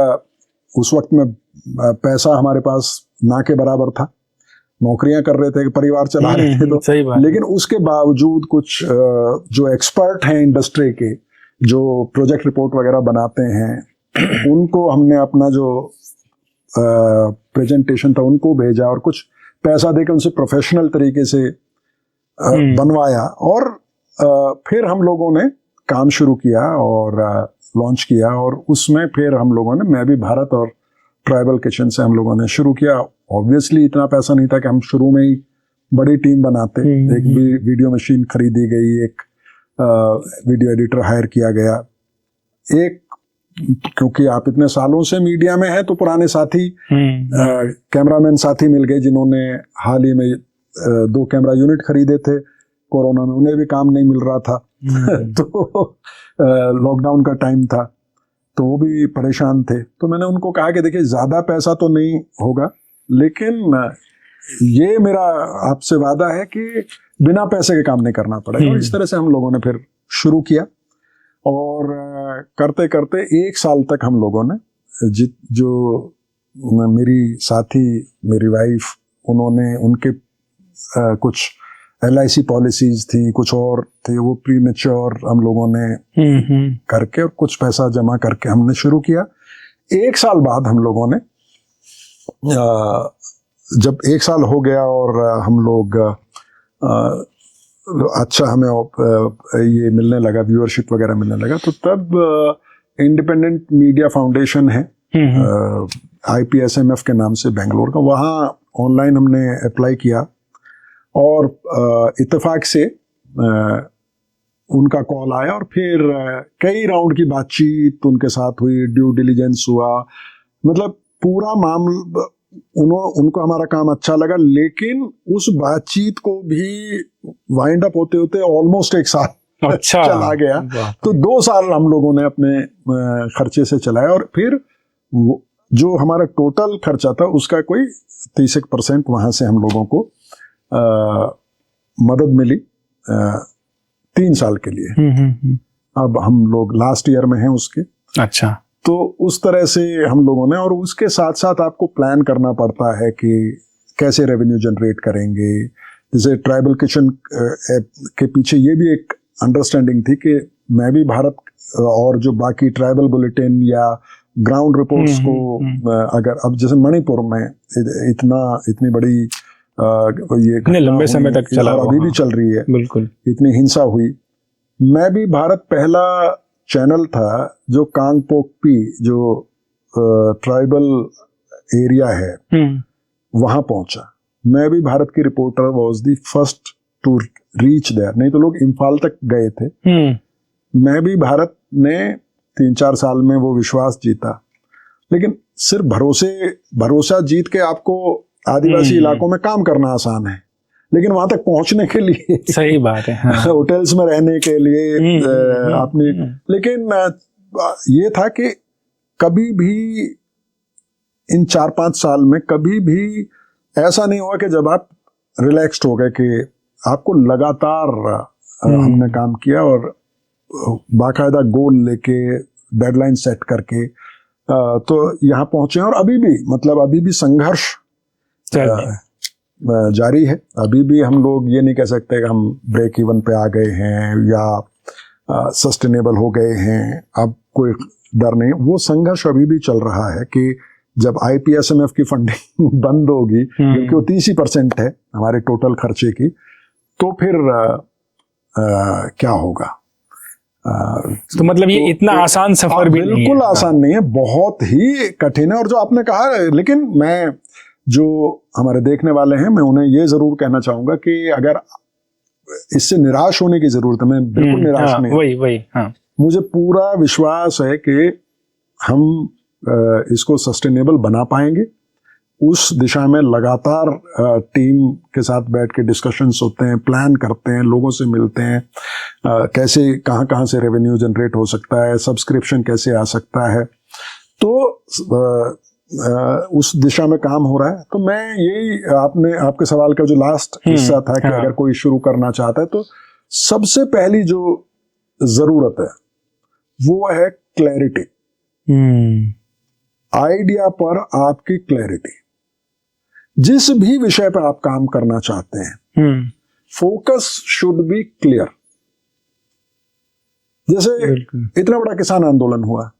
उस वक्त में पैसा हमारे पास ना के बराबर था, नौकरियां कर रहे थे, परिवार चला रहे थे, तो लेकिन उसके बावजूद कुछ जो एक्सपर्ट हैं इंडस्ट्री के, जो प्रोजेक्ट रिपोर्ट वगैरह बनाते हैं, उनको हमने अपना जो प्रेजेंटेशन था उनको भेजा और कुछ पैसा देकर उनसे प्रोफेशनल तरीके से बनवाया। और फिर हम लोगों ने काम शुरू किया और लॉन्च किया, और उसमें फिर हम लोगों ने, मैं भी भारत और ट्राइबल किचन से हम लोगों ने शुरू किया। ऑब्वियसली इतना पैसा नहीं था कि हम शुरू में ही बड़ी टीम बनाते। एक वीडियो मशीन खरीदी गई, एक वीडियो एडिटर हायर किया गया, एक, क्योंकि आप इतने सालों से मीडिया में हैं तो पुराने साथी कैमरामैन साथी मिल गए जिन्होंने हाल ही में 2 कैमरा यूनिट खरीदे थे कोरोना में, उन्हें भी काम नहीं मिल रहा था तो लॉकडाउन का टाइम था तो वो भी परेशान थे। तो मैंने उनको कहा कि देखिए, ज़्यादा पैसा तो नहीं होगा, लेकिन ये मेरा आपसे वादा है कि बिना पैसे के काम नहीं करना पड़ेगा। और इस तरह से हम लोगों ने फिर शुरू किया और करते करते 1 साल तक हम लोगों ने जो मेरी साथी, मेरी वाइफ, उन्होंने उनके कुछ LIC पॉलिसीज थी, कुछ और थे, वो प्री मैच्योर हम लोगों ने करके और कुछ पैसा जमा करके हमने शुरू किया। 1 साल बाद हम लोगों ने जब 1 साल हो गया और हम लोग अच्छा हमें ये मिलने लगा, व्यूअरशिप वगैरह मिलने लगा, तो तब इंडिपेंडेंट मीडिया फाउंडेशन है IPSMF के नाम से बेंगलोर का, वहाँ ऑनलाइन हमने अप्लाई किया और इत्तेफाक से उनका कॉल आया और फिर कई राउंड की बातचीत उनके साथ हुई, ड्यू डिलीजेंस हुआ, मतलब पूरा मामला उनको हमारा काम अच्छा लगा। लेकिन उस बातचीत को भी वाइंड अप होते होते ऑलमोस्ट 1 साल अच्छा चला गया। तो 2 साल हम लोगों ने अपने खर्चे से चलाया और फिर जो हमारा टोटल खर्चा था उसका कोई 30% वहां से हम लोगों को मदद मिली 3 साल के लिए। अब हम लोग लास्ट ईयर में हैं उसके। अच्छा, तो उस तरह से हम लोगों ने, और उसके साथ साथ आपको प्लान करना पड़ता है कि कैसे रेवेन्यू जनरेट करेंगे। जैसे ट्राइबल किचन के पीछे ये भी एक अंडरस्टैंडिंग थी कि मैं भी भारत और जो बाकी ट्राइबल बुलेटिन या ग्राउंड रिपोर्ट्स को अगर अब जैसे मणिपुर में इतनी बड़ी ये लंबे समय तक चला, अभी भी चल रही है, बिल्कुल इतनी हिंसा हुई। मैं भी भारत पहला चैनल था जो कांगपोकपी जो ट्राइबल एरिया है वहां पहुंचा। मैं भी भारत की reporter was the first to reach there, नहीं तो लोग इम्फाल तक गए थे। मैं भी भारत ने 3-4 साल में वो विश्वास जीता। लेकिन सिर्फ भरोसा जीत के आपको आदिवासी इलाकों में काम करना आसान है, लेकिन वहां तक पहुंचने के लिए सही बात है, हाँ। होटल्स में रहने के लिए आपने, लेकिन ये था कि कभी भी इन 4-5 साल में कभी भी ऐसा नहीं हुआ कि जब आप रिलैक्स्ड हो गए, कि आपको लगातार हमने काम किया और बाकायदा गोल लेके डेडलाइन सेट करके तो यहाँ पहुंचे। और अभी भी मतलब अभी भी संघर्ष जारी है। अभी भी हम लोग ये नहीं कह सकते कि हम ब्रेक इवन पे आ गए हैं या सस्टेनेबल हो गए हैं, अब कोई डर नहीं। वो संघर्ष अभी भी चल रहा है कि जब IPSMF की फंडिंग बंद होगी, क्योंकि वो 30% है हमारे टोटल खर्चे की, तो फिर क्या होगा। तो मतलब ये इतना आसान सफर भी नहीं है। बिल्कुल आसान नहीं है, बहुत ही कठिन है। और जो आपने कहा, लेकिन मैं जो हमारे देखने वाले हैं, मैं उन्हें ये जरूर कहना चाहूंगा कि अगर इससे निराश होने की जरूरत है, मैं बिल्कुल निराश नहीं। वही हाँ। मुझे पूरा विश्वास है कि हम इसको सस्टेनेबल बना पाएंगे। उस दिशा में लगातार टीम के साथ बैठ के डिस्कशंस होते हैं, प्लान करते हैं, लोगों से मिलते हैं, कैसे कहाँ से रेवेन्यू जनरेट हो सकता है, सब्सक्रिप्शन कैसे आ सकता है। तो उस दिशा में काम हो रहा है। तो मैं यही आपके सवाल का जो लास्ट हिस्सा था कि अगर कोई शुरू करना चाहता है तो सबसे पहली जो जरूरत है वो है क्लैरिटी। आइडिया पर आपकी क्लैरिटी। जिस भी विषय पर आप काम करना चाहते हैं, फोकस शुड बी क्लियर। जैसे इतना बड़ा किसान आंदोलन हुआ,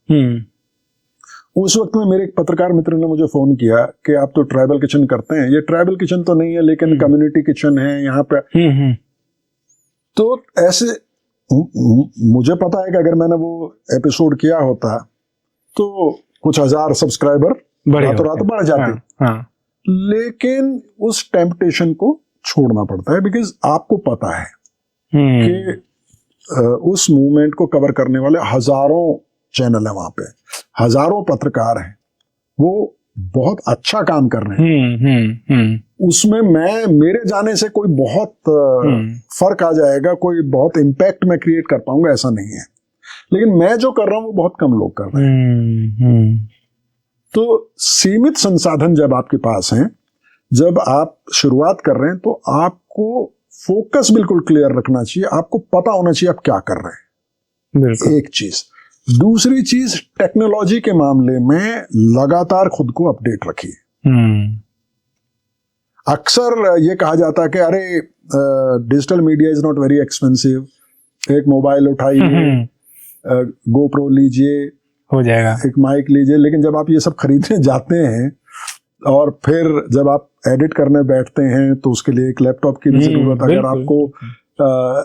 उस वक्त में मेरे एक पत्रकार मित्र ने मुझे फोन किया कि आप तो ट्राइबल किचन करते हैं। ये ट्राइबल किचन तो नहीं है, लेकिन कम्युनिटी किचन है यहाँ पे। तो ऐसे मुझे पता है कि अगर मैंने वो एपिसोड किया होता तो कुछ 1000 सब्सक्राइबर रातों रात बढ़ जाते। लेकिन उस टेम्पटेशन को छोड़ना पड़ता है, बिकॉज आपको पता है कि उस मूवमेंट को कवर करने वाले हजारों चैनल है, वहां पे हजारों पत्रकार हैं, वो बहुत अच्छा काम कर रहे हैं। उसमें मेरे जाने से कोई बहुत फर्क आ जाएगा, कोई बहुत इम्पैक्ट मैं क्रिएट कर पाऊंगा, ऐसा नहीं है। लेकिन मैं जो कर रहा हूं वो बहुत कम लोग कर रहे हैं। तो सीमित संसाधन जब आपके पास हैं जब आप शुरुआत कर रहे हैं तो आपको फोकस बिल्कुल क्लियर रखना चाहिए, आपको पता होना चाहिए आप क्या कर रहे हैं। बिल्कुल। एक चीज। दूसरी चीज, टेक्नोलॉजी के मामले में लगातार खुद को अपडेट रखिए। अक्सर ये कहा जाता है कि अरे digital media is not very expensive, एक मोबाइल उठाइए, गोप्रो लीजिए, हो जाएगा, एक माइक लीजिए। लेकिन जब आप ये सब खरीदने जाते हैं और फिर जब आप एडिट करने बैठते हैं तो उसके लिए एक लैपटॉप की भी जरूरत है। अगर आपको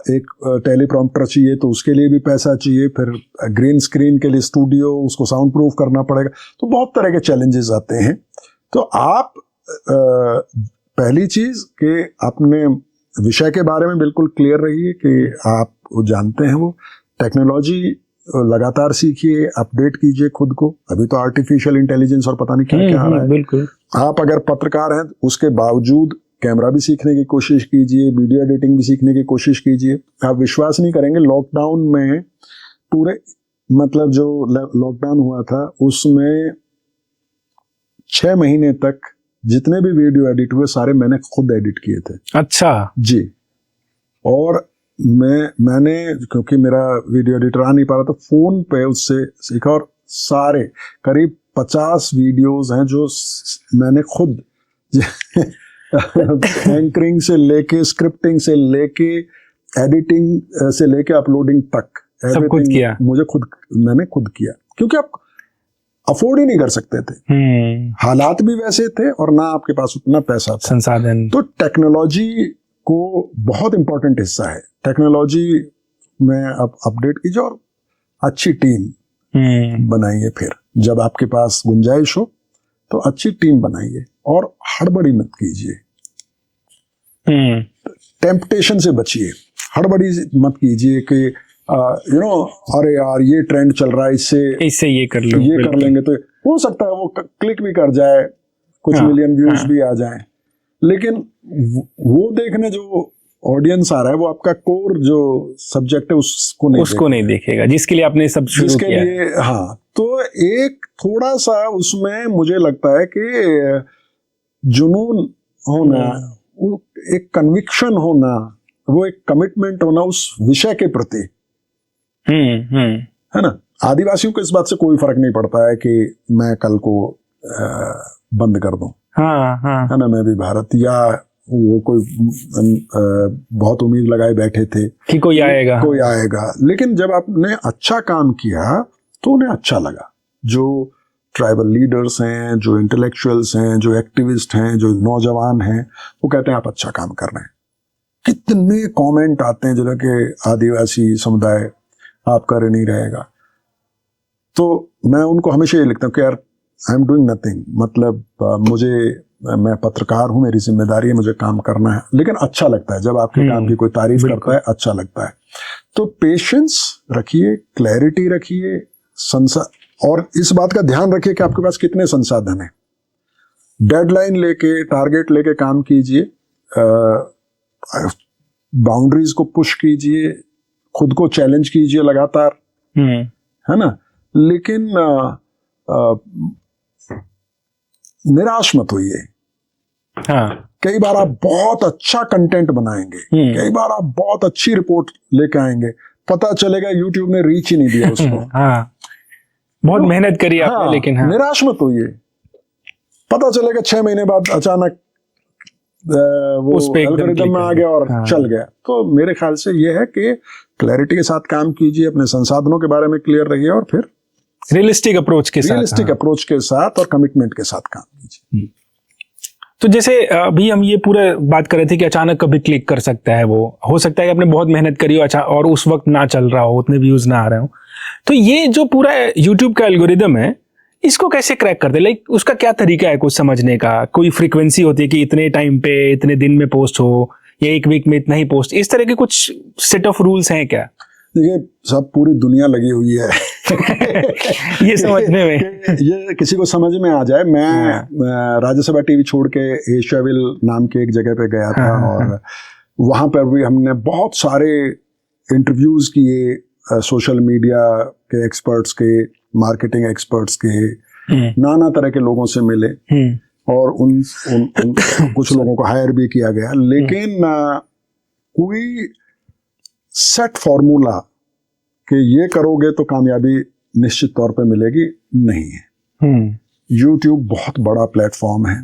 एक टेलीप्रॉम्प्टर चाहिए तो उसके लिए भी पैसा चाहिए, फिर ग्रीन स्क्रीन के लिए स्टूडियो, उसको साउंड प्रूफ करना पड़ेगा। तो बहुत तरह के चैलेंजेस आते हैं। तो आप पहली चीज कि अपने विषय के बारे में बिल्कुल क्लियर रहिए कि आप जानते हैं वो टेक्नोलॉजी, लगातार सीखिए, अपडेट कीजिए खुद को। अभी तो आर्टिफिशियल इंटेलिजेंस और पता नहीं क्या क्या आ रहा है। बिल्कुल। आप अगर पत्रकार हैं उसके बावजूद कैमरा भी सीखने की कोशिश कीजिए, वीडियो एडिटिंग भी सीखने की कोशिश कीजिए। आप विश्वास नहीं करेंगे, लॉकडाउन में पूरे मतलब जो लॉकडाउन हुआ था उसमें 6 महीने तक जितने भी वीडियो एडिट हुए सारे मैंने खुद एडिट किए थे। अच्छा जी। और मैंने क्योंकि मेरा वीडियो एडिटर आ नहीं पा रहा था, फोन पे उससे सीखा और सारे करीब 50 वीडियोस हैं जो मैंने खुद एंकरिंग से लेके, स्क्रिप्टिंग से लेके, एडिटिंग से लेके अपलोडिंग तक सब खुद किया। मैंने खुद किया, क्योंकि आप अफोर्ड ही नहीं कर सकते थे। हालात भी वैसे थे और ना आपके पास उतना पैसा था, संसाधन। तो टेक्नोलॉजी को बहुत इंपॉर्टेंट हिस्सा है। टेक्नोलॉजी में आप अपडेट कीजिए और अच्छी टीम बनाइए। फिर जब आपके पास गुंजाइश हो तो अच्छी टीम बनाइए और हड़बड़ी मत कीजिए। टेम्पटेशन से बचिए, हड़बड़ी मत कीजिए कि अरे यार ये ट्रेंड चल रहा है, इससे ये कर लो, ये कर लेंगे तो हो सकता है वो क्लिक भी कर जाए, कुछ मिलियन व्यूज भी आ जाए। लेकिन वो देखने जो ऑडियंस आ रहा है वो आपका कोर जो सब्जेक्ट है उसको नहीं देखेगा, जिसके लिए आपने सब शुरू किया। लिए हाँ, तो एक थोड़ा सा उसमें मुझे लगता है कि जुनून होना, एक कन्विक्शन होना, वो एक कमिटमेंट होना उस विषय के प्रति, है ना। आदिवासियों को इस बात से कोई फर्क नहीं पड़ता है कि मैं कल को बंद कर दूं, है ना, मैं भी भारत, या वो कोई बहुत उम्मीद लगाए बैठे थे कि कोई आएगा। लेकिन जब आपने अच्छा काम किया तो उन्हें अच्छा लगा। जो ट्राइबल लीडर्स हैं, जो इंटेलेक्चुअल्स हैं, जो एक्टिविस्ट हैं, जो नौजवान हैं, वो कहते हैं आप अच्छा काम कर रहे हैं। कितने कमेंट आते हैं जो कि आदिवासी समुदाय आपका ऋणी नहीं रहेगा। तो मैं उनको हमेशा ये लिखता हूँ कि यार आई एम डूइंग नथिंग, मतलब मैं पत्रकार हूँ, मेरी जिम्मेदारी है, मुझे काम करना है, लेकिन अच्छा लगता है जब आपके काम की कोई तारीफ करता है, अच्छा लगता है। तो पेशेंस रखिए, क्लैरिटी रखिए, और इस बात का ध्यान रखिए कि आपके पास कितने संसाधन हैं। डेडलाइन लेके, टारगेट लेके काम कीजिए, बाउंड्रीज को पुश कीजिए, खुद को चैलेंज कीजिए लगातार, है ना। लेकिन निराश मत होइए। कई बार आप बहुत अच्छा कंटेंट बनाएंगे, कई बार आप बहुत अच्छी रिपोर्ट लेके आएंगे, पता चलेगा यूट्यूब ने रीच ही नहीं दिया उसको। बहुत मेहनत करी आपने, लेकिन निराश मत होइए। पता चलेगा 6 महीने बाद अचानक वो एल्गोरिदम में आ गया और चल गया। तो मेरे ख्याल से ये है कि क्लैरिटी के साथ काम कीजिए, अपने संसाधनों के बारे में क्लियर रहिए और फिर रियलिस्टिक अप्रोच के साथ और कमिटमेंट के साथ काम कीजिए। तो जैसे अभी हम ये पूरा बात कर रहे थे कि अचानक कभी क्लिक कर सकता है, वो हो सकता है कि आपने बहुत मेहनत करी हो और उस वक्त ना चल रहा हो, उतने व्यूज ना आ रहे हो। तो ये जो पूरा यूट्यूब का एल्गोरिदम है, इसको कैसे क्रैक करते हैं? लाइक उसका क्या तरीका है कुछ समझने का? कोई फ्रीक्वेंसी होती है कि इतने टाइम पे, इतने दिन में पोस्ट हो, या एक वीक में इतना ही पोस्ट, इस तरह के कुछ सेट ऑफ रूल्स हैं क्या? देखिए, सब पूरी दुनिया लगी हुई है ये समझने में, ये किसी को समझ में आ जाए। मैं राज्यसभा टीवी छोड़ के एशियाविल नाम के एक जगह पे गया था और वहां पर भी हमने बहुत सारे इंटरव्यूज किए, सोशल मीडिया के एक्सपर्ट्स के, मार्केटिंग एक्सपर्ट्स के, नाना तरह के लोगों से मिले। और उन कुछ लोगों को हायर भी किया गया, लेकिन कोई सेट फॉर्मूला कि ये करोगे तो कामयाबी निश्चित तौर पे मिलेगी नहीं है। YouTube बहुत बड़ा प्लेटफॉर्म है,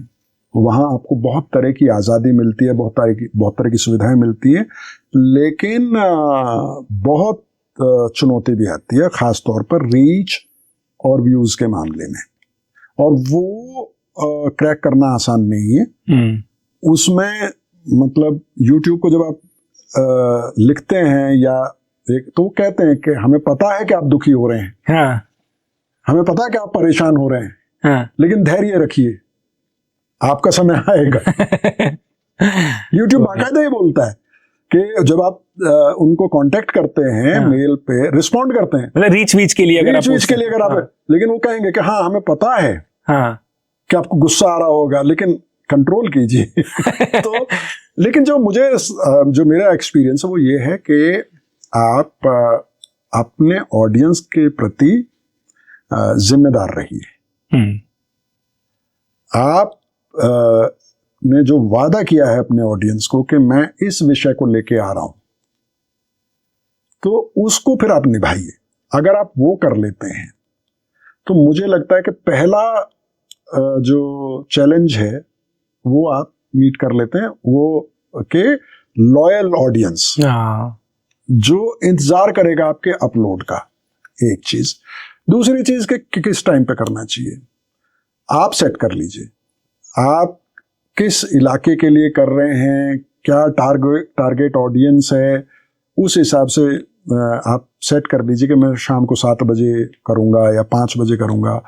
वहाँ आपको बहुत तरह की आज़ादी मिलती है, बहुत तरह की सुविधाएं मिलती है, लेकिन बहुत चुनौती भी आती है, ख़ास तौर पर रीच और व्यूज़ के मामले में, और वो क्रैक करना आसान नहीं है। उसमें मतलब YouTube को जब आप लिखते हैं या तो कहते हैं कि हमें पता है कि आप दुखी हो रहे हैं, हाँ, हमें पता है कि आप परेशान हो रहे हैं, हाँ, लेकिन धैर्य रखिए, आपका समय आएगा। YouTube बाकायदा ही बोलता है कि जब आप उनको कांटेक्ट करते हैं, हाँ, मेल पे रिस्पॉन्ड करते हैं, मतलब रीच के लिए अगर आप, हाँ, लेकिन वो कहेंगे कि हाँ हमें पता है, हाँ, कि आपको गुस्सा आ रहा होगा, लेकिन कंट्रोल कीजिए। तो लेकिन जो मेरा एक्सपीरियंस है वो ये है कि आप अपने ऑडियंस के प्रति जिम्मेदार रहिए। आप ने जो वादा किया है अपने ऑडियंस को कि मैं इस विषय को लेके आ रहा हूं, तो उसको फिर आप निभाइए। अगर आप वो कर लेते हैं तो मुझे लगता है कि पहला जो चैलेंज है वो आप मीट कर लेते हैं, वो के लॉयल ऑडियंस जो इंतजार करेगा आपके अपलोड का, एक चीज। दूसरी चीज कि किस टाइम पे करना चाहिए, आप सेट कर लीजिए, आप किस इलाके के लिए कर रहे हैं, क्या टारगेट ऑडियंस है, उस हिसाब से आप सेट कर लीजिए कि मैं शाम को 7 बजे करूंगा या 5 बजे करूंगा,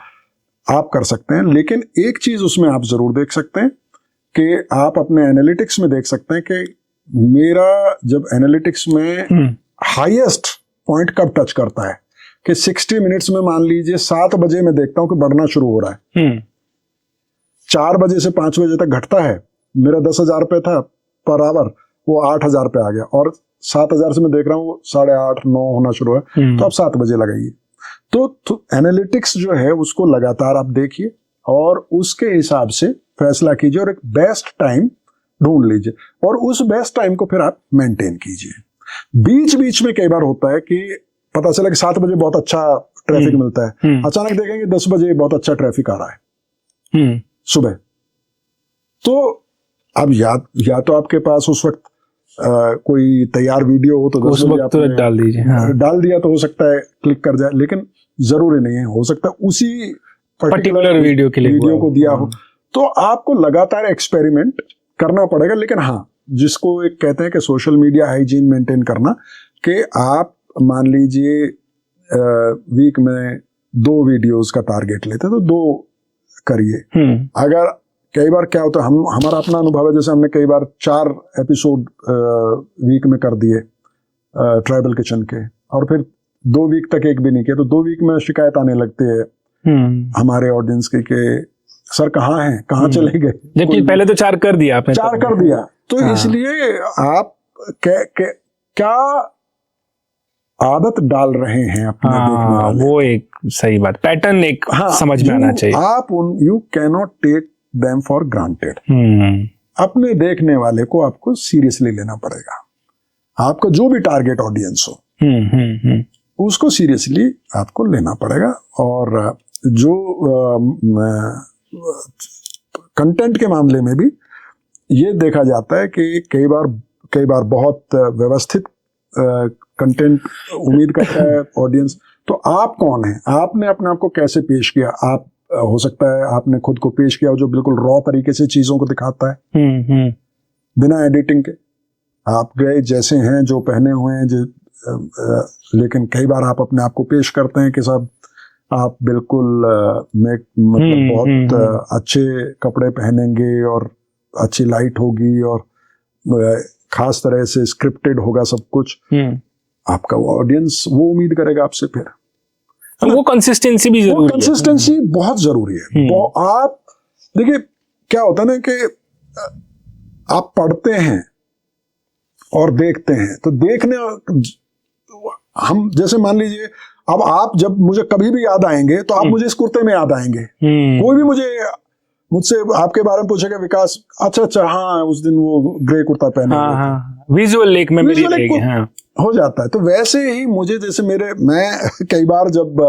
आप कर सकते हैं। लेकिन एक चीज उसमें आप जरूर देख सकते हैं कि आप अपने एनालिटिक्स में देख सकते हैं कि मेरा जब एनालिटिक्स में हाईएस्ट पॉइंट कब टच करता है, कि 60 मिनट्स में मान लीजिए 7 बजे मैं देखता हूं कि बढ़ना शुरू हो रहा है, 4 बजे से 5 बजे तक घटता है, मेरा 10,000 पे था पर आवर, वो 8,000 पे आ गया, और 7,000 से मैं देख रहा हूँ 8:30 9 होना शुरू है, तो आप 7 बजे लगाइए। तो एनालिटिक्स जो है उसको लगातार आप देखिए और उसके हिसाब से फैसला कीजिए और एक बेस्ट टाइम ढूंढ लीजिए, और उस बेस्ट टाइम को फिर आप मेंटेन कीजिए। बीच बीच में कई बार होता है कि पता चला कि 7 बजे बहुत अच्छा ट्रैफिक मिलता है, अचानक देखेंगे 10 बजे बहुत अच्छा ट्रैफिक आ रहा है सुबह, तो अब या तो आपके पास उस वक्त कोई तैयार वीडियो हो तो 10 बजे आपने डाल दीजिए, हाँ। डाल दिया तो हो सकता है क्लिक कर जाए, लेकिन जरूरी नहीं है, हो सकता है उसी पर्टिकुलर वीडियो को दिया हो। तो आपको लगातार एक्सपेरिमेंट करना पड़ेगा, लेकिन हाँ, जिसको एक कहते हैं कि सोशल मीडिया हाइजीन मेंटेन करना, कि आप मान लीजिए वीक में 2 वीडियोस का टारगेट लेते हैं तो 2 करिए। अगर कई बार क्या होता है, हमारा अपना अनुभव है, जैसे हमने कई बार 4 एपिसोड वीक में कर दिए ट्राइबल किचन के, और फिर 2 वीक तक एक भी नहीं किया, तो 2 वीक में शिकायत आने लगती है हमारे ऑडियंस की कि सर कहाँ हैं, कहाँ चले गए, जबकि पहले तो 4 कर दिया आपने, 4 कर दिया। तो हाँ। इसलिए आप क्या आदत डाल रहे हैं अपने देखने वाले, वो एक सही बात, पैटर्न एक समझ में आना चाहिए। आप you can not take them for granted. अपने देखने वाले को आपको सीरियसली लेना पड़ेगा, आपका जो भी टारगेट ऑडियंस हो उसको सीरियसली आपको लेना पड़ेगा। और जो कंटेंट के मामले में भी ये देखा जाता है कि कई बार बहुत व्यवस्थित कंटेंट उम्मीद करता है ऑडियंस, तो आप कौन है, आपने अपने आप को कैसे पेश किया, आप हो सकता है आपने खुद को पेश किया जो बिल्कुल रॉ तरीके से चीजों को दिखाता है, बिना एडिटिंग के, आप गए जैसे हैं, जो पहने हुए हैं, लेकिन कई बार आप अपने आप को पेश करते हैं कि साहब आप बिल्कुल मतलब बहुत अच्छे कपड़े पहनेंगे और अच्छी लाइट होगी और खास तरह से स्क्रिप्टेड होगा सब कुछ, आपका ऑडियंस वो उम्मीद करेगा आपसे। फिर वो कंसिस्टेंसी भी जरूरी है, कंसिस्टेंसी बहुत जरूरी है। आप देखिए क्या होता है ना कि आप पढ़ते हैं और देखते हैं, तो देखने हम जैसे मान लीजिए अब आप जब मुझे कभी भी याद आएंगे तो आप मुझे इस कुर्ते में याद आएंगे, कोई भी मुझे मुझसे आपके बारे में पूछेगा विकास, अच्छा हाँ उस दिन वो ग्रे कुर्ता पहने हुए थे। हाँ, विजुअल लेक में मेरी रहेगी, हाँ हो जाता है। तो वैसे ही मुझे जैसे मैं कई बार जब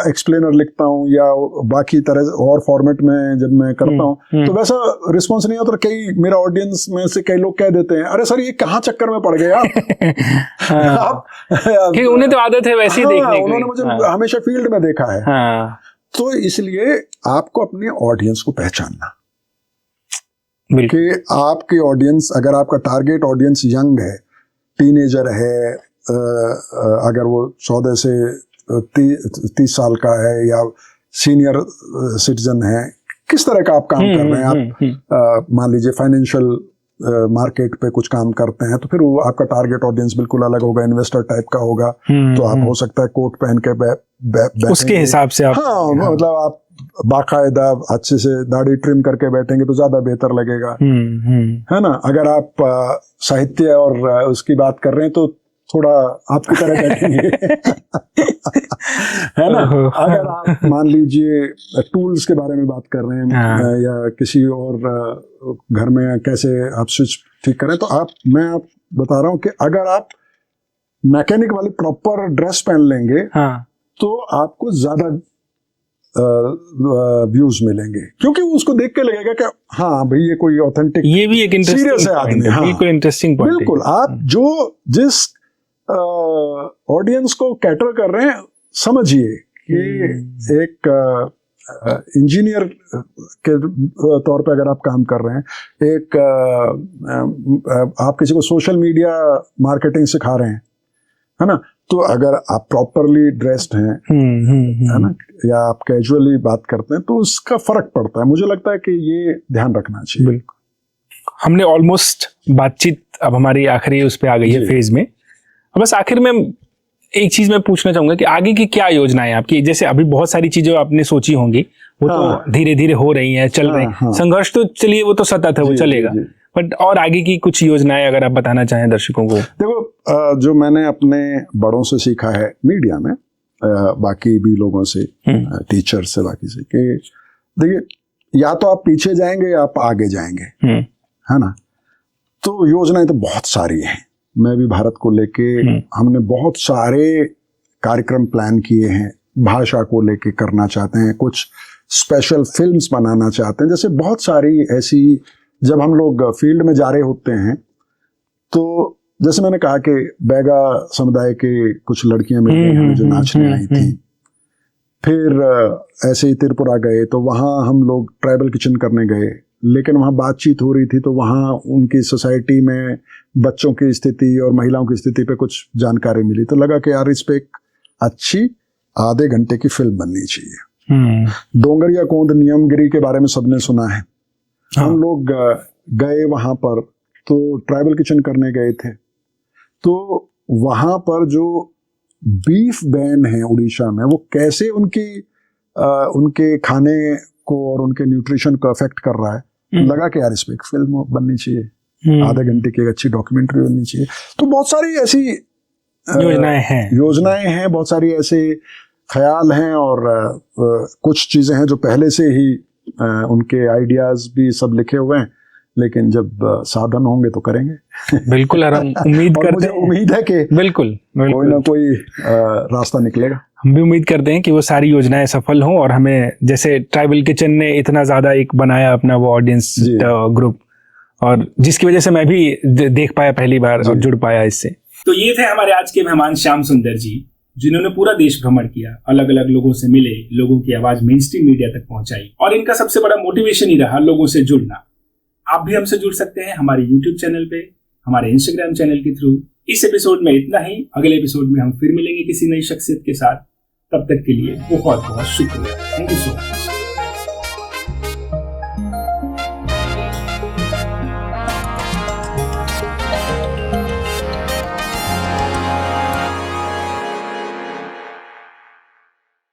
एक्सप्लेनर लिखता हूँ या बाकी तरह और फॉर्मेट में जब मैं करता हूँ तो वैसा रिस्पॉन्स नहीं होता। कई मेरा ऑडियंस में से कई लोग कह देते हैं, अरे सर ये कहाँ चक्कर में पड़ गए आप। क्योंकि उन्हें तो आदत है वैसे ही देखने की। उन्होंने मुझे हमेशा फील्ड में देखा है। तो इसलिए आपको अपने ऑडियंस को पहचानना कि आपके ऑडियंस, अगर आपका टारगेट ऑडियंस यंग है, टीनेजर है, अगर वो 14 से 30 साल का है या सीनियर सिटीजन है, किस तरह का आप काम कर रहे हैं। आप मान लीजिए फाइनेंशियल मार्केट पे कुछ काम करते हैं तो फिर वो आपका टारगेट ऑडियंस बिल्कुल अलग होगा, इन्वेस्टर टाइप का होगा। तो आप हो सकता है कोट पहन के उसके हिसाब से आप, हाँ मतलब आप बाकायदा अच्छे से दाढ़ी ट्रिम करके बैठेंगे तो ज्यादा बेहतर लगेगा, है ना। अगर आप साहित्य और उसकी बात कर रहे हैं तो थोड़ा आपकी तरह बैठेंगे है ना। अगर आप मान लीजिए टूल्स के बारे में बात कर रहे हैं या किसी और घर में कैसे आप स्विच ठीक करें, तो मैं आप बता रहा हूं कि अगर आप मैकेनिक वाली प्रॉपर ड्रेस पहन लेंगे तो आपको ज्यादा व्यूज मिलेंगे, क्योंकि उसको देख के लगेगा कि हाँ भाई ये कोई ऑथेंटिक, ये भी एक सीरियस है आदमी। हाँ बिल्कुल इंटरेस्टिंग पॉइंट। बिल्कुल, आप जो जिस ऑडियंस को कैटर कर रहे हैं, समझिए कि एक इंजीनियर के तौर पे अगर आप काम कर रहे हैं, एक आप किसी को सोशल मीडिया मार्केटिंग सिखा रहे हैं, है ना, तो अगर आप प्रॉपरली ड्रेस्ड हैं, है ना, या आप कैजुअली बात करते हैं तो उसका फर्क पड़ता है। मुझे लगता है कि ये ध्यान रखना चाहिए। बिल्कुल। हमने ऑलमोस्ट बातचीत अब हमारी आखिरी उस पे आ गई है फेज में। बस आखिर में एक चीज मैं पूछना चाहूंगा कि आगे की क्या योजनाएं आपकी। जैसे अभी बहुत सारी चीजें आपने सोची होंगी, वो तो धीरे धीरे हो रही हैं, चल रही हैं। संघर्ष तो चलिए वो तो सतत है, वो चलेगा, बट और आगे की कुछ योजनाएं अगर आप बताना चाहें दर्शकों को। देखो, जो मैंने अपने बड़ों से सीखा है मीडिया में, बाकी भी लोगों से, टीचर से, बाकी से, कि देखिए या तो आप पीछे जाएंगे या आप आगे जाएंगे, है ना। तो योजनाएं तो बहुत सारी हैं। मैं भी भारत को लेके हमने बहुत सारे कार्यक्रम प्लान किए हैं, भाषा को लेके करना चाहते हैं, कुछ स्पेशल फिल्म्स बनाना चाहते हैं। जैसे बहुत सारी ऐसी, जब हम लोग फील्ड में जा रहे होते हैं तो जैसे मैंने कहा कि बैगा समुदाय के कुछ लड़कियां मिल गई हमें जो नाचने आई थी। फिर ऐसे ही त्रिपुरा गए तो वहाँ हम लोग ट्राइबल किचन करने गए, लेकिन वहाँ बातचीत हो रही थी तो वहाँ उनकी सोसाइटी में बच्चों की स्थिति और महिलाओं की स्थिति पे कुछ जानकारी मिली। तो लगा कि यार इस पे एक अच्छी आधे घंटे की फिल्म बननी चाहिए। डोंगरिया कोंद नियमगिरी के बारे में सबने सुना है। हम लोग गए वहाँ पर, तो ट्राइबल किचन करने गए थे। तो वहाँ पर जो बीफ बैन है उड़ीसा में, वो कैसे उनके खाने को और उनके न्यूट्रिशन को अफेक्ट कर रहा है। लगा कि यार इस पे एक फिल्म बननी चाहिए, आधे घंटे की एक अच्छी डॉक्यूमेंट्री बननी चाहिए। तो बहुत सारी ऐसी योजनाएं हैं, बहुत सारी ऐसे ख्याल हैं, और कुछ चीजें हैं जो पहले से ही उनके आइडियाज भी सब लिखे हुए हैं, लेकिन जब साधन होंगे तो करेंगे। बिल्कुल, हम उम्मीद करते हैं, उम्मीद है कि बिल्कुल कोई ना कोई रास्ता निकलेगा। हम भी उम्मीद करते हैं कि वो सारी योजनाएं सफल हों, और हमें जैसे ट्राइबल किचन ने इतना ज्यादा एक बनाया अपना वो ऑडियंस ग्रुप, और जिसकी वजह से मैं भी देख पाया पहली बार और जुड़ पाया इससे। तो ये थे हमारे आज के मेहमान श्याम सुंदर जी, जिन्होंने पूरा देश भ्रमण किया, अलग अलग लोगों से मिले, लोगों की आवाज मेन स्ट्रीम मीडिया तक पहुंचाई, और इनका सबसे बड़ा मोटिवेशन ही रहा लोगों से जुड़ना। आप भी हमसे जुड़ सकते हैं हमारे YouTube चैनल पे, हमारे Instagram चैनल के थ्रू। इस एपिसोड में इतना ही। अगले एपिसोड में हम फिर मिलेंगे किसी नई शख्सियत के साथ। तब तक के लिए बहुत बहुत शुक्रिया। Thank you so much.